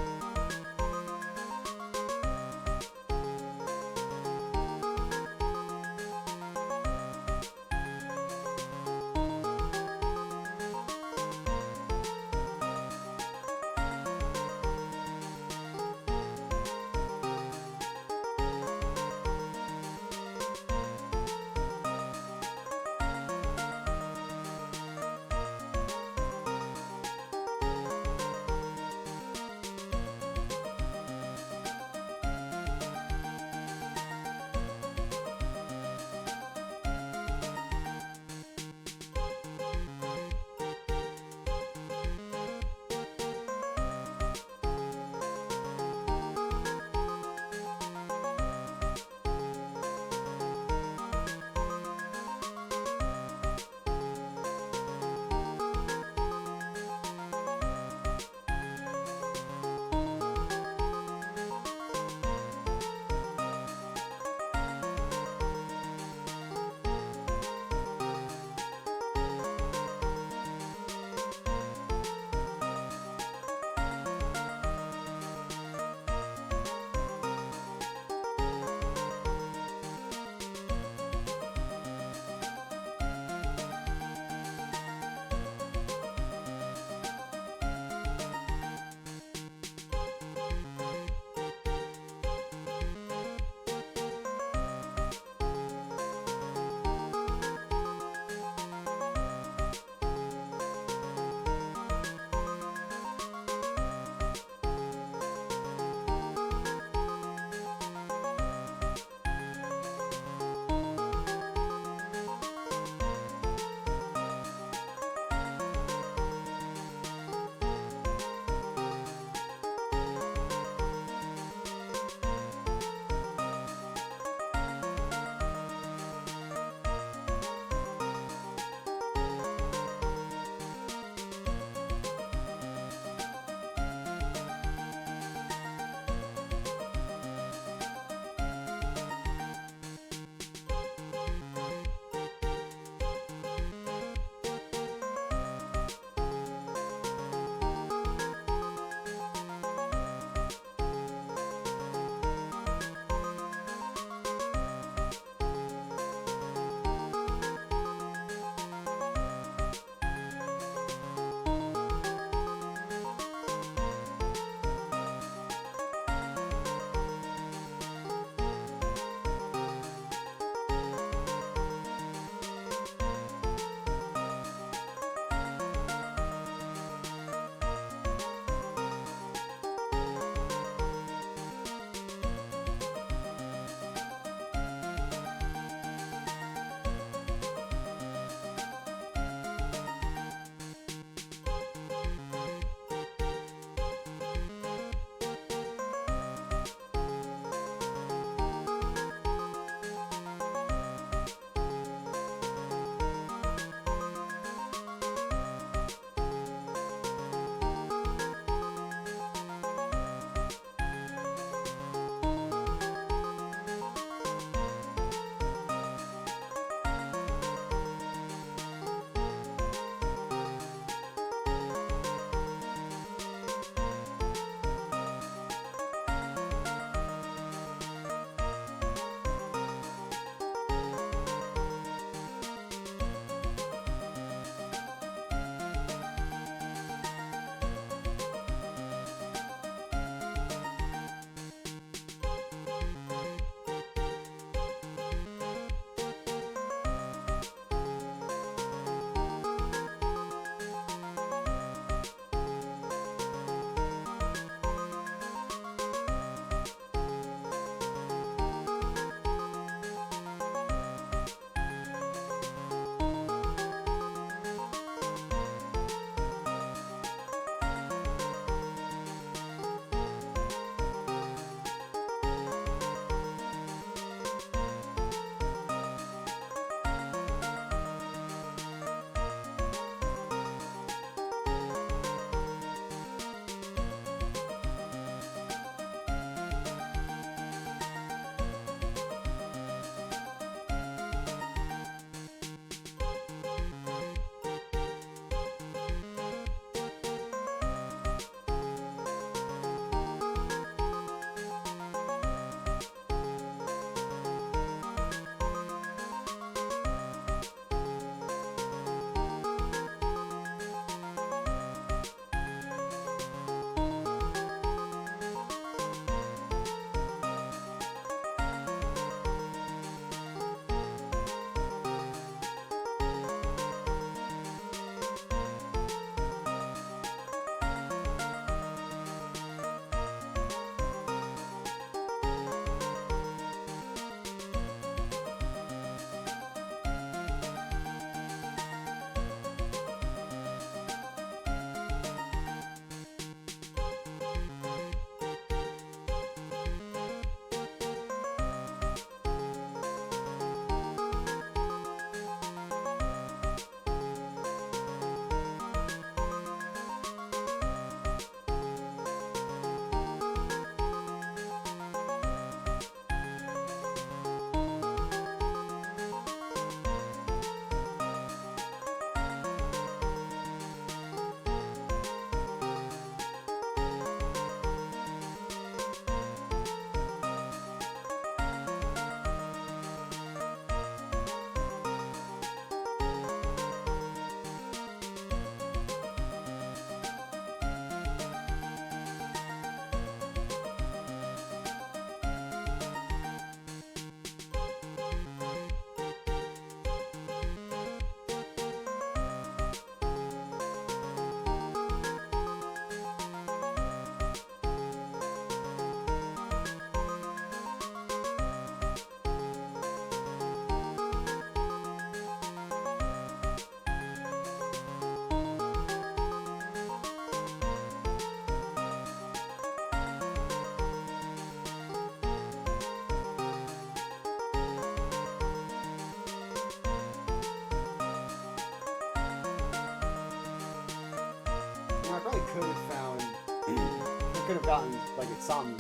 Speaker 1: probably could have found. I could have gotten like something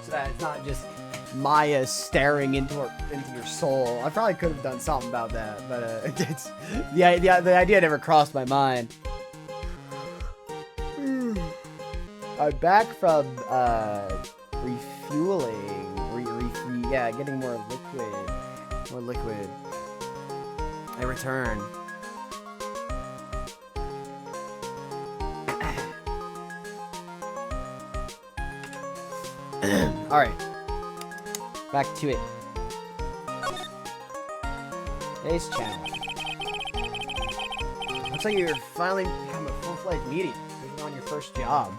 Speaker 1: so that it's not just Maya staring into your soul. I probably could have done something about that, but it's the idea never crossed my mind. I'm back from refueling. Yeah, getting more liquid. I return. Alright. Back to it. Today's challenge. Looks like you're finally become a full-fledged medium. You're on your first job.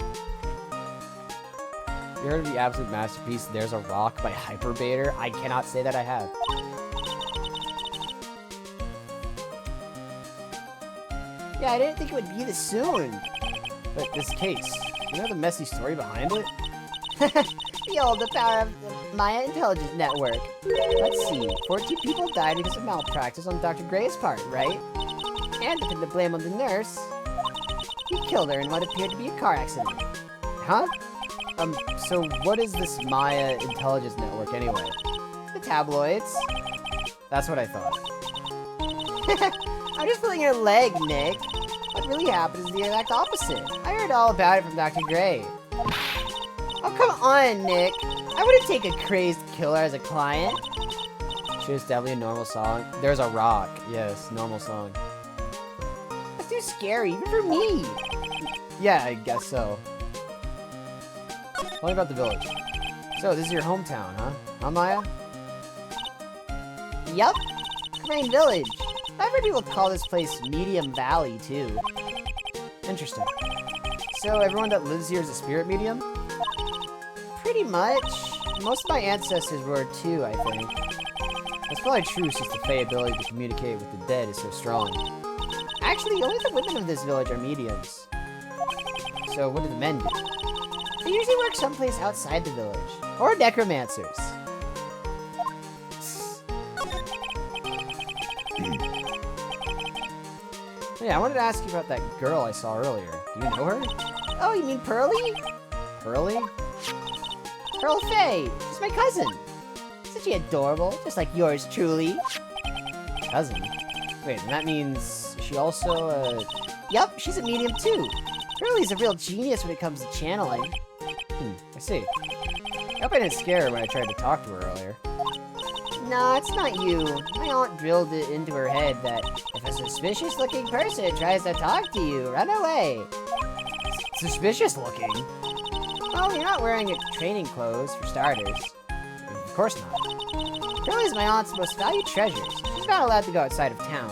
Speaker 1: You heard of the absolute masterpiece, There's a Rock by Hyperbaiter? I cannot say that I have. Yeah, I didn't think it would be this soon. But this case, you know the messy story behind it?
Speaker 3: The power of the Maya Intelligence Network. Let's see. 14 people died because of malpractice on Dr. Gray's part, right? And to pin the blame on the nurse, he killed her in what appeared to be a car accident.
Speaker 1: Huh? So what is this Maya Intelligence Network anyway?
Speaker 3: The tabloids.
Speaker 1: That's what I thought.
Speaker 3: I'm just pulling your leg, Nick. What really happened is the exact opposite. I heard all about it from Dr. Gray. Oh, come on, Nick. I wouldn't take a crazed killer as a client.
Speaker 1: She was definitely a normal song. There's a rock. Yes, normal song.
Speaker 3: That's too scary, even for me.
Speaker 1: Yeah, I guess so. Tell me about the village. So, this is your hometown, huh? Huh, Maya?
Speaker 3: Yup. Crane Village. I've heard people call this place Medium Valley, too.
Speaker 1: Interesting. So, everyone that lives here is a spirit medium?
Speaker 3: Pretty much.
Speaker 1: Most of my ancestors were too, I think. That's probably true since the Fae ability to communicate with the dead is so strong.
Speaker 3: Actually, only the women of this village are mediums.
Speaker 1: So, what do the men do?
Speaker 3: They usually work someplace outside the village. Or necromancers.
Speaker 1: Yeah, I wanted to ask you about that girl I saw earlier. Do you know her?
Speaker 3: Oh, you mean Pearly?
Speaker 1: Pearly?
Speaker 3: Pearl Faye. She's my cousin. Isn't she adorable? Just like yours truly.
Speaker 1: Cousin? Wait, that means she also,
Speaker 3: Yup, she's a medium too. Pearly's a real genius when it comes to channeling.
Speaker 1: I see. I hope I didn't scare her when I tried to talk to her earlier.
Speaker 3: Nah, it's not you. My aunt drilled it into her head that if a suspicious-looking person tries to talk to you, run away.
Speaker 1: Suspicious looking?
Speaker 3: Well, you're not wearing training clothes, for starters.
Speaker 1: Of course not.
Speaker 3: Pearly's my aunt's most valued treasures. She's not allowed to go outside of town.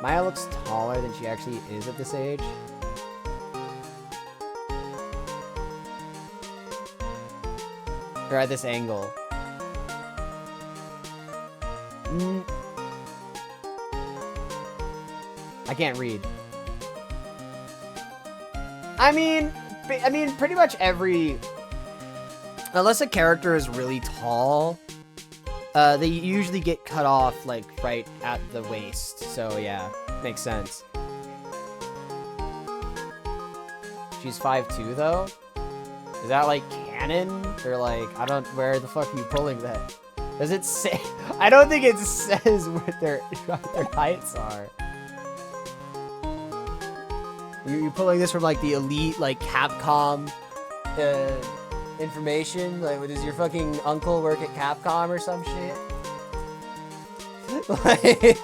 Speaker 1: Maya looks taller than she actually is at this age. Or at this angle. I can't read. I mean, pretty much every... Unless a character is really tall, they usually get cut off, like, right at the waist. So, yeah, makes sense. She's 5'2", though? Is that, like, canon? Or, like, I don't... Where the fuck are you pulling that? Does it say... I don't think it says what their heights are. You're pulling this from, like, the elite, like, Capcom information? Like, does your fucking uncle work at Capcom or some shit? Like...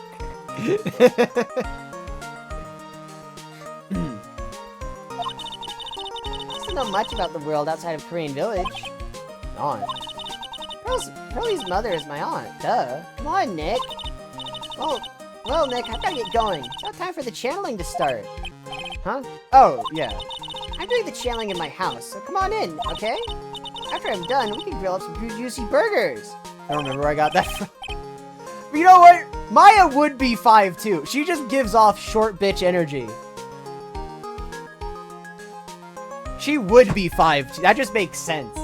Speaker 3: Doesn't know much about the world outside of Crane Village.
Speaker 1: Aunt.
Speaker 3: Pearly's mother is my aunt, duh. Come on, Nick. Well, Nick, I've gotta get going. It's about time for the channeling to start.
Speaker 1: Huh? Oh, yeah.
Speaker 3: I'm doing the channeling in my house, so come on in, okay? After I'm done, we can grill up some juicy burgers.
Speaker 1: I don't remember where I got that from. But you know what? Maya would be 5'2". She just gives off short bitch energy. She would be 5'2". That just makes sense.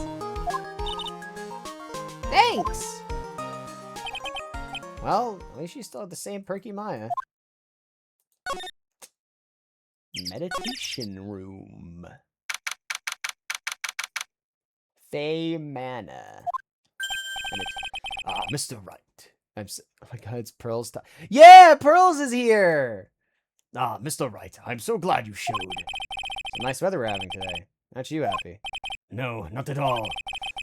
Speaker 3: Thanks!
Speaker 1: Well, at least she's still the same perky Maya. Meditation room. Fey Mana.
Speaker 2: Mr. Wright.
Speaker 1: Oh my god, it's Pearl's time. Yeah, Pearls is here!
Speaker 2: Mr. Wright, I'm so glad you showed.
Speaker 1: Some nice weather we're having today. Aren't you happy?
Speaker 2: No, not at all.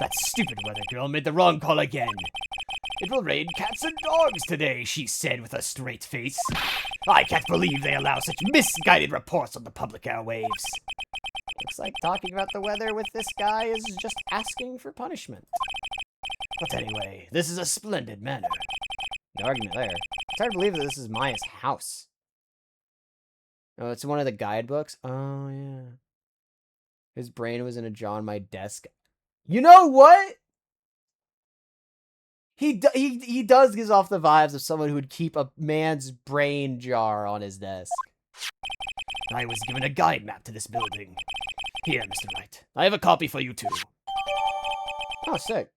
Speaker 2: That stupid weather girl made the wrong call again. It will rain cats and dogs today, she said with a straight face. I can't believe they allow such misguided reports on the public airwaves.
Speaker 1: Looks like talking about the weather with this guy is just asking for punishment.
Speaker 2: But anyway, this is a splendid manor.
Speaker 1: No argument there. It's hard to believe that this is Maya's house. Oh, it's one of the guidebooks? Oh, yeah. His brain was in a jar on my desk. You know what? He does give off the vibes of someone who would keep a man's brain jar on his desk.
Speaker 2: I was given a guide map to this building. Here, Mr. Wright. I have a copy for you too.
Speaker 1: Oh, sick.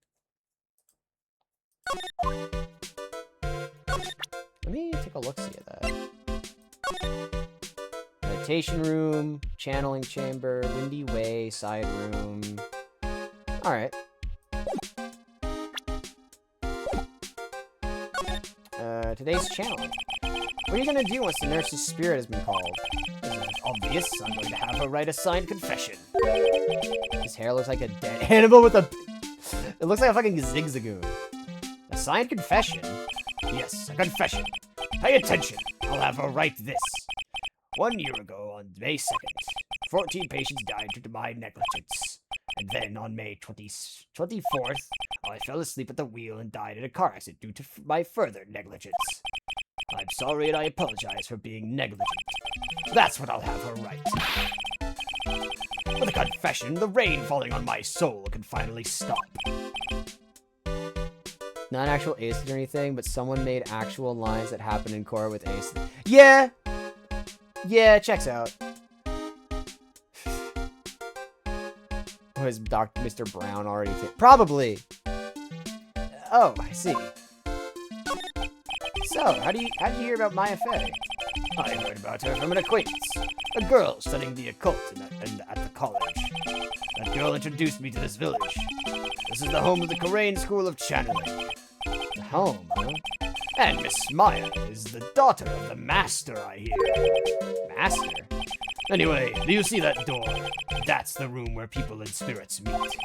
Speaker 1: Let me take a look-see at that. Meditation room, channeling chamber, windy way, side room. Alright. Today's channeling. What are you gonna do once the nurse's spirit has been called?
Speaker 2: Isn't it obvious? I'm going to have her write a signed confession.
Speaker 1: His hair looks like a dead animal with a... It looks like a fucking zigzagoon. A signed confession?
Speaker 2: Yes, a confession. Pay attention. I'll have her write this. 1 year ago, on May 2nd, 14 patients died due to my negligence. And then on May 24th, I fell asleep at the wheel and died in a car accident due to my further negligence. I'm sorry and I apologize for being negligent. That's what I'll have her write. With a confession, the rain falling on my soul can finally stop.
Speaker 1: Not actual Ace or anything, but someone made actual lines that happened in court with Ace. Yeah! Yeah, checks out. Oh, is Mr. Brown already probably! Oh, I see. So, how did you hear about Maya Fey?
Speaker 2: I heard about her from an acquaintance, a girl studying the occult at the college. That girl introduced me to this village. This is the home of the Korean School of Channeling.
Speaker 1: The home, huh?
Speaker 2: And Miss Maya is the daughter of the master, I hear.
Speaker 1: Master?
Speaker 2: Anyway, do you see that door? That's the room where people and spirits meet.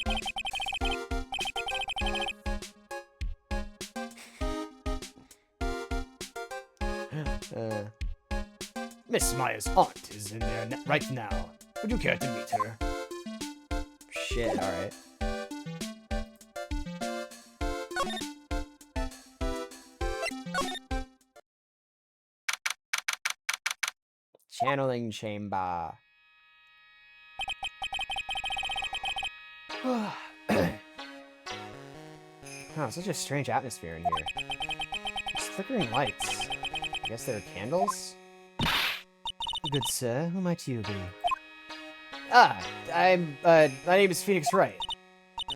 Speaker 2: Miss Maya's aunt is in there right now. Would you care to meet her?
Speaker 1: Shit, alright. Channeling chamber. Oh, such a strange atmosphere in here. It's flickering lights. I guess they're candles? Good sir, who might you be? My name is Phoenix Wright.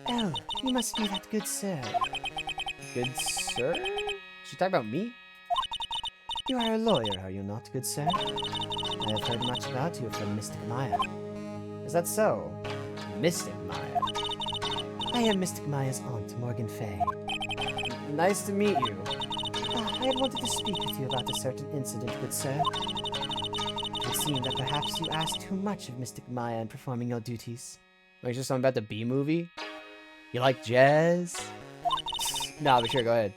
Speaker 1: Oh, you must be that good sir. Good sir? She talking about me? You are a lawyer, are you not, good sir? I have heard much about you from Mystic Maya. Is that so? Mystic Maya? I am Mystic Maya's aunt, Morgan Fay. Nice to meet you. I had wanted to speak with you about a certain incident, good sir. It seemed that perhaps you asked too much of Mystic Maya in performing your duties. Oh, you just something about the B-movie? You like jazz? Nah, but sure, go ahead.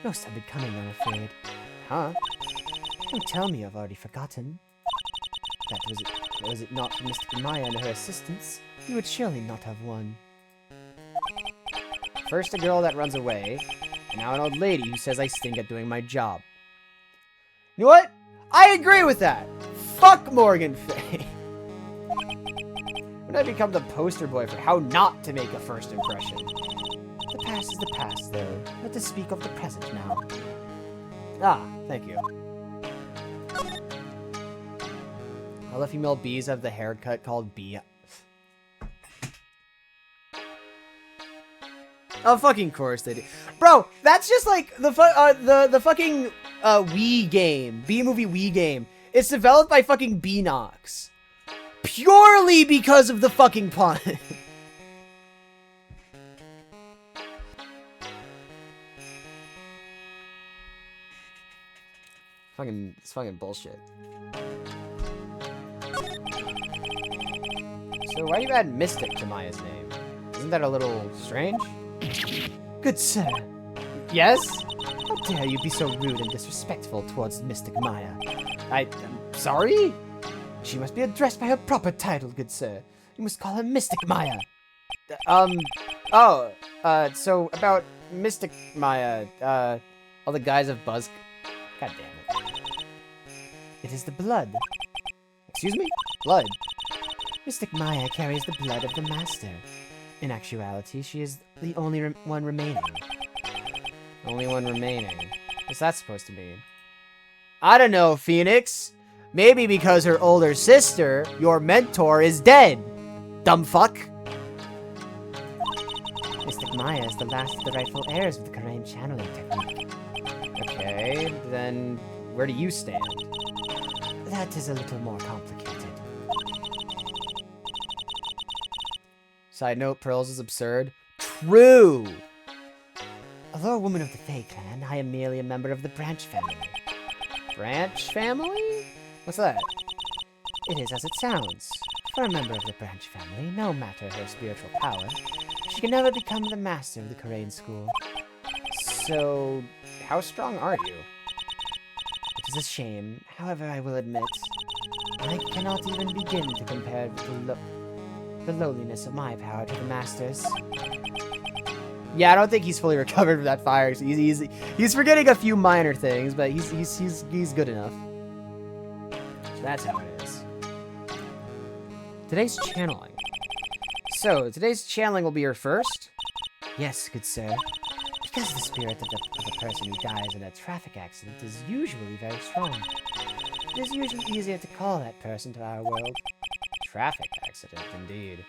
Speaker 1: Most have been coming, I'm afraid. Huh? Don't tell me I've already forgotten. Was it not for Mystic Maya and her assistants, you would surely not have won. First a girl that runs away, and now an old lady who says I stink at doing my job. You know what? I agree with that! Fuck Morgan Fay! When I become the poster boy for how not to make a first impression. The past is the past, though. Let us speak of the present now. Ah, thank you. All the female bees have the haircut called bee. Of fucking course they do. Bro, that's just like the fucking Wii game. B-movie Wii game. It's developed by fucking Beanox. Purely because of the fucking pun. It's fucking bullshit. So why do you add Mystic to Maya's name? Isn't that a little strange? Good sir. Yes? How dare you be so rude and disrespectful towards Mystic Maya? I'm sorry? She must be addressed by her proper title, good sir. You must call her Mystic Maya. So about Mystic Maya, all the guys of Buzz... God damn it. It is the blood. Excuse me? Blood? Mystic Maya carries the blood of the Master. In actuality, she is the only one remaining. Only one remaining. What's that supposed to mean? I don't know, Phoenix. Maybe because her older sister, your mentor, is dead. Dumb fuck. Mystic Maya is the last of the rightful heirs of the Karain channeling technique. Okay, then where do you stand? That is a little more complicated. Side note, Pearls is absurd. True! Although a woman of the Fae clan, I am merely a member of the Branch family. Branch family? What's that? It is as it sounds. For a member of the Branch family, no matter her spiritual power, she can never become the master of the Karain school. So, how strong are you? It is a shame. However, I will admit, I cannot even begin to compare the lowliness of my power to the Master's. Yeah, I don't think he's fully recovered from that fire. So he's forgetting a few minor things, but he's good enough. So that's how it is. Today's channeling. So, today's channeling will be your first? Yes, good sir. Because the spirit of a person who dies in a traffic accident is usually very strong. It is usually easier to call that person to our world. Traffic accident, indeed.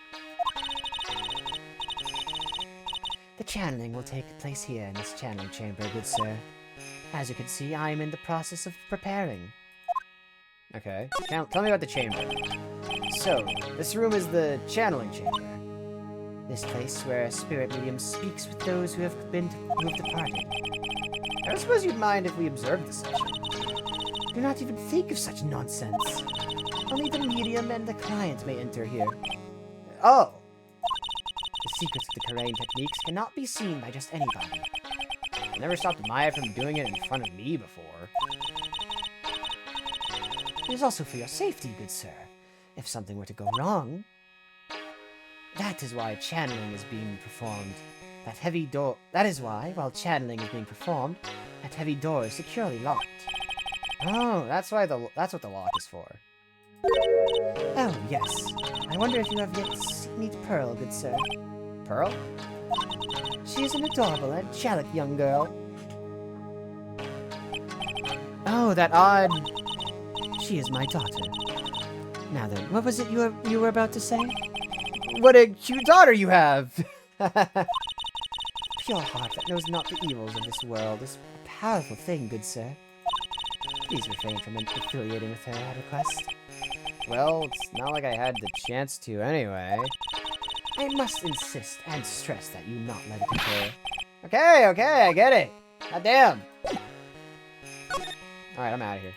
Speaker 1: The channeling will take place here in this channeling chamber, good sir. As you can see, I am in the process of preparing. Okay. Tell me about the chamber. So, this room is the channeling chamber. This place where a spirit medium speaks with those who have departed. I don't suppose you'd mind if we observed the session. Do not even think of such nonsense. Only the medium and the client may enter here. Oh! The secrets of the Karain techniques cannot be seen by just anybody. I never stopped Maya from doing it in front of me before. It is also for your safety, good sir. If something were to go wrong... That is why channeling is being performed. That is why, while channeling is being performed, that heavy door is securely locked. Oh, that's what the lock is for. Oh, yes. I wonder if you have yet to meet Pearl, good sir. Pearl? She is an adorable and angelic young girl. Oh, that odd... She is my daughter. Now then, what was it you were about to say? What a cute daughter you have! Pure heart that knows not the evils of this world is a powerful thing, good sir. Please refrain from affiliating with her, I request. Well, it's not like I had the chance to anyway. I must insist and stress that you not let it occur. Okay, I get it. God damn. Alright, I'm out of here.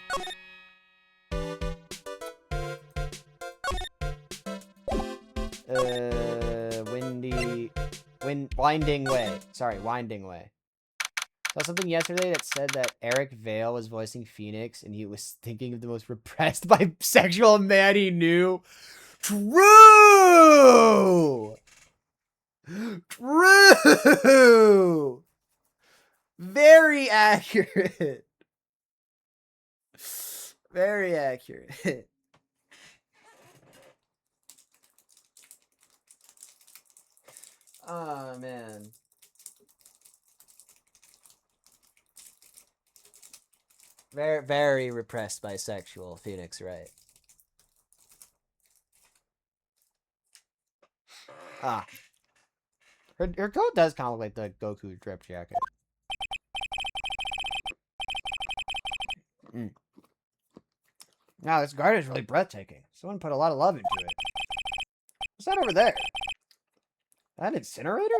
Speaker 1: Winding Way. Sorry, Winding Way. Saw something yesterday that said that Eric Vale was voicing Phoenix and he was thinking of the most repressed bisexual man he knew. True! True! Very accurate. Very accurate. Oh, man. Very, very repressed bisexual, Phoenix, right? Ah. Her coat does kind of look like the Goku drip jacket. Wow, this garden is really breathtaking. Someone put a lot of love into it. What's that over there? An incinerator?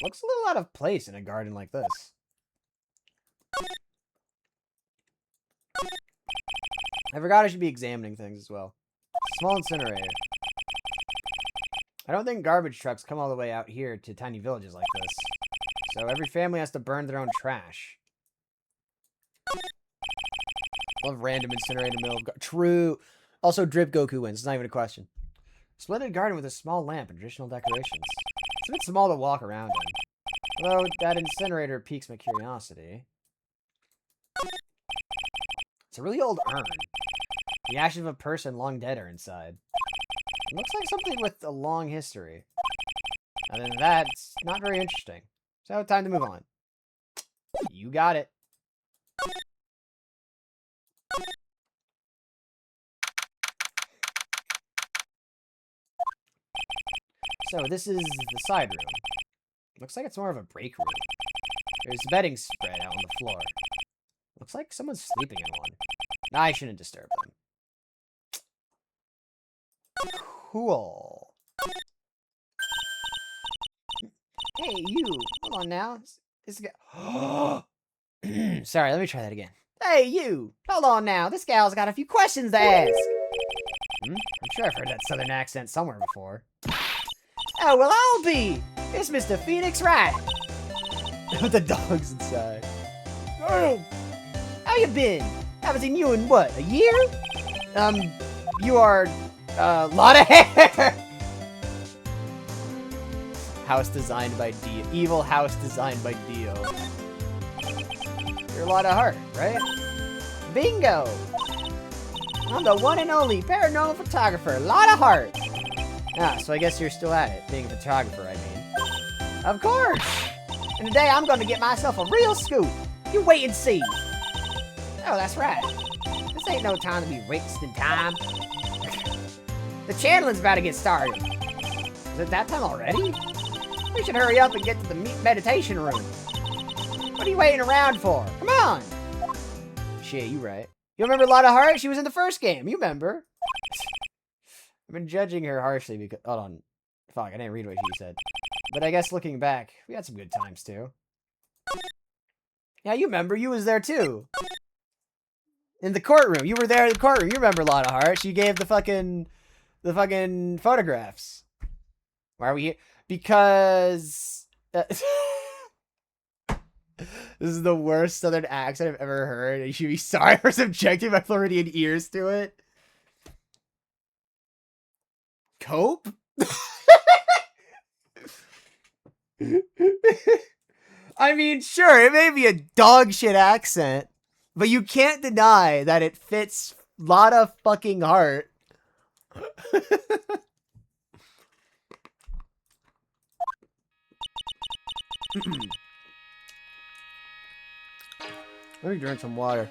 Speaker 1: Looks a little out of place in a garden like this. I forgot I should be examining things as well. Small incinerator. I don't think garbage trucks come all the way out here to tiny villages like this. So every family has to burn their own trash. Love random incinerator mill. True. Also, Drip Goku wins. It's not even a question. Splendid garden with a small lamp and additional decorations. It's a bit small to walk around in. Although, that incinerator piques my curiosity. It's a really old urn. The ashes of a person long dead are inside. It looks like something with a long history. Other than that, it's not very interesting. So, time to move on. You got it. So, this is the side room. Looks like it's more of a break room. There's bedding spread out on the floor. Looks like someone's sleeping in one. I shouldn't disturb them. Cool. Hey, you. Hold on now. This guy... Sorry, let me try that again. Hey, you. Hold on now. This gal's got a few questions to ask. I'm sure I've heard that southern accent somewhere before. Oh, well, I'll be. It's Mr. Phoenix Wright. With the dogs inside. Oh, how you been? Haven't seen you in, what, a year? You are, lot of hair! House designed by Dio. Evil house designed by Dio. You're a lot of heart, right? Bingo! I'm the one and only paranormal photographer. Lot of heart! Ah, so I guess you're still at it, being a photographer, I mean. Of course! And today I'm gonna get myself a real scoop. You wait and see. Oh, that's right. This ain't no time to be wasting time. The channeling's about to get started. Is it that time already? We should hurry up and get to the meditation room. What are you waiting around for? Come on! Shit, you right. You remember Lotta Hart? She was in the first game. You remember. I've been judging her harshly because... Hold on. Fuck, I didn't read what she said. But I guess looking back, we had some good times too. Yeah, you remember. You was there too. In the courtroom. You were there in the courtroom. You remember Lotta Hart. She gave the fucking photographs. Why are we here? Because... this is the worst southern accent I've ever heard. You should be sorry for subjecting my Floridian ears to it. Cope? I mean, sure, it may be a dog shit accent, but you can't deny that it fits Lotta fucking Hart. Let me drink some water.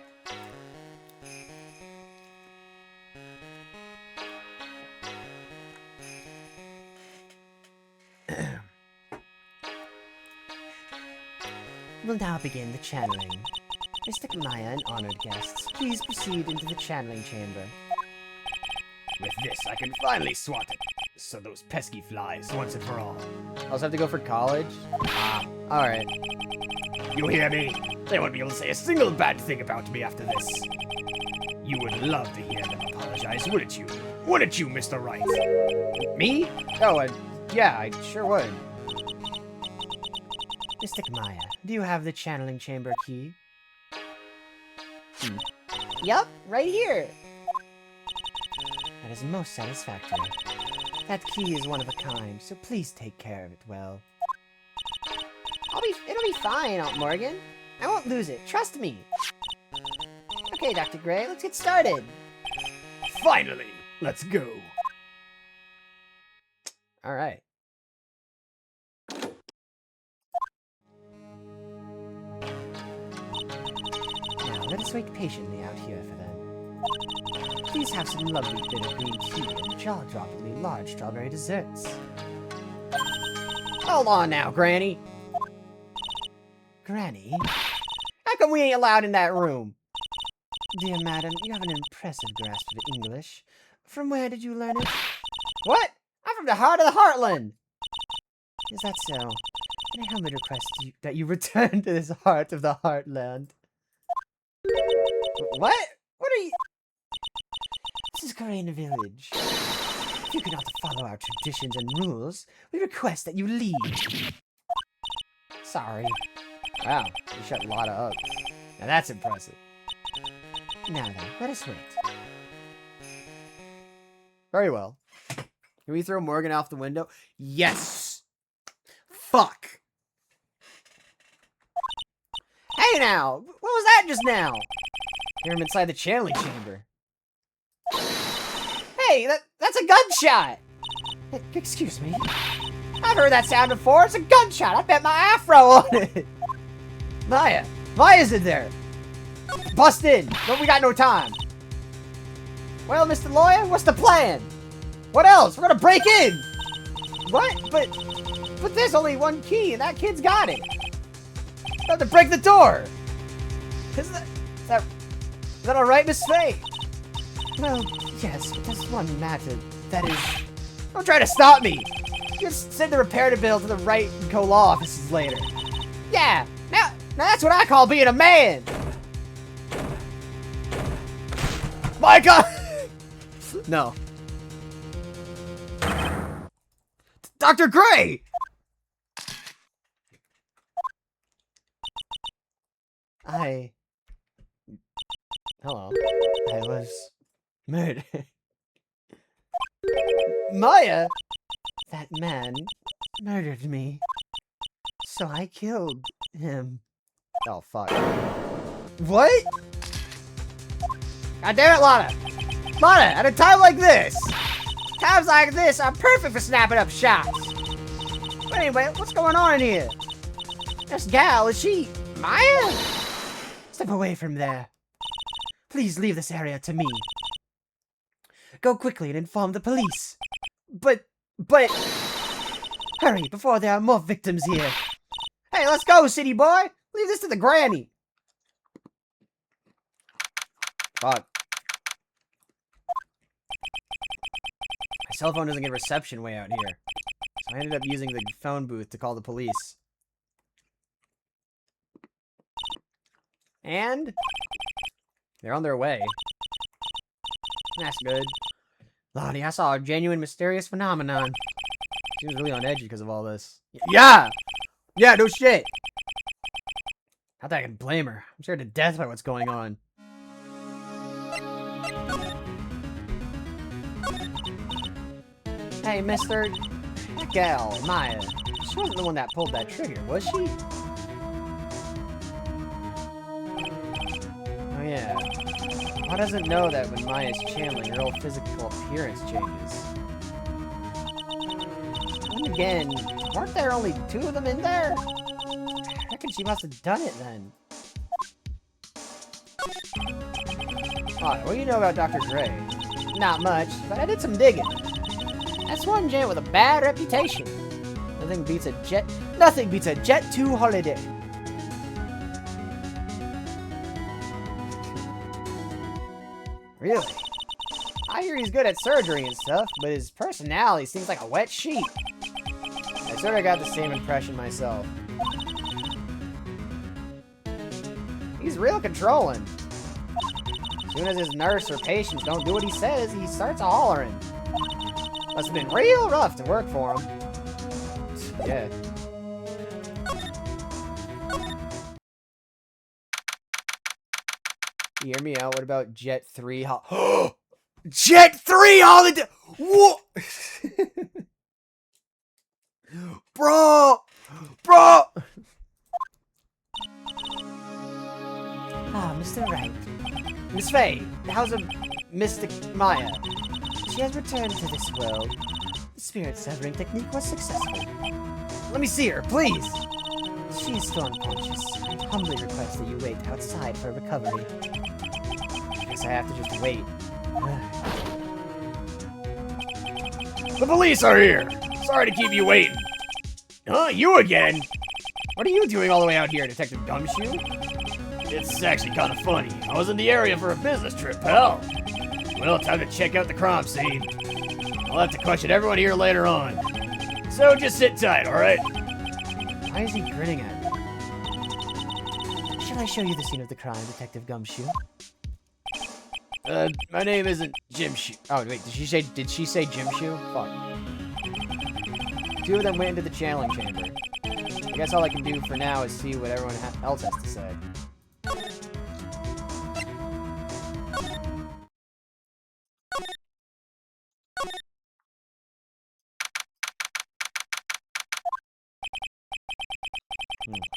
Speaker 1: We'll now begin the channeling. Mr. Maya and honored guests, please proceed into the channeling chamber.
Speaker 2: With this, I can finally swat it. So those pesky flies, once and for all.
Speaker 1: I also have to go for college? Alright.
Speaker 2: You hear me? They won't be able to say a single bad thing about me after this. You would love to hear them apologize, wouldn't you? Wouldn't you, Mr. Wright?
Speaker 1: Me? Oh, yeah, I sure would. Mr. Kamaya, do you have the channeling chamber key? Yup, right here. That is most satisfactory. That key is one of a kind, so please take care of it well. It'll be fine, Aunt Morgan. I won't lose it, trust me. Okay, Dr. Gray, let's get started.
Speaker 2: Finally, let's go.
Speaker 1: Alright. Now, let us wait patiently out here for them. Please have some lovely bitter green tea and jaw-droppingly large strawberry desserts. Hold on now, Granny. Granny? How come we ain't allowed in that room?
Speaker 3: Dear madam, you have an impressive grasp of English. From where did you learn it?
Speaker 1: What? I'm from the heart of the Heartland.
Speaker 3: Is that so? Can I humbly request that you return to this heart of the Heartland?
Speaker 1: What? What are you?
Speaker 3: This is Korean Village. If you cannot follow our traditions and rules, we request that you leave.
Speaker 1: Sorry. Wow, you shut Lotta up. Now that's impressive.
Speaker 3: Now then, let us wait.
Speaker 1: Very well. Can we throw Morgan off the window? Yes! Fuck! Hey now! What was that just now? Hear him inside the channeling chamber. Hey, that's a gunshot!
Speaker 3: Excuse me?
Speaker 1: I've heard that sound before. It's a gunshot. I bet my afro on it. Maya. Maya's in there. Bust in. But we got no time. Well, Mr. Lawyer, what's the plan? What else? We're gonna break in. What? But there's only one key, and that kid's got it. We have to break the door. Is that all right, Miss Faye?
Speaker 3: Well, yes, but there's one matter. That is...
Speaker 1: Don't try to stop me. Just send the repair bill to the Wright and Co. law offices later. Yeah, now that's what I call being a man. My God. No. Dr. Gray!
Speaker 3: Hello. I was murdered.
Speaker 1: Maya?
Speaker 3: That man murdered me. So I killed him.
Speaker 1: Oh, fuck. What? God damn it, Lotta! Lotta, at a time like this! Times like this are perfect for snapping up shots! But anyway, what's going on in here? This gal, is she Maya?
Speaker 3: Step away from there. Please leave this area to me. Go quickly and inform the police.
Speaker 1: But...
Speaker 3: Hurry, before there are more victims here.
Speaker 1: Hey, let's go, city boy! Leave this to the granny! Fuck. My cell phone doesn't get reception way out here. So I ended up using the phone booth to call the police. And... they're on their way. That's good. Lottie, I saw a genuine mysterious phenomenon. She was really on edge because of all this. Yeah! Yeah, no shit! Not that I can blame her. I'm scared to death by what's going on. Hey, mister... that gal, Maya. She wasn't the one that pulled that trigger, was she? Oh, yeah. Why doesn't know that when Maya's channeling, her whole physical appearance changes? And again, weren't there only 2 of them in there? I reckon she must have done it then. Alright, what do you know about Dr. Gray? Not much, but I did some digging. That's one gent with a bad reputation. Nothing beats a Jet 2 holiday. Really? I hear he's good at surgery and stuff, but his personality seems like a wet sheet. I sort of got the same impression myself. He's real controlling. As soon as his nurse or patients don't do what he says, he starts hollering. Must have been real rough to work for him. Yeah. You hear me out? What about Jet 3 Jet 3 holiday? What? Bro!
Speaker 3: Ah, Mr. Wright.
Speaker 1: Miss Faye, how's a Mystic Maya?
Speaker 3: She has returned to this world. The spirit severing technique was successful.
Speaker 1: Let me see her, please.
Speaker 3: She is still unconscious. I humbly request that you wait outside for recovery.
Speaker 1: Guess I have to just wait. The police are here! Sorry to keep you waiting. Huh? You again? What are you doing all the way out here, Detective Gumshoe?
Speaker 2: It's actually kind of funny. I was in the area for a business trip, pal. Well, time to check out the crime scene. I'll have to question everyone here later on. So just sit tight, alright?
Speaker 1: Why is he grinning at me? Shall I show you the scene of the crime, Detective Gumshoe?
Speaker 2: My name isn't Jim
Speaker 1: Oh, wait, did she say Jim Shoe? Fuck. Two of them went into the channeling chamber. I guess all I can do for now is see what everyone else has to say.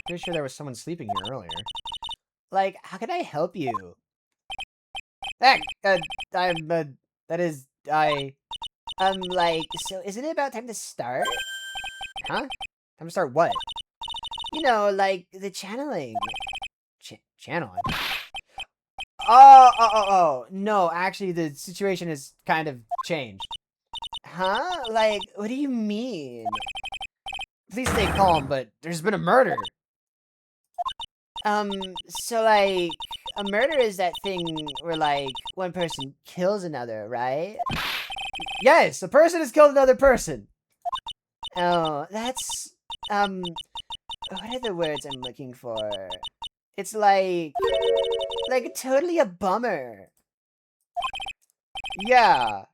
Speaker 1: Pretty sure there was someone sleeping here earlier. Like, how can I help you? Heck, like, so isn't it about time to start? Huh? Time to start what? You know, like, the channeling. Channeling? Oh, no, actually, the situation has kind of changed. Huh? Like, what do you mean? Please stay calm, but there's been a murder. So, like, a murder is that thing where, like, one person kills another, right? Yes, a person has killed another person. Oh, that's, what are the words I'm looking for? It's like totally a bummer. Yeah.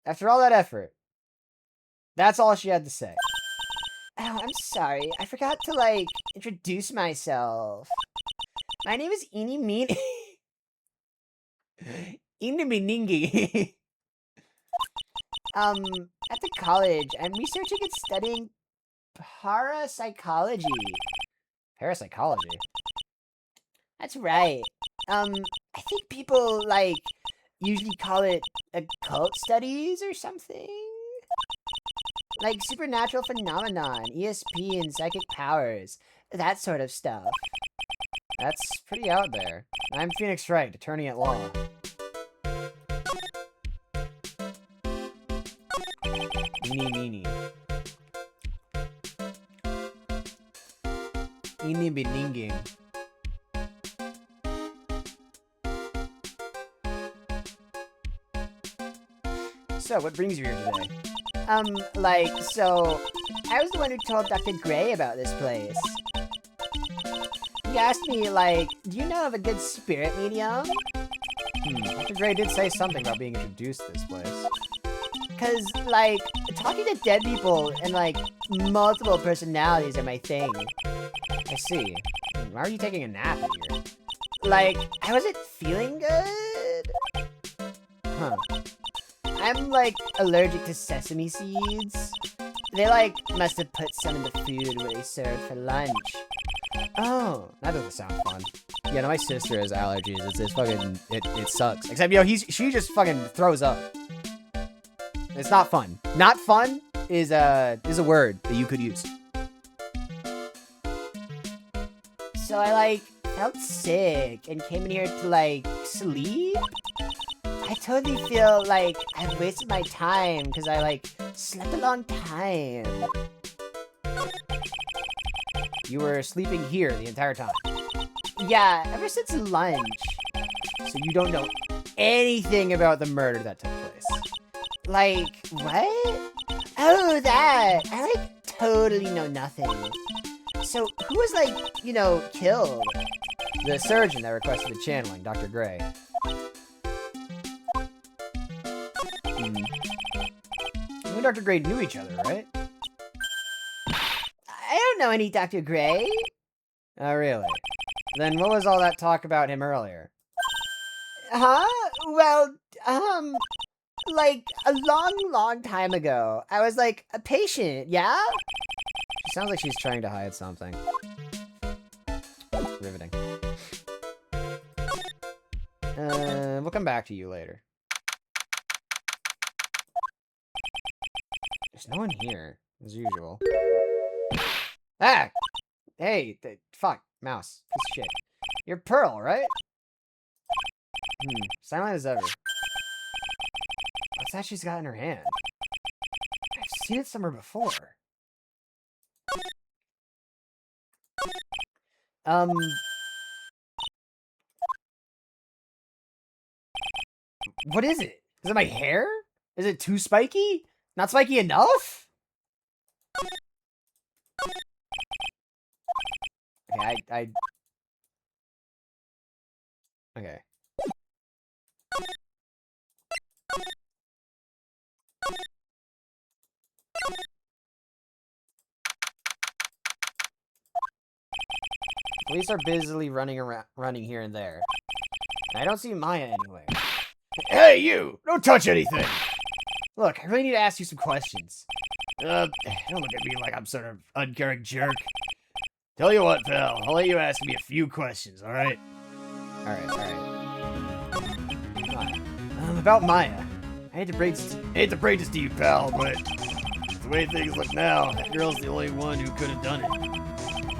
Speaker 1: After all that effort. That's all she had to say. Oh, I'm sorry. I forgot to, like, introduce myself. My name is Eeny Meeny. Eeny Meeningy. At the college, I'm researching and studying parapsychology. Parapsychology? That's right. I think people, like, usually call it occult studies or something? Like supernatural phenomenon, ESP, and psychic powers. That sort of stuff. That's pretty out there. I'm Phoenix Wright, attorney at law. Eeny Beninging. So, what brings you here today? So, I was the one who told Dr. Gray about this place. He asked me, like, do you know of a good spirit medium? Dr. Gray did say something about being introduced to this place.
Speaker 3: Cause, like, talking to dead people and, like, multiple personalities are my thing.
Speaker 1: I see. Why are you taking a nap here?
Speaker 3: Like, I wasn't feeling good.
Speaker 1: Huh.
Speaker 3: I'm, like, allergic to sesame seeds. They, like, must have put some in the food where they served for lunch.
Speaker 1: Oh, that doesn't sound fun. Yeah, no, my sister has allergies. It's fucking, it sucks. Except, yo, she just fucking throws up. It's not fun. Not fun is a word that you could use.
Speaker 3: So I, like, felt sick and came in here to, like, sleep. I totally feel like I wasted my time because I, like, slept a long time.
Speaker 1: You were sleeping here the entire time.
Speaker 3: Yeah, ever since lunch.
Speaker 1: So you don't know anything about the murder that took place.
Speaker 3: Like, what? Oh, that! I, like, totally know nothing. So, who was, like, you know, killed?
Speaker 1: The surgeon that requested the channeling, Dr. Gray. You and Dr. Gray knew each other, right?
Speaker 3: I don't know any Dr. Gray.
Speaker 1: Oh, really? Then what was all that talk about him earlier?
Speaker 3: Huh? Well, like, a long time ago, I was, like, a patient, yeah?
Speaker 1: She sounds like she's trying to hide something. Riveting. We'll come back to you later. There's no one here, as usual. Ah! Hey, fuck, mouse. Piece of shit. You're Pearl, right? Silent as ever. What's that she's got in her hand? I've seen it somewhere before. What is it? Is it my hair? Is it too spiky? Not spiky enough? Okay, okay. Police are busily running here and there. I don't see Maya anywhere.
Speaker 2: Hey, you! Don't touch anything!
Speaker 1: Look, I really need to ask you some questions.
Speaker 2: Don't look at me like I'm some uncaring jerk. Tell you what, pal, I'll let you ask me a few questions, alright?
Speaker 1: Alright. About Maya. I hate to break
Speaker 2: this to you, pal, but the way things look now, that girl's the only one who could have done it.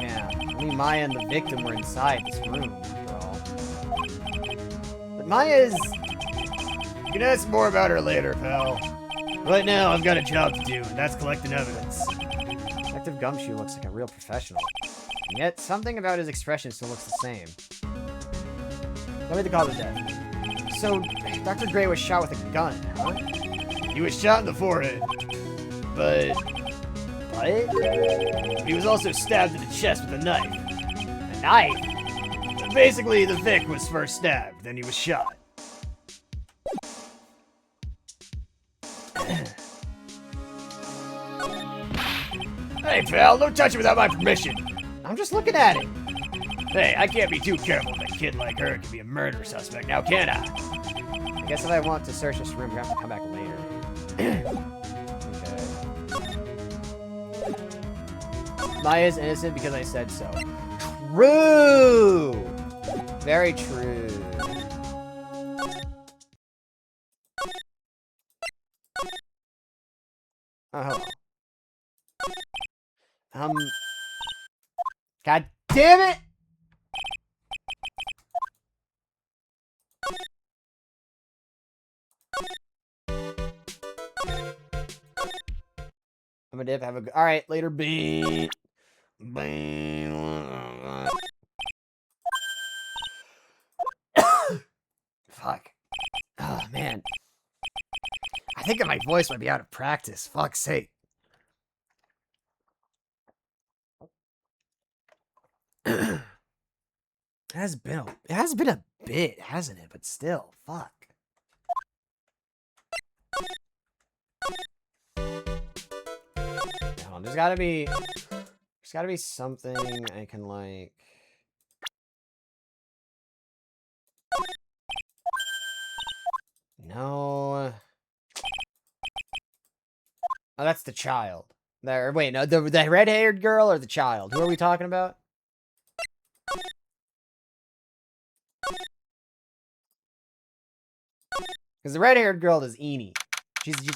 Speaker 1: Yeah, only Maya and the victim were inside this room, after all. But Maya is...
Speaker 2: You can ask more about her later, pal. Right now, I've got a job to do, and that's collecting evidence.
Speaker 1: Detective Gumshoe looks like a real professional. And yet, something about his expression still looks the same. Let me the cause of death. So, Dr. Gray was shot with a gun, huh?
Speaker 2: He was shot in the forehead, but
Speaker 1: What?
Speaker 2: he was also stabbed in the chest with a knife.
Speaker 1: A knife?
Speaker 2: Basically, the Vic was first stabbed, then he was shot. Hey, pal, don't touch it without my permission.
Speaker 1: I'm just looking at it.
Speaker 2: Hey, I can't be too careful if a kid like her can be a murder suspect, now can I?
Speaker 1: I guess if I want to search this room, we're gonna have to come back later. Okay. Maya's innocent because I said so. True! Very true. Oh, hello. God damn it! I'm a dip, have a good... Alright, later, beat. Fuck. Oh, man. I think that my voice might be out of practice. Fuck's sake. It has been a bit, hasn't it? But still, fuck. Hold on, there's gotta be something I can like. No. Oh, that's the child. There. Wait, no, the red-haired girl or the child? Who are we talking about? Because the red-haired girl is Eni.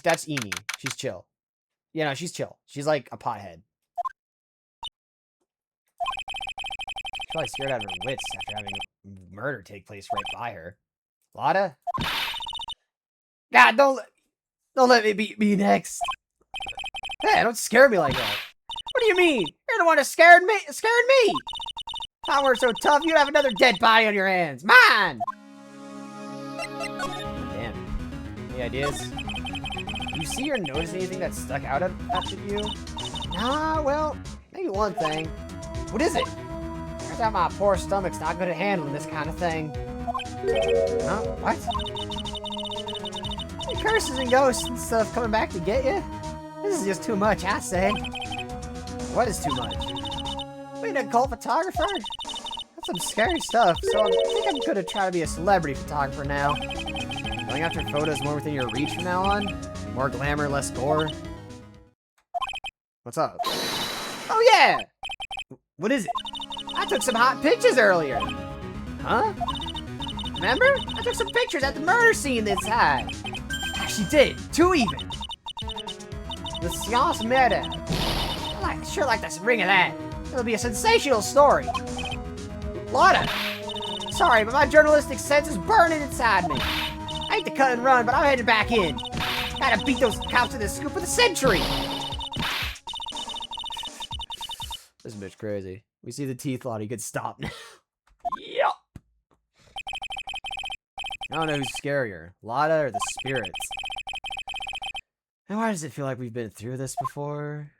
Speaker 1: That's Eni. She's chill. Yeah, no, she's chill. She's like a pothead. She's probably scared out of her wits after having murder take place right by her. Lotta? God, don't let me be next. Hey, don't scare me like that. What do you mean? You're the one that scared me. If I weren't so tough, you'd have another dead body on your hands. Mine! Damn. Any ideas? Do you see or notice anything that stuck out at you? Nah, well, maybe one thing. What is it? Turns out my poor stomach's not good at handling this kind of thing. Huh? What? The curses and ghosts and stuff coming back to get you? This is just too much, I say. What is too much? Being a cult photographer? That's some scary stuff, so I think I'm gonna try to be a celebrity photographer now. Going after photos more within your reach from now on? More glamour, less gore? What's up? Oh yeah! What is it? I took some hot pictures earlier. Huh? Remember? I took some pictures at the murder scene this time. She did, 2 even. The Science Murder. I sure like the ring of that. It'll be a sensational story. Lotta, sorry, but my journalistic sense is burning inside me. I hate to cut and run, but I'm headed back in. Gotta beat those cops to the scoop of the century. This bitch crazy. We see the teeth, Lottie. Good stop now. Yup. I don't know who's scarier, Lada or the spirits. And why does it feel like we've been through this before?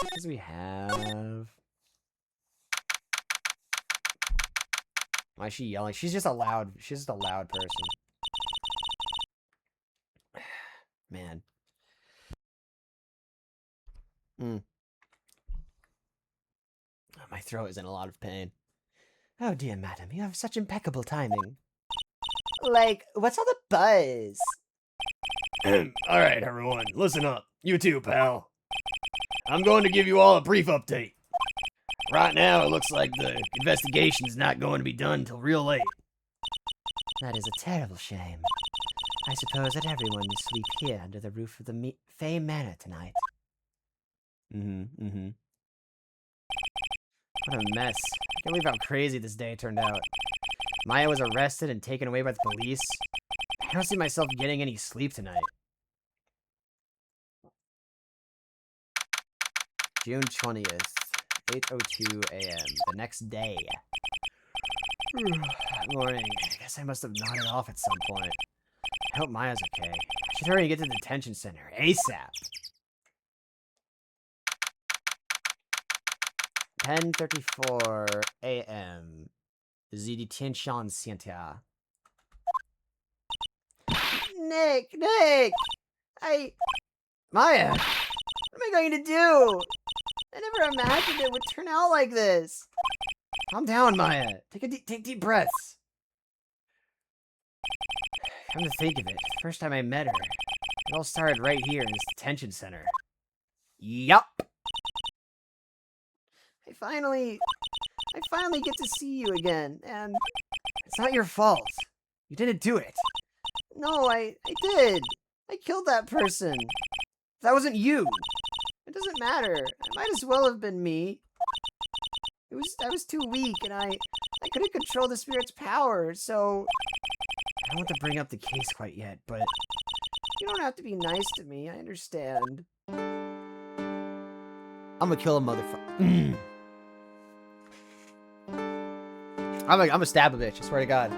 Speaker 1: Because we have. Why is she yelling? She's just a loud person. Man. My throat is in a lot of pain. Oh dear, madam, you have such impeccable timing. Like, what's all the buzz?
Speaker 2: Alright, everyone, listen up. You too, pal. I'm going to give you all a brief update. Right now, it looks like the investigation's not going to be done until real late.
Speaker 1: That is a terrible shame. I suppose that everyone will sleep here under the roof of the Fey Manor tonight. What a mess. I can't believe how crazy this day turned out. Maya was arrested and taken away by the police. I don't see myself getting any sleep tonight. June 20th, 8:02 a.m. The next day. Morning. I guess I must have nodded off at some point. I hope Maya's okay. I should hurry and get to the detention center ASAP. 10:34 a.m. The detention center. Nick! Maya! What am I going to do? I never imagined it would turn out like this. Calm down, Maya. Take deep breaths. Come to think of it, the first time I met her, it all started right here in this detention center. Yup. I finally get to see you again, and it's not your fault. You didn't do it. No, I did. I killed that person. That wasn't you. It doesn't matter. It might as well have been me. I was too weak, and I couldn't control the spirit's power, so I don't want to bring up the case quite yet, but you don't have to be nice to me. I understand. I'm gonna kill a motherfucker. I'm gonna stab a bitch, I swear to God.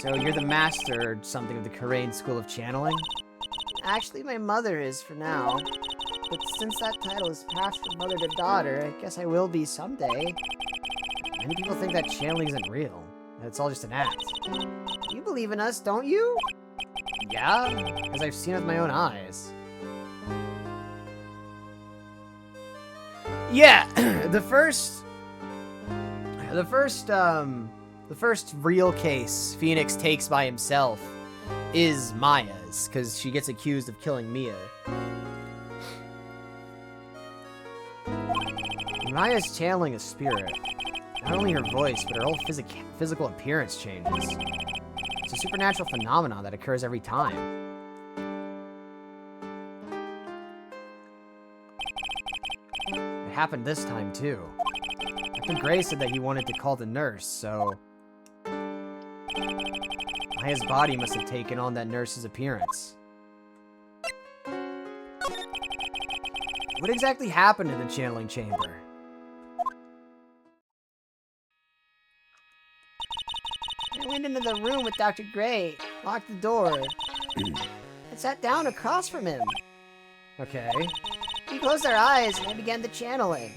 Speaker 1: So you're the master or something of the Karain School of Channeling? Actually, my mother is for now. But since that title is passed from mother to daughter, I guess I will be someday. Many people think that channeling isn't real. That it's all just an act. You believe in us, don't you? Yeah, because I've seen it with my own eyes. Yeah, the first real case Phoenix takes by himself is Maya's, because she gets accused of killing Mia. Maya's channeling a spirit. Not only her voice, but her whole physical appearance changes. It's a supernatural phenomenon that occurs every time. It happened this time, too. Dr. Gray said that he wanted to call the nurse, so Maya's body must have taken on that nurse's appearance. What exactly happened in the channeling chamber? I went into the room with Dr. Gray, locked the door. I sat down across from him. Okay. We closed our eyes and I began the channeling.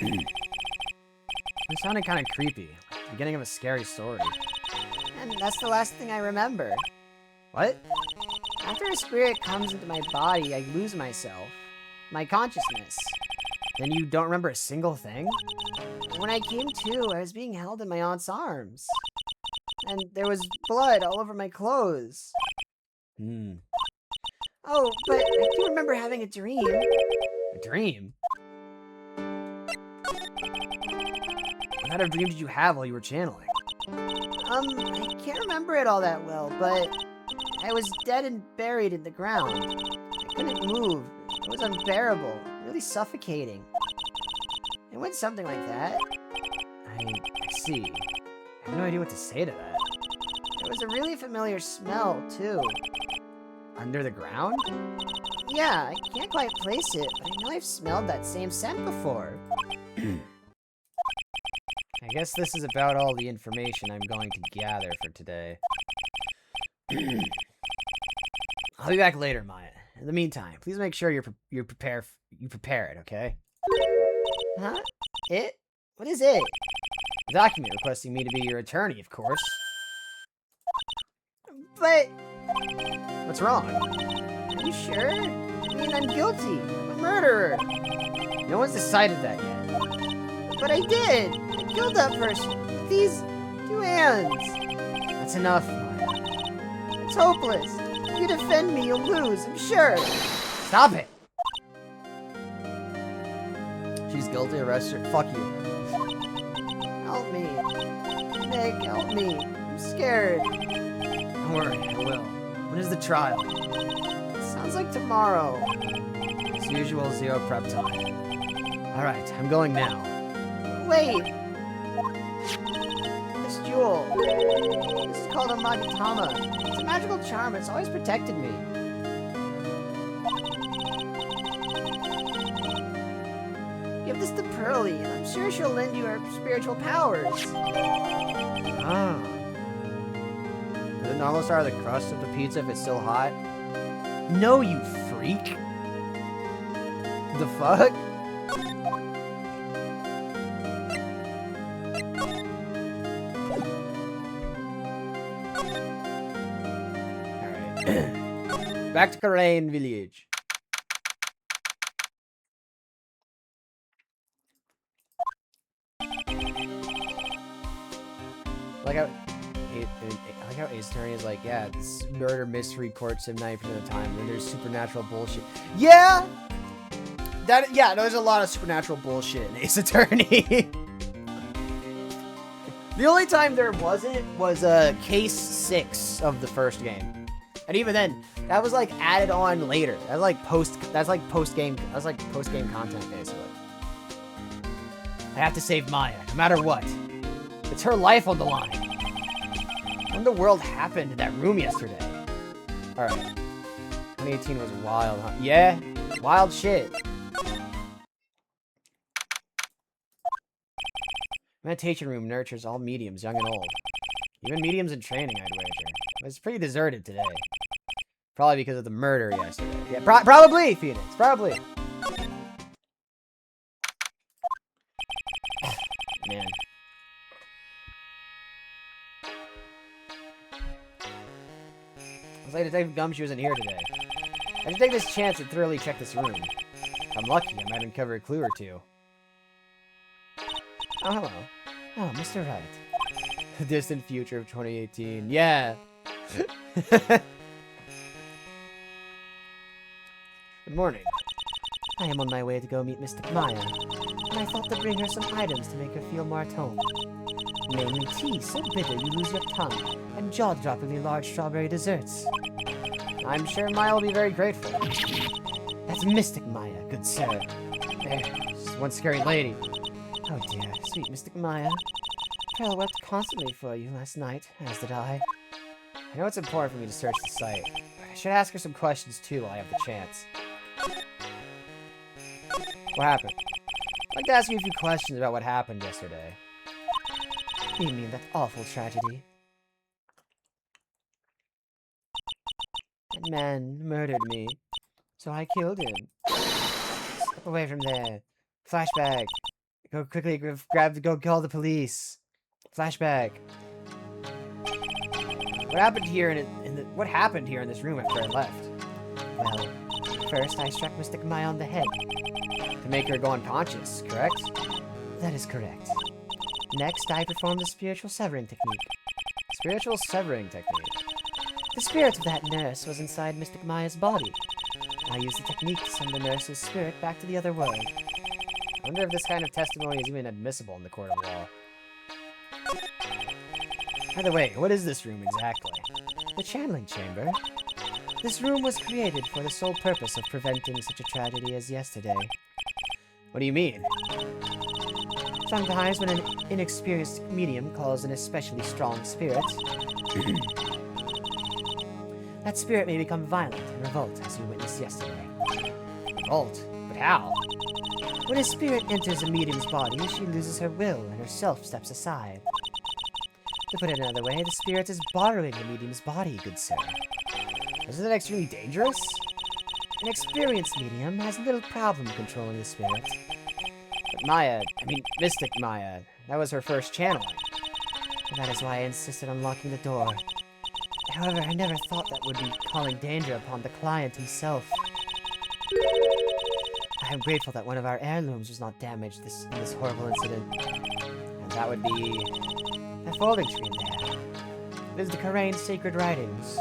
Speaker 1: It sounded kind of creepy, like the beginning of a scary story. And that's the last thing I remember. What? After a spirit comes into my body, I lose myself. My consciousness. Then you don't remember a single thing? When I came to, I was being held in my aunt's arms. And there was blood all over my clothes. Oh, but I do remember having a dream. A dream? What kind of dream did you have while you were channeling? I can't remember it all that well, but I was dead and buried in the ground. I couldn't move. It was unbearable, really suffocating. It went something like that. I see. I have no idea what to say to that. There was a really familiar smell, too. Under the ground? Yeah, I can't quite place it, but I know I've smelled that same scent before. I guess this is about all the information I'm going to gather for today. I'll be back later, Maya. In the meantime, please make sure you prepare it, okay? Huh? It? What is it? A document requesting me to be your attorney, of course. But... What's wrong? Are you sure? I mean, I'm guilty. I'm a murderer. No one's decided that yet. But I did. I killed that person. With these 2 hands. That's enough, Maya. It's hopeless. If you defend me, you'll lose, I'm sure. Stop it. She's guilty, arrest her. Fuck you. Help me. Nick, help me. I'm scared. Don't worry, I will. When is the trial? It sounds like tomorrow. As usual, 0 prep time. Alright, I'm going now. Wait! This jewel. This is called a Magatama. It's a magical charm. It's always protected me. Give this to Pearly, and I'm sure she'll lend you her spiritual powers. Ah. Does it normal start the crust of the pizza if it's still hot? No, you freak! The fuck? Alright. Back to Karain Village. I like how Ace Attorney is like, yeah, this murder mystery court sim 90% of the time, then there's supernatural bullshit. Yeah! No, there's a lot of supernatural bullshit in Ace Attorney. The only time there wasn't was case 6 of the first game. And even then, that was like added on later. That's like post game content basically. I have to save Maya, no matter what. It's her life on the line. What in the world happened in that room yesterday? Alright. 2018 was wild, huh? Yeah, wild shit. Meditation room nurtures all mediums, young and old. Even mediums in training, I'd wager. It's pretty deserted today. Probably because of the murder yesterday. Yeah, probably, Phoenix. Probably. Man. It's like Detective Gumshoe isn't here today. I should take this chance and thoroughly check this room. If I'm lucky, I might uncover a clue or two. Oh, hello. Oh, Mr. Wright. The distant future of 2018. Yeah. Good morning. I am on my way to go meet Mystic Maya, and I thought to bring her some items to make her feel more at home. Namely tea so bitter you lose your tongue, and jaw-droppingly large strawberry desserts. I'm sure Maya will be very grateful. That's Mystic Maya, good sir. There's one scary lady. Oh dear, sweet Mystic Maya. Pearl wept constantly for you last night, as did I. I know it's important for me to search the site, but I should ask her some questions too while I have the chance. What happened? I'd like to ask you a few questions about what happened yesterday. You mean that awful tragedy? That man murdered me, so I killed him. Step away from there. Flashback. Go quickly, go call the police. Flashback. What happened here what happened here in this room after I left? Well, first I struck Mystic Maya on the head. To make her go unconscious, correct? That is correct. Next, I performed the spiritual severing technique. Spiritual severing technique? The spirit of that nurse was inside Mystic Maya's body. I used the technique to send the nurse's spirit back to the other world. I wonder if this kind of testimony is even admissible in the court of law. By the way, what is this room exactly? The channeling chamber. This room was created for the sole purpose of preventing such a tragedy as yesterday. What do you mean? Sometimes when an inexperienced medium calls an especially strong spirit, that spirit may become violent and revolt, as you witnessed yesterday. Revolt? But how? When a spirit enters a medium's body, she loses her will and her self steps aside. To put it another way, the spirit is borrowing the medium's body, good sir. Isn't that extremely dangerous? An experienced medium has little problem controlling the spirit. But Mystic Maya, that was her first channeling. And that is why I insisted on locking the door. However, I never thought that would be calling danger upon the client himself. I am grateful that one of our heirlooms was not damaged in this horrible incident. And that would be that folding screen there. It is the Karain sacred writings.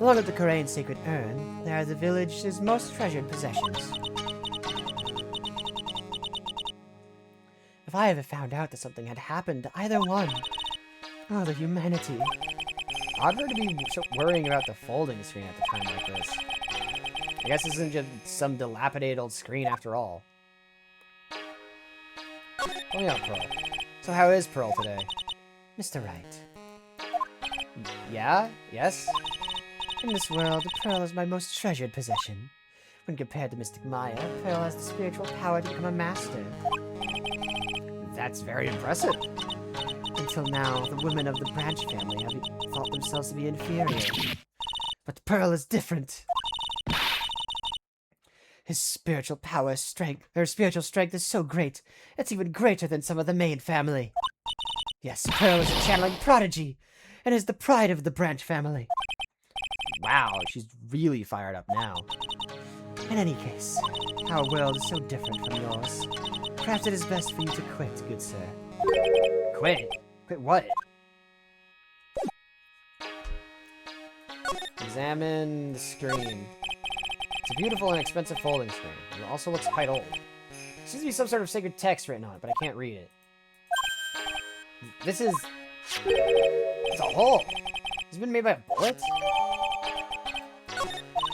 Speaker 1: Along with the Karain sacred urn, they are the village's most treasured possessions. If I ever found out that something had happened to either one, oh, the humanity. Odd for her to be worrying about the folding screen at the time like this. I guess this isn't just some dilapidated old screen after all. Oh yeah, Pearl. So how is Pearl today? Mr. Wright. Yeah? Yes? In this world, Pearl is my most treasured possession. When compared to Mystic Maya, Pearl has the spiritual power to become a master. That's very impressive. Until now, the women of the Branch family have thought themselves to be inferior. But Pearl is different. Her spiritual strength is so great, it's even greater than some of the main family. Yes, Pearl is a channeling prodigy, and is the pride of the Branch family. Wow, she's really fired up now. In any case, our world is so different from yours. Perhaps it is best for you to quit, good sir. Quit? Quit what? Examine the screen. It's a beautiful and expensive folding screen. It also looks quite old. There seems to be some sort of sacred text written on it, but I can't read it. It's a hole. It's been made by a bullet?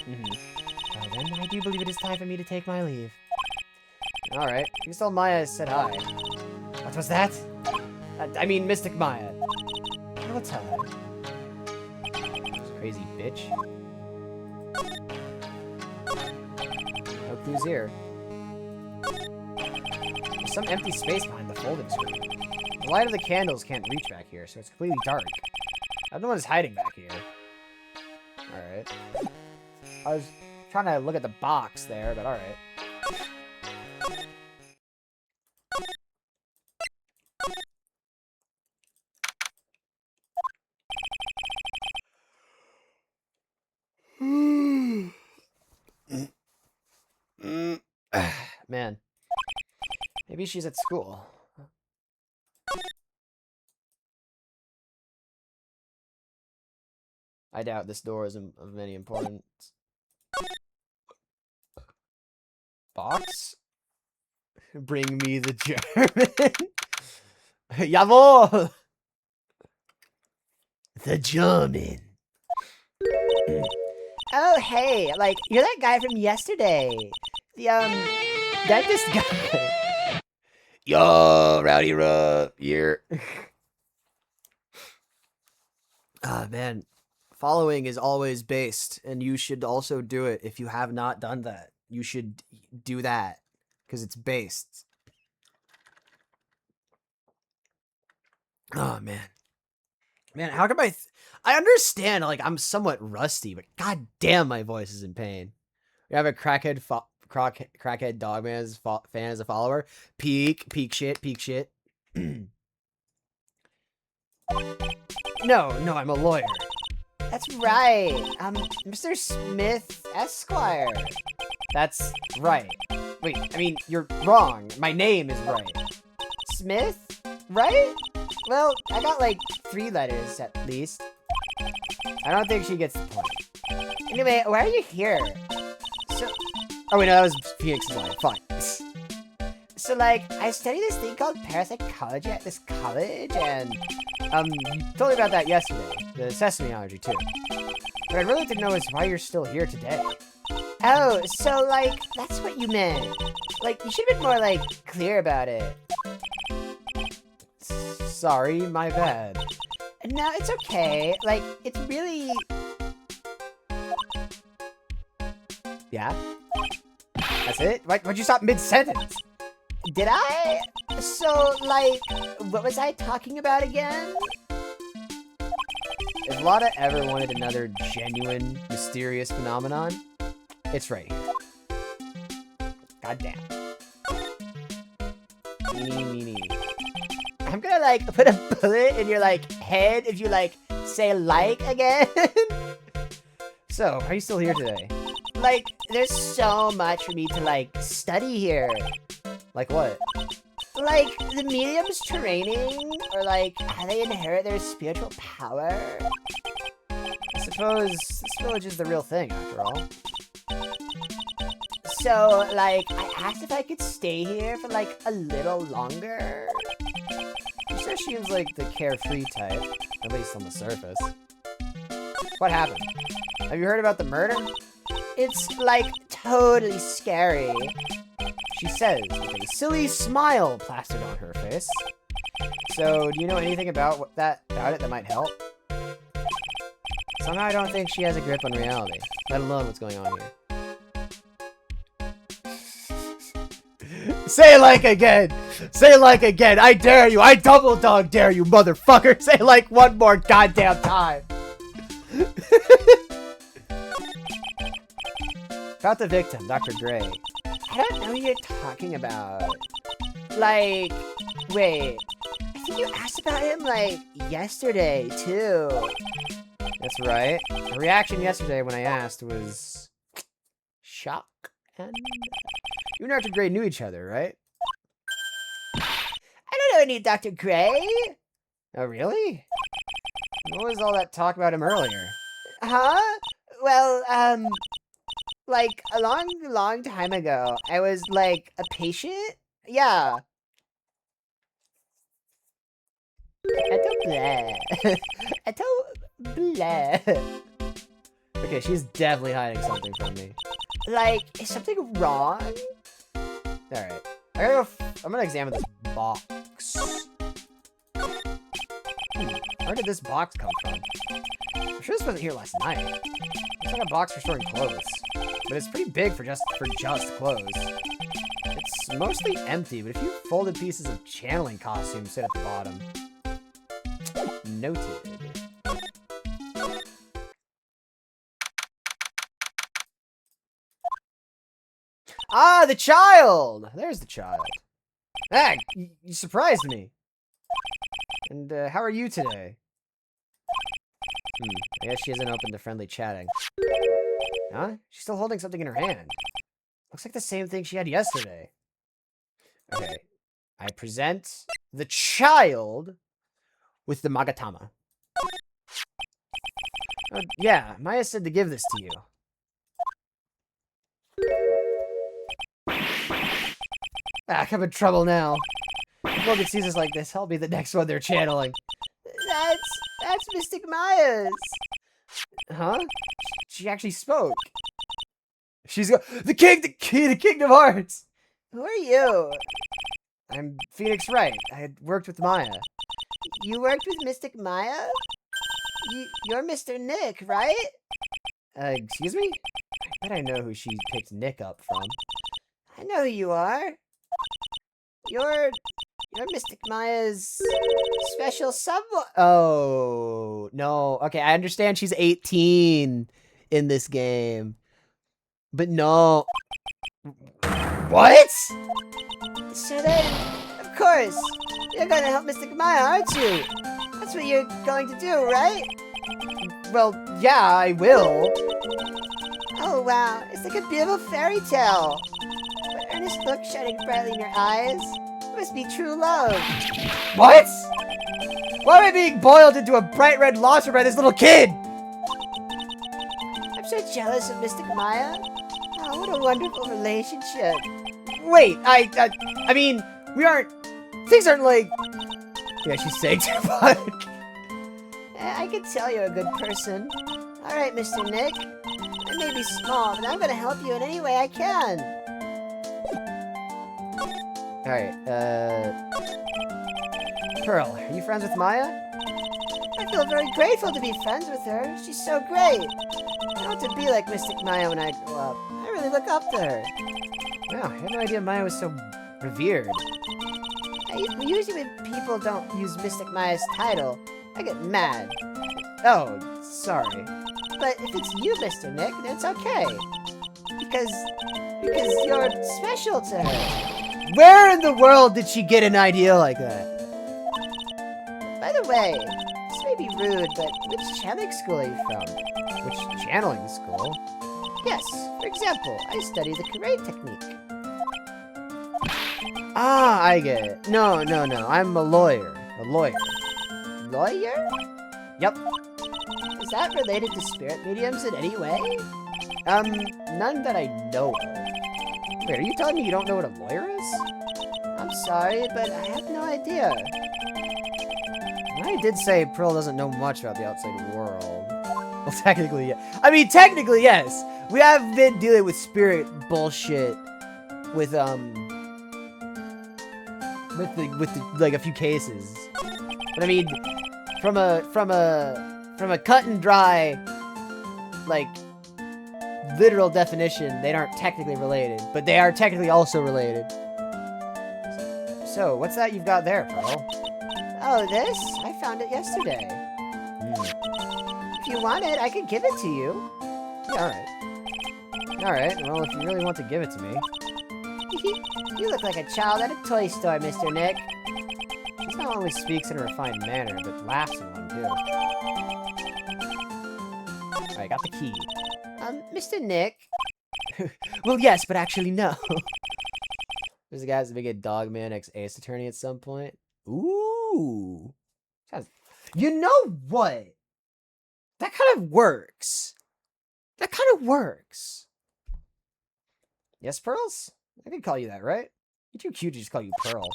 Speaker 1: Well then, I do believe it is time for me to take my leave. Alright, you can tell Maya said hi. What was that? I mean, Mystic Maya. I will tell her. This crazy bitch. No clues here. There's some empty space behind the folding screen. The light of the candles can't reach back here, so it's completely dark. I don't know what is hiding back here. Alright. I was trying to look at the box there, but alright. Man. Maybe she's at school. I doubt this door is of any importance. Box? Bring me the German. Jawohl! The German. Oh, hey, like, you're that guy from yesterday. The, dentist guy. Yo, Rowdy Ruff, here. Ah, man. Following is always based, and you should also do it if you have not done that. You should do that, because it's based. Oh, man. Man, how come I understand, like, I'm somewhat rusty, but god damn my voice is in pain. We have a crackhead dogman as fan as a follower. Peak shit. No, I'm a lawyer. That's right. Mr. Smith Esquire. That's right. Wait, I mean, you're wrong. My name is Wright. Smith? Right? Well, I got like 3 letters at least. I don't think she gets the point. Anyway, why are you here? Oh wait, no, that was Phoenix's line. Fine. So like, I study this thing called parapsychology at this college, and you told me about that yesterday. The sesame allergy too. What I'd really like to know is why you're still here today. Oh, so like, that's what you meant. Like, you should have been more like clear about it. Sorry, my bad. No, it's okay. Like, it's really... Yeah? That's it? Why'd you stop mid-sentence?
Speaker 3: Did I? So, like, what was I talking about again?
Speaker 1: If Lotta ever wanted another genuine, mysterious phenomenon, it's right here. Goddamn. Meanie, meanie.
Speaker 3: I'm gonna, like, put a bullet in your, like, head if you, like, say like again.
Speaker 1: So, are you still here today?
Speaker 3: Like, there's so much for me to, like, study here.
Speaker 1: Like what?
Speaker 3: Like, the medium's training, or, like, how they inherit their spiritual power.
Speaker 1: I suppose this village is the real thing, after all.
Speaker 3: So, like, I asked if I could stay here for, like, a little longer.
Speaker 1: She sure seems like the carefree type, at least on the surface. What happened? Have you heard about the murder?
Speaker 3: It's, like, totally scary.
Speaker 1: She says, with a silly smile plastered on her face. So, do you know anything about it that might help? Somehow I don't think she has a grip on reality, let alone what's going on here. Say like again! Say like again! I dare you! I double dog dare you, motherfucker! Say like one more goddamn time! About the victim, Dr. Gray.
Speaker 3: I don't know what you're talking about. Like, wait. I think you asked about him, like, yesterday, too.
Speaker 1: That's right. The reaction yesterday when I asked was... shock. And... you and Dr. Gray knew each other, right?
Speaker 3: I don't know any Dr. Gray.
Speaker 1: Oh, really? What was all that talk about him earlier?
Speaker 3: Huh? Well, like, a long time ago, I was, like, a patient? Yeah. Blah.
Speaker 1: Okay, she's definitely hiding something from me.
Speaker 3: Like, is something wrong?
Speaker 1: Alright. I'm gonna examine this box. Where did this box come from? I'm sure this wasn't here last night. Looks like a box for storing clothes. But it's pretty big for just clothes. It's mostly empty, but a few folded pieces of channeling costumes sit at the bottom. Noted. Ah, the child! There's the child. Ah, you surprised me. And how are you today? I guess she isn't open to friendly chatting. Huh? She's still holding something in her hand. Looks like the same thing she had yesterday. Okay. I present the child with the Magatama. Oh, yeah, Maya said to give this to you. Ah, I'm in trouble now. If Logan sees us like this, I'll be the next one they're channeling.
Speaker 3: That's Mystic Maya's.
Speaker 1: Huh? She actually spoke. She's the King of Hearts.
Speaker 3: Who are you?
Speaker 1: I'm Phoenix Wright. I had worked with Maya.
Speaker 3: You worked with Mystic Maya? You're Mr. Nick, right?
Speaker 1: Excuse me? I bet I know who she picked Nick up from.
Speaker 3: I know who you are. You're Mystic Maya's special someone.
Speaker 1: Oh, no. Okay, I understand she's 18 in this game. But no. What?
Speaker 3: So then, of course, you're gonna help Mystic Maya, aren't you? That's what you're going to do, right?
Speaker 1: Well, yeah, I will.
Speaker 3: Oh, wow. It's like a beautiful fairy tale. An earnest look shining brightly in your eyes. It must be true love.
Speaker 1: What? Why am I being boiled into a bright red lobster by this little kid?
Speaker 3: I'm so jealous of Mystic Maya. Oh, what a wonderful relationship.
Speaker 1: Wait, I mean, things aren't like... Yeah, she's saying too much.
Speaker 3: I can tell you're a good person. Alright, Mr. Nick. I may be small, but I'm gonna help you in any way I can.
Speaker 1: Alright, Pearl, are you friends with Maya?
Speaker 3: I feel very grateful to be friends with her. She's so great. I want to be like Mystic Maya when I grow up. I
Speaker 1: really look up to her. Wow, I had no idea Maya was so revered. Usually when people don't use Mystic Maya's title, I get mad. Oh, sorry. But if it's you, Mr. Nick, then it's okay. Because you're special to her. Where in the world did she get an idea like that? By the way, this may be rude, but which channeling school are you from? Which channeling school? Yes, for example, I study the karate technique. Ah, I get it. No, I'm a lawyer. A lawyer. Lawyer? Yep. Is that related to spirit mediums in any way? None that I know of. Wait, are you telling me you don't know what a lawyer is? I'm sorry, but I have no idea. I did say Pearl doesn't know much about the outside world. Well, technically, yeah. I mean, technically, yes. We have been dealing with spirit bullshit with like a few cases. But I mean, from a cut and dry, like, literal definition, they aren't technically related, but they are technically also related. So, what's that you've got there, Pearl? Oh, this? I found it yesterday. If you want it, I could give it to you. Yeah, alright. Alright, well, if you really want to give it to me. You look like a child at a toy store, Mr. Nick. She not only speaks in a refined manner, but laughs in one, too. Alright, got the key. Mr. Nick? Well, yes, but actually, no. There's a guy who's to be a Dogman ex-Ace attorney at some point. Ooh. You know what? That kind of works. That kind of works. Yes, Pearls? I can call you that, right? You're too cute to just call you Pearl.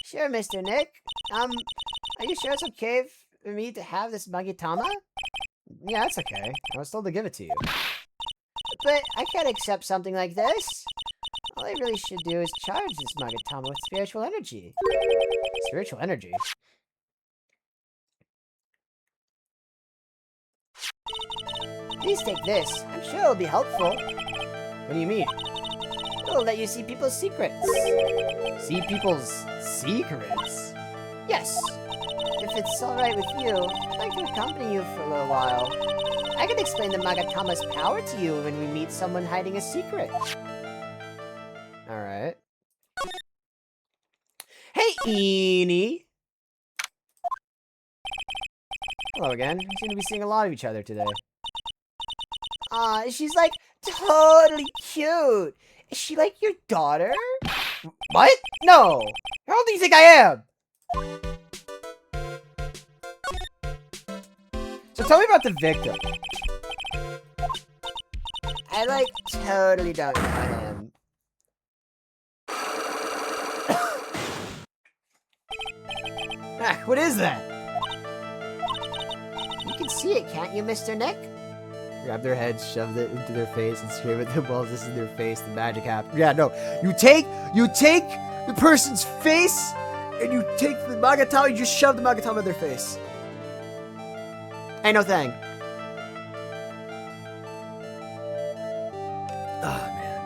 Speaker 1: Sure, Mr. Nick. Are you sure it's okay for me to have this Magatama? Yeah, it's okay. I was told to give it to you. But I can't accept something like this. All I really should do is charge this Magatama with spiritual energy. Spiritual energy? Please take this. I'm sure it'll be helpful. What do you mean? It'll let you see people's secrets. See people's secrets? Yes. If it's alright with you, I'd like to accompany you for a little while. I can explain the Magatama's power to you when we meet someone hiding a secret. Alright. Hey, Eenie! Hello again. We seem to be seeing a lot of each other today. Aw, she's like totally cute. Is she like your daughter? What? No! How old do you think I am? So tell me about the victim. I like totally don't know him. Ah, what is that? You can see it, can't you, Mr. Nick? Grab their heads, shove it into their face, and scream at them while this is their face. The magic happens. Yeah, no. You take the person's face, and you take the Magatama, you just shove the Magatama in their face. Ain't no thing. Oh, man.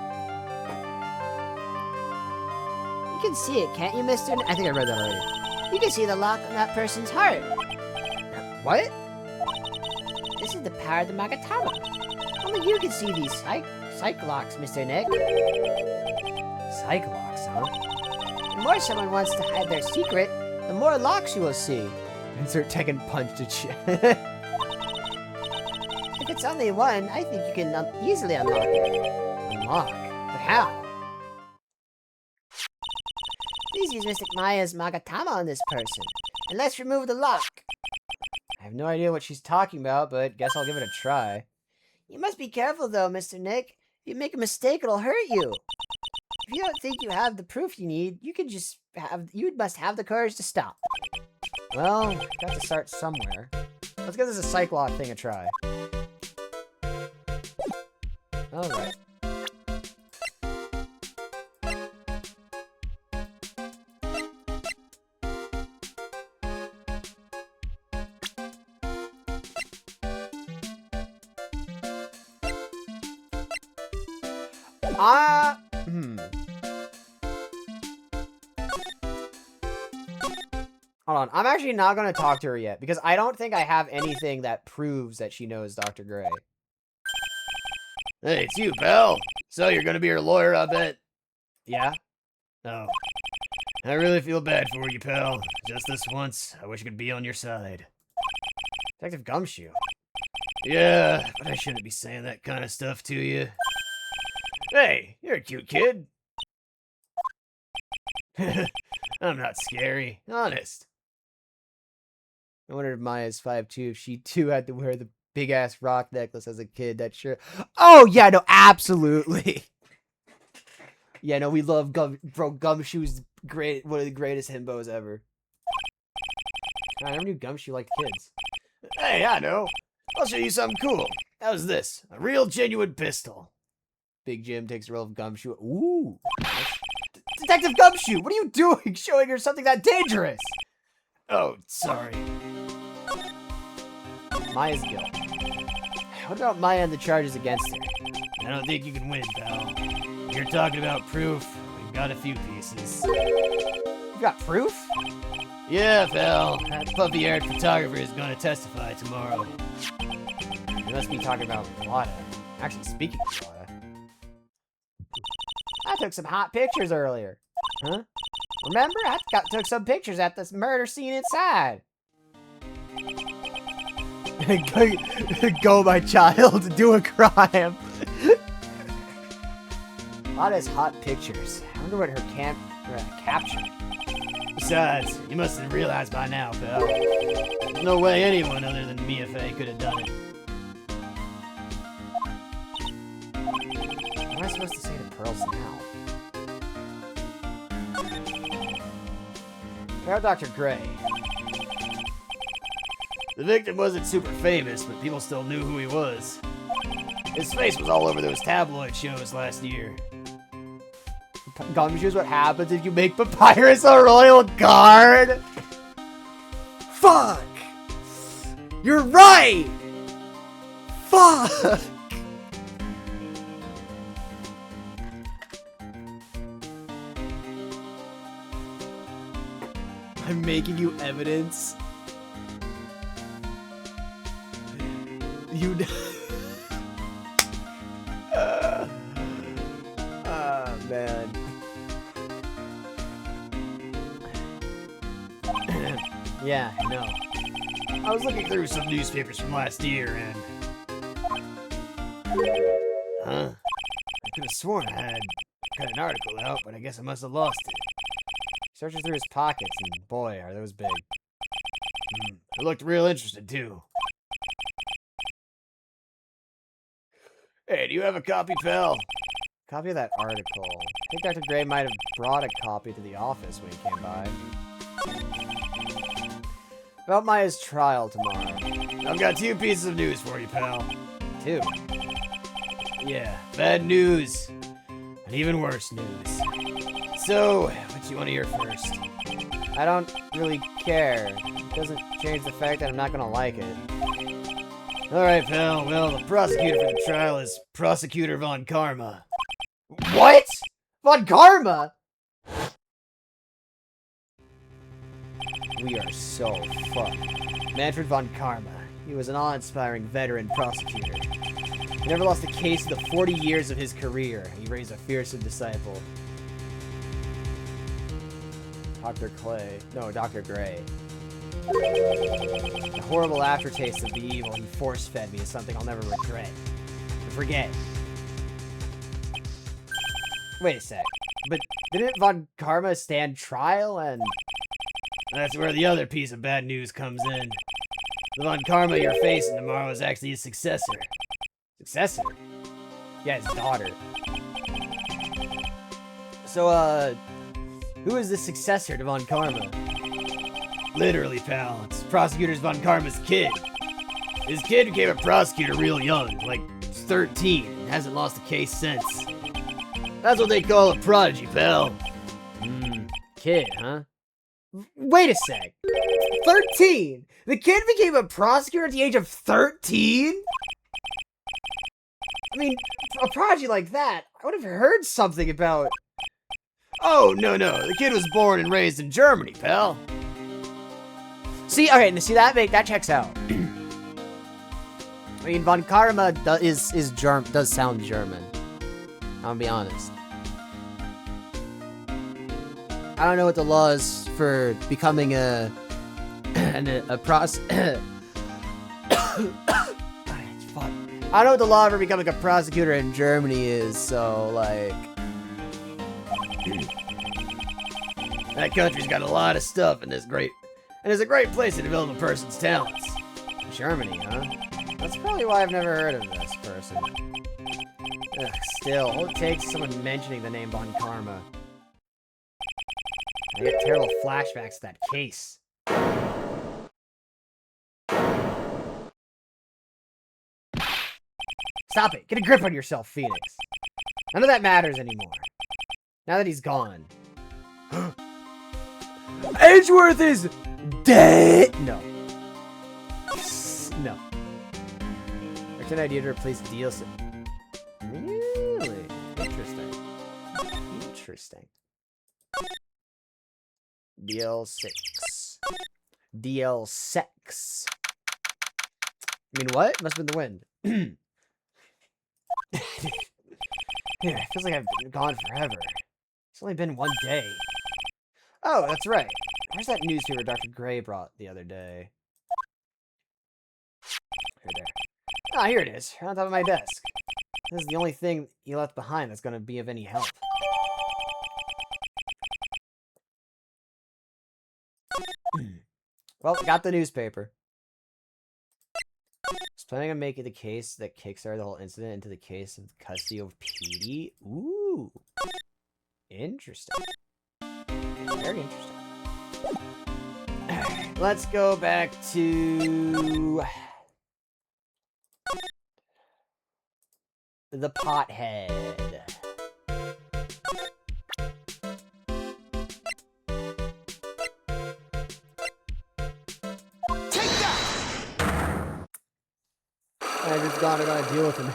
Speaker 1: You can see it, can't you, Mr. I think I read that already. You can see the lock on that person's heart. What? This is the power of the Magatama. Only you can see these psych locks, Mr. Nick. Psych locks, huh? The more someone wants to hide their secret, the more locks you will see. Insert Tekken punch to chat. If it's only one, I think you can easily unlock it. Unlock? But how? Please use Mystic Maya's Magatama on this person, and let's remove the lock. I have no idea what she's talking about, but guess I'll give it a try. You must be careful though, Mr. Nick. If you make a mistake, it'll hurt you. If you don't think you have the proof you need, you must have the courage to stop. Well, got to start somewhere. Let's give this a psych lock thing a try. Alright. Hold on. I'm actually not going to talk to her yet because I don't think I have anything that proves that she knows Dr. Gray.
Speaker 2: Hey, it's you, pal. So you're gonna be her lawyer, I bet?
Speaker 1: Yeah?
Speaker 2: Oh. I really feel bad for you, pal. Just this once, I wish I could be on your side.
Speaker 1: Detective Gumshoe.
Speaker 2: Yeah, but I shouldn't be saying that kind of stuff to you. Hey, you're a cute kid. I'm not scary, honest.
Speaker 1: I wondered if Maya's 5'2", if she too had to wear the big-ass rock necklace as a kid. That sure. Oh, yeah, no, absolutely. Yeah, no, we love Gumshoe's great, one of the greatest himbos ever. I never knew Gumshoe liked kids.
Speaker 2: Hey, I know. I'll show you something cool. How's this? A real genuine pistol.
Speaker 1: Big Jim takes the role of Gumshoe. Ooh. Detective Gumshoe, what are you doing showing her something that dangerous?
Speaker 2: Oh, sorry.
Speaker 1: Maya's guilt. What about Maya and the charges against her?
Speaker 2: I don't think you can win, pal. If you're talking about proof, we've got a few pieces.
Speaker 1: You got proof?
Speaker 2: Yeah, pal. That puffy-haired photographer is going to testify tomorrow.
Speaker 1: You must be talking about Vlada. Actually, speaking of Vlada. I took some hot pictures earlier. Huh? Remember? I took some pictures at this murder scene inside. Go, my child. Do a crime. Vlada's hot pictures. I wonder what her captured.
Speaker 2: Besides, you must have realized by now, pal. There's no way anyone other than Mia Fey could have done it.
Speaker 1: What am I supposed to say to Pearls now? About Dr. Gray.
Speaker 2: The victim wasn't super famous, but people still knew who he was. His face was all over those tabloid shows last year.
Speaker 1: Gumshoe's what happens if you make Papyrus a royal guard? Fuck! You're right! Fuck! I'm making you evidence. You. Man. Yeah, I know.
Speaker 2: I was looking through some newspapers from last year and... Huh? I could have sworn I had cut an article out, but I guess I must have lost it.
Speaker 1: Searches through his pockets, and boy, are those big.
Speaker 2: It looked real interesting, too. Hey, do you have a copy, pal?
Speaker 1: Copy of that article. I think Dr. Gray might have brought a copy to the office when he came by. About Maya's trial tomorrow.
Speaker 2: I've got 2 pieces of news for you, pal.
Speaker 1: 2?
Speaker 2: Yeah, bad news. And even worse news. So, what do you want to hear first?
Speaker 1: I don't really care. It doesn't change the fact that I'm not gonna like it.
Speaker 2: Alright, pal. Well, the prosecutor for the trial is Prosecutor Von Karma.
Speaker 1: What? Von Karma? We are so fucked. Manfred Von Karma. He was an awe-inspiring veteran prosecutor. He never lost a case in the 40 years of his career. He raised a fearsome disciple. Dr. Gray. The horrible aftertaste of the evil he force-fed me is something I'll never regret. Forget. Wait a sec. But didn't Von Karma stand trial and...
Speaker 2: That's where the other piece of bad news comes in. The Von Karma you're facing tomorrow is actually his successor.
Speaker 1: Successor? Yeah, his daughter. So, who is the successor to Von Karma?
Speaker 2: Literally, pal. It's Prosecutor Von Karma's kid. His kid became a prosecutor real young, like 13, and hasn't lost a case since. That's what they call a prodigy, pal.
Speaker 1: Kid, huh? Wait a sec. 13? The kid became a prosecutor at the age of 13? I mean, a prodigy like that, I would have heard something about.
Speaker 2: Oh, no, the kid was born and raised in Germany, pal.
Speaker 1: See, okay, see that checks out. I mean, von Karma does sound German. I'll be honest. I don't know what the law is for becoming a pros. Fuck. I don't know what the law for becoming a prosecutor in Germany is, so like.
Speaker 2: That country's got a lot of stuff and it's a great place to develop a person's talents.
Speaker 1: Germany, huh? That's probably why I've never heard of this person. Ugh, still, all it takes is someone mentioning the name Von Karma. I get terrible flashbacks to that case. Stop it! Get a grip on yourself, Phoenix. None of that matters anymore. Now that he's gone. Edgeworth is dead! No. No. It's an idea to replace DLC. Really? Interesting. Interesting. DL6. DL6. I mean, what? Must have been the wind. Yeah, it feels like I've been gone forever. It's only been one day. Oh, that's right. Where's that newspaper Dr. Gray brought the other day? Here, there. Ah, here it is, right on top of my desk. This is the only thing you left behind that's going to be of any help. Well, got the newspaper. I was planning on making the case that kickstarted the whole incident into the case of custody of Petey. Ooh. Interesting. Very interesting. Let's go back to the pothead. Take that! I just gotta deal with him.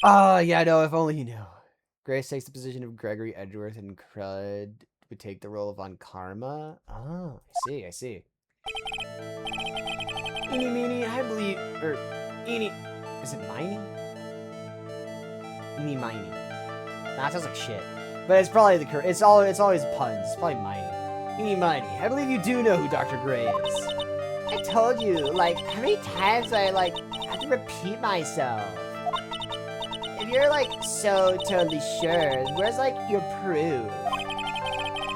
Speaker 1: Yeah, I know. If only you knew. Grace takes the position of Gregory Edgeworth, and Crud would take the role of Von Karma. Oh, I see. Eeny, meeny, I believe, or eeny, is it miny? Eeny, miny. Nah, it sounds like shit. But it's probably the correct. It's always puns. It's probably miny. Eeny, miny. I believe you do know who Dr. Gray is. I told you, like, how many times I have to repeat myself? If you're, so totally sure, where's, your proof?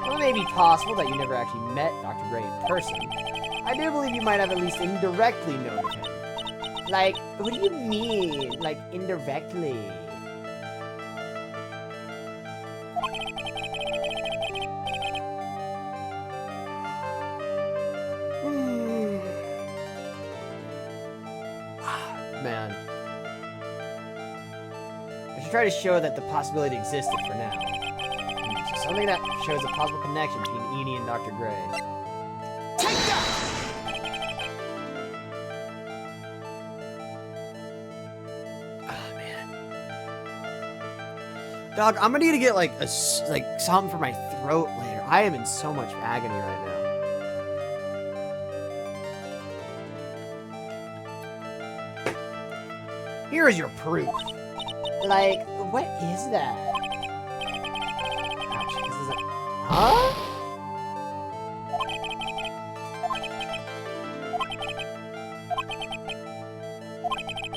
Speaker 1: Well, it may be possible that you never actually met Dr. Gray in person. I do believe you might have at least indirectly known of him. What do you mean? Indirectly? Man. I should try to show that the possibility existed for now. Something that shows a possible connection between Edie and Dr. Gray. Take that! Oh, man. Dog, I'm gonna need to get, something for my throat later. I am in so much agony right now. Here is your proof. What is that? Ouch, this is huh?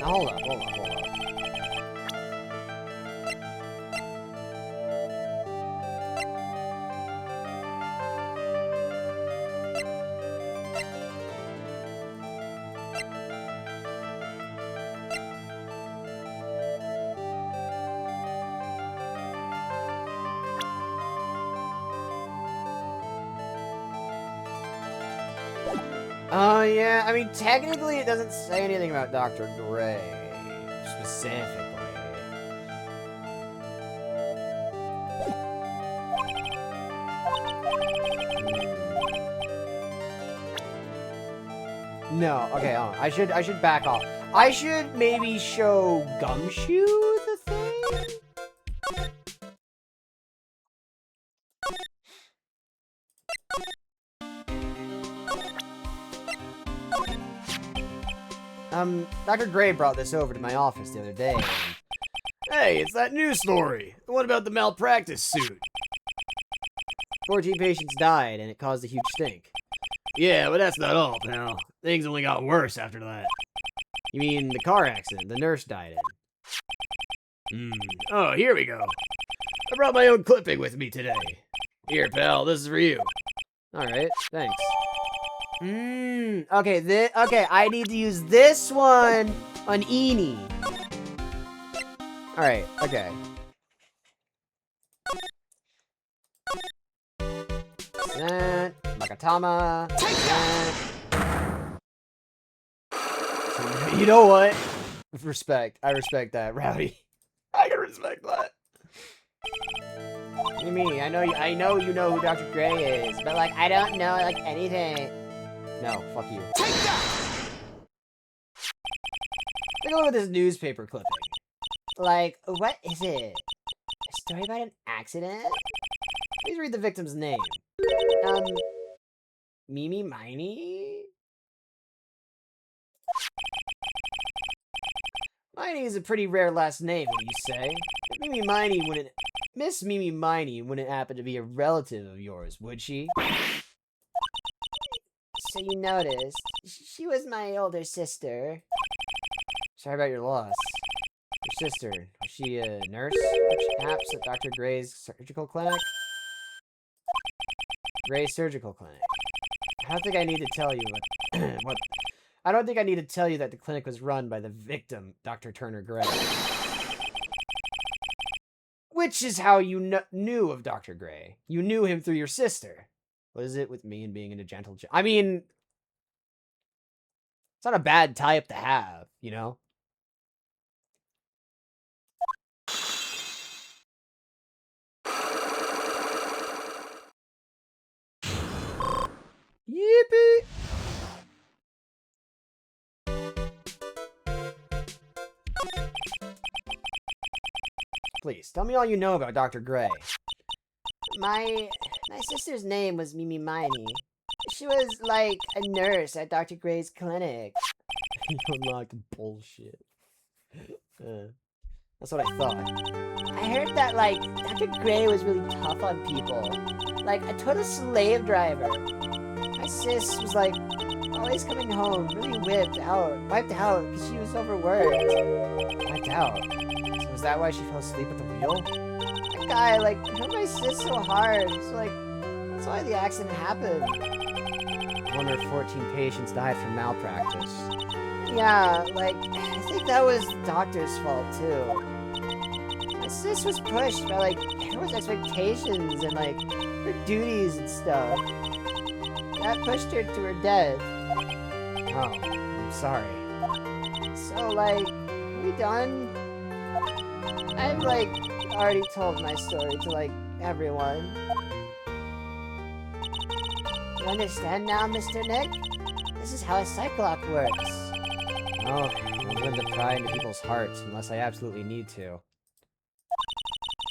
Speaker 1: Hold up. Oh, yeah. I mean, technically, it doesn't say anything about Dr. Gray, specifically. No, okay, I should back off. I should maybe show Gumshoe the thing? Dr. Gray brought this over to my office the other day.
Speaker 2: Hey, it's that news story. The one about the malpractice suit.
Speaker 1: 14 patients died, and it caused a huge stink.
Speaker 2: Yeah, but that's not all, pal. Things only got worse after that.
Speaker 1: You mean the car accident the nurse died in?
Speaker 2: Oh, here we go. I brought my own clipping with me today. Here, pal, this is for you.
Speaker 1: Alright, thanks. Okay, okay, I need to use this one on Eenie. Alright, okay. That, Makatama. That. You know what? Respect. I respect that, Rowdy.
Speaker 2: I can respect that.
Speaker 1: What do you mean? I know you know who Dr. Gray is, but like I don't know like anything. No, fuck you. Take that! Take a look at this newspaper clipping. Like, what is it? A story about an accident? Please read the victim's name. Mimi Miney? Miney is a pretty rare last name, what do you say? Miss Mimi Miney wouldn't happen to be a relative of yours, would she? So you noticed. She was my older sister. Sorry about your loss. Your sister, was she a nurse? Perhaps at Dr. Gray's surgical clinic? Gray's surgical clinic. I don't think I need to tell you what I don't think I need to tell you that the clinic was run by the victim, Dr. Turner Gray. Which is how you knew of Dr. Gray. You knew him through your sister. What is it with me and being in a gentle... I mean... It's not a bad type to have, you know? Yippee! Please, tell me all you know about Dr. Gray. My sister's name was Mimi Miney. She was, like, a nurse at Dr. Gray's clinic. You unlocked bullshit. That's what I thought. I heard that, like, Dr. Gray was really tough on people. Like, a total slave driver. My sis was, like, always coming home, really wiped out, because she was overworked. Wiped out? So was that why she fell asleep at the wheel? That guy, like, hurt my sis so hard. So, like, that's why the accident happened. I wonder if 14 patients died from malpractice. Yeah, like, I think that was the doctor's fault, too. My sis was pushed by, like, everyone's expectations and, like, her duties and stuff. That pushed her to her death. Oh, I'm sorry. So, like, are we done? I've, like, already told my story to, like, everyone. You understand now, Mr. Nick? This is how a Cyclops works. Oh, I'm going to pry into people's hearts unless I absolutely need to.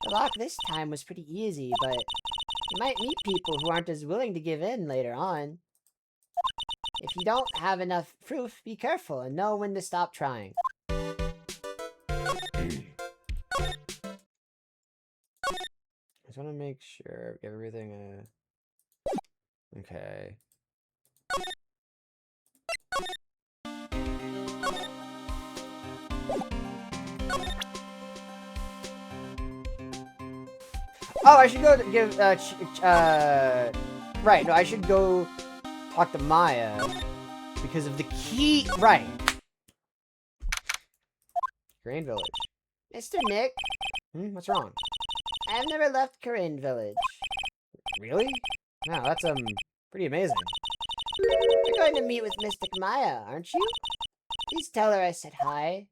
Speaker 1: The lock this time was pretty easy, but you might meet people who aren't as willing to give in later on. If you don't have enough proof, be careful and know when to stop trying. I just want to make sure everything, okay. Oh, I should go give, right, no, I should go talk to Maya because of the key, right. Corinne Village. Mr. Nick? What's wrong? I've never left Corinne Village. Really? Wow, that's, pretty amazing. You're going to meet with Mystic Maya, aren't you? Please tell her I said hi.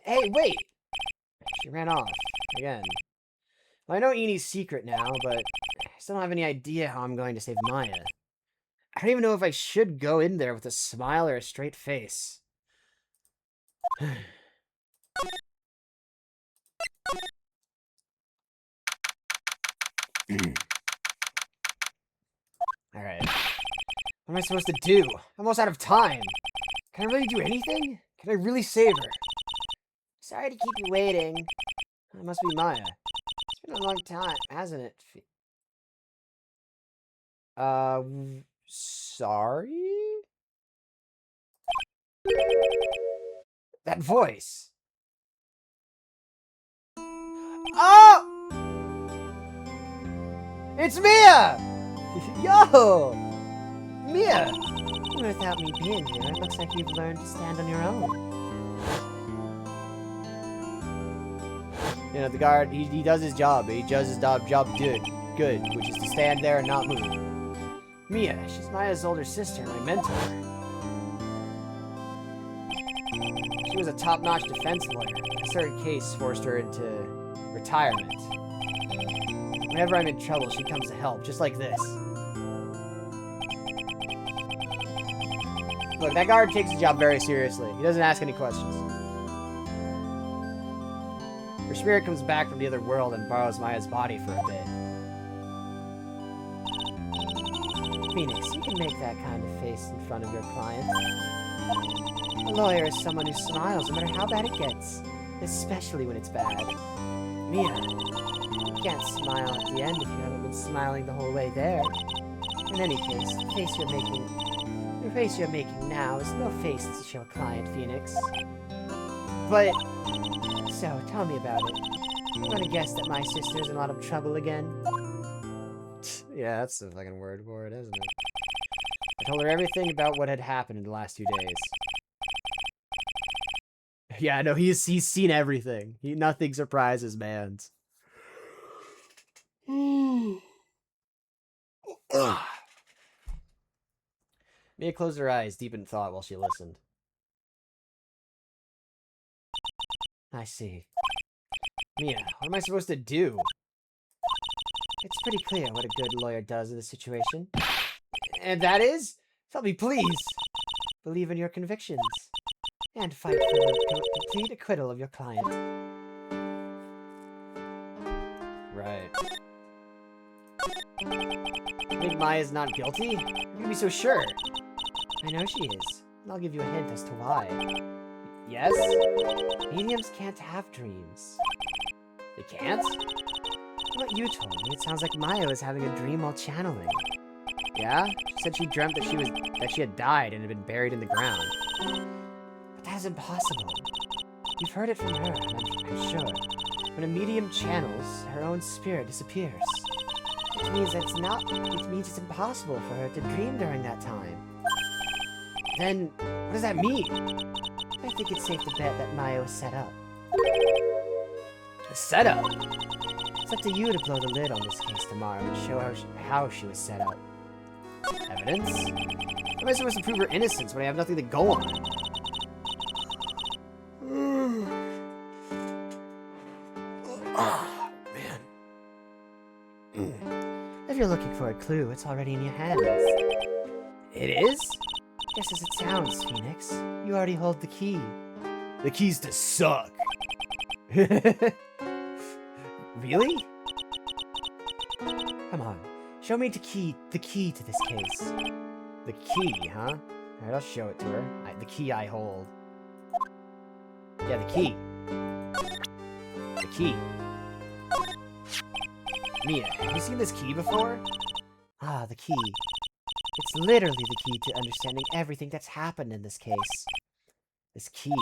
Speaker 1: Hey, wait! She ran off. Again. Well, I know Enie's secret now, but I still don't have any idea how I'm going to save Maya. I don't even know if I should go in there with a smile or a straight face. Alright. What am I supposed to do? I'm almost out of time. Can I really do anything? Can I really save her? Sorry to keep you waiting. It must be Maya. It's been a long time, hasn't it? Sorry? That voice. Oh! It's Mia! Yo! Mia!
Speaker 3: Without me being here, it looks like you've learned to stand on your own.
Speaker 1: You know, the guard, he does his job. He does his job good, which is to stand there and not move. Mia, she's Maya's older sister, my mentor. She was a top-notch defense lawyer. A certain case forced her into retirement. Whenever I'm in trouble, she comes to help, just like this. Look, that guard takes his job very seriously. He doesn't ask any questions. Her spirit comes back from the other world and borrows Maya's body for a bit.
Speaker 3: Phoenix, you can make that kind of face in front of your client. A lawyer is someone who smiles no matter how bad it gets, especially when it's bad.
Speaker 1: Mia,
Speaker 3: You can't smile at the end if you haven't been smiling the whole way there. In any case, the face you're making now is no face to show a client, Phoenix.
Speaker 1: but
Speaker 3: So, tell me about it. I'm gonna guess that my sister's in a lot of trouble again.
Speaker 1: yeah, that's the fucking word for it, isn't it? I told her everything about what had happened in the last 2 days. Yeah, no, he's seen everything. Nothing surprises Mans. Mia closed her eyes, deep in thought, while she listened.
Speaker 3: I see.
Speaker 1: Mia, what am I supposed to do?
Speaker 3: It's pretty clear what a good lawyer does in this situation.
Speaker 1: And that is? Tell me, please.
Speaker 3: Believe in your convictions. And fight for the complete acquittal of your client.
Speaker 1: Right. You think Maya's not guilty? How can you be so sure?
Speaker 3: I know she is, and I'll give you a hint as to why.
Speaker 1: Yes?
Speaker 3: Mediums can't have dreams.
Speaker 1: They can't?
Speaker 3: What you told me, it sounds like Maya was having a dream while channeling.
Speaker 1: Yeah? She said she dreamt that she had died and had been buried in the ground.
Speaker 3: But that is impossible. You've heard it from her, I'm sure. When a medium channels, her own spirit disappears. Which means it's impossible for her to dream during that time.
Speaker 1: Then, what does that mean?
Speaker 3: I think it's safe to bet that Maya was set up.
Speaker 1: A setup?
Speaker 3: It's up to you to blow the lid on this case tomorrow and show how she was set up.
Speaker 1: Evidence? How am I supposed to prove her innocence when I have nothing to go on? Oh, man.
Speaker 3: If you're looking for a clue, it's already in your hands.
Speaker 1: It is?
Speaker 3: Just as it sounds, Phoenix. You already hold the key.
Speaker 1: The key's to suck. Really?
Speaker 3: Come on, show me the key to this case.
Speaker 1: The key, huh? Alright, I'll show it to her. The key I hold. Yeah, the key. The key. Mia, have you seen this key before?
Speaker 3: Ah, the key. It's literally the key to understanding everything that's happened in this case.
Speaker 1: This key.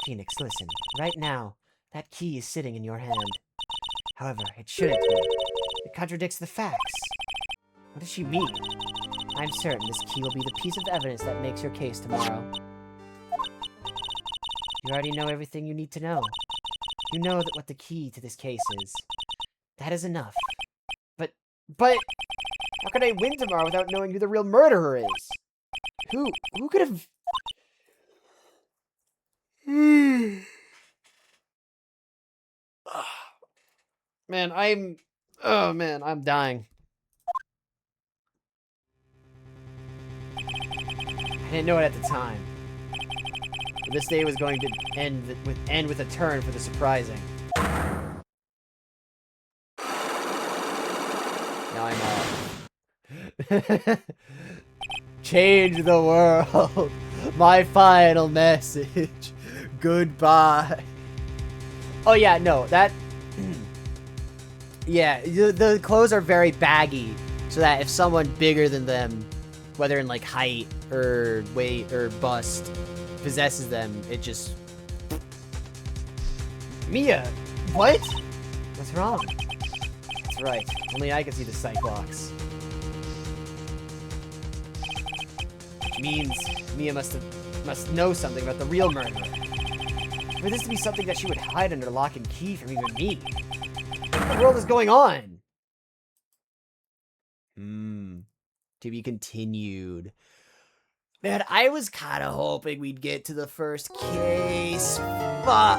Speaker 3: Phoenix, listen. Right now, that key is sitting in your hand. However, it shouldn't be. It contradicts the facts.
Speaker 1: What does she mean?
Speaker 3: I'm certain this key will be the piece of evidence that makes your case tomorrow. You already know everything you need to know. You know that what the key to this case is. That is enough.
Speaker 1: But, how can I win tomorrow without knowing who the real murderer is? Who could have... Man, I'm dying. didn't know it at the time. But this day was going to end with a turn for the surprising. Now I'm off. Change the world. My final message. Goodbye. Oh yeah, no, that... yeah, the clothes are very baggy, so that if someone bigger than them, whether in like height or weight or bust, possesses them, it just... Mia! What? What's wrong? That's right. Only I can see the Cyclops. Which means Mia must know something about the real murderer. For this to be something that she would hide under lock and key from even me. What in the world is going on? To be continued. Man, I was kind of hoping we'd get to the first case. Fuck.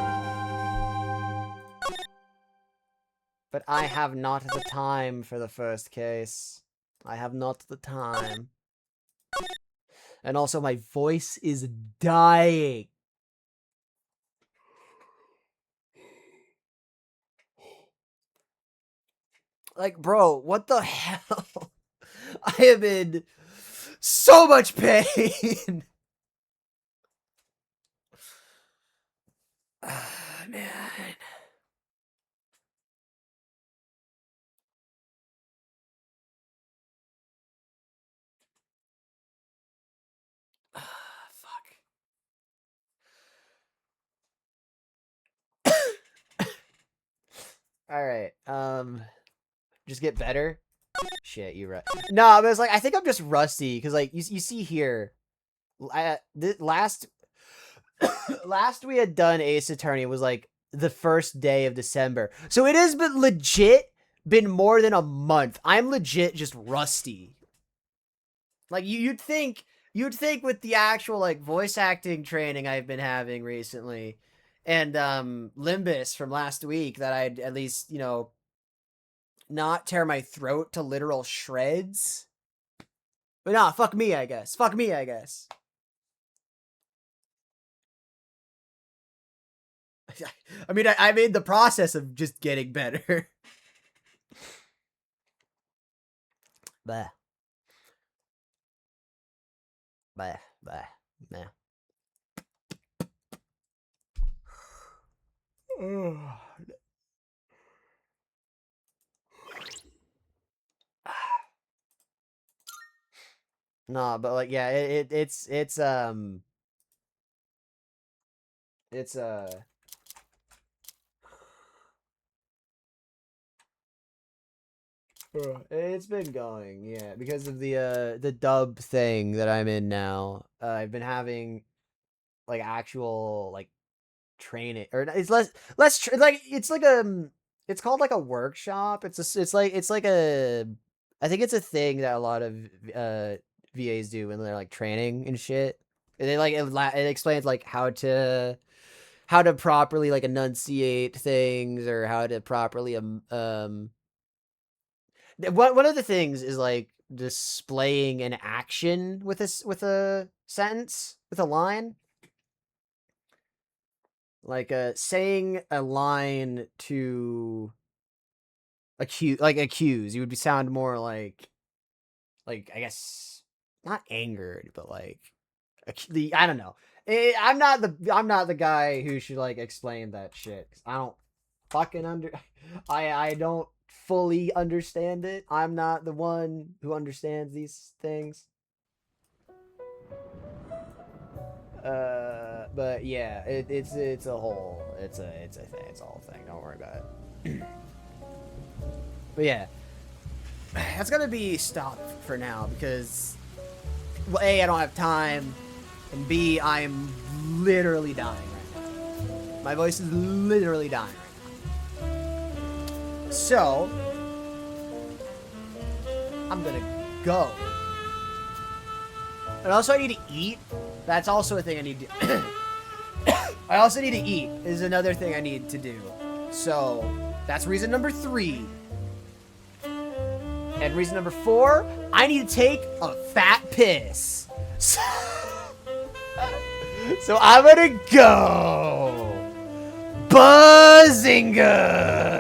Speaker 1: But I have not the time for the first case. I have not the time. And also, my voice is dying. Like, bro, what the hell? I am in so much pain. Ah, man. Ah, fuck. Alright, just get better? Shit, you're right. No, but it's like, I think I'm just rusty, because, like, you see here, last we had done Ace Attorney was, like, the first day of December. So it has been legit been more than a month. I'm legit just rusty. Like, you'd think with the actual, like, voice acting training I've been having recently, and, Limbus from last week, that I'd at least, you know, not tear my throat to literal shreds. But nah, fuck me, I guess. Fuck me, I guess. I mean, I'm in the process of just getting better. Bah. Bah. Bah. Nah. No, but like, yeah, it's it's been going, yeah, because of the dub thing that I'm in now. I've been having like actual like training, or it's like it's like it's called like a workshop. It's like a, I think it's a thing that a lot of VAs do when they're like training and shit. And they like it explains like how to properly like enunciate things, or how to properly one of the things is like displaying an action with a sentence, with a line. Like saying a line to accuse, you would sound more like I guess not angered, but like I don't know. I'm not the guy who should like explain that shit, 'cause I don't fucking I don't fully understand it. I'm not the one who understands these things. But yeah, it's a whole it's a thing. It's a whole thing. Don't worry about it. But yeah, that's gonna be stopped for now because, well, A, I don't have time, and B, I'm literally dying right now. My voice is literally dying right now. So I'm gonna go. And also I need to eat. That's also a thing I need to I also need to eat is another thing I need to do. So that's reason number 3. And reason number 4, I need to take a fat piss. So I'm gonna go Bazinga!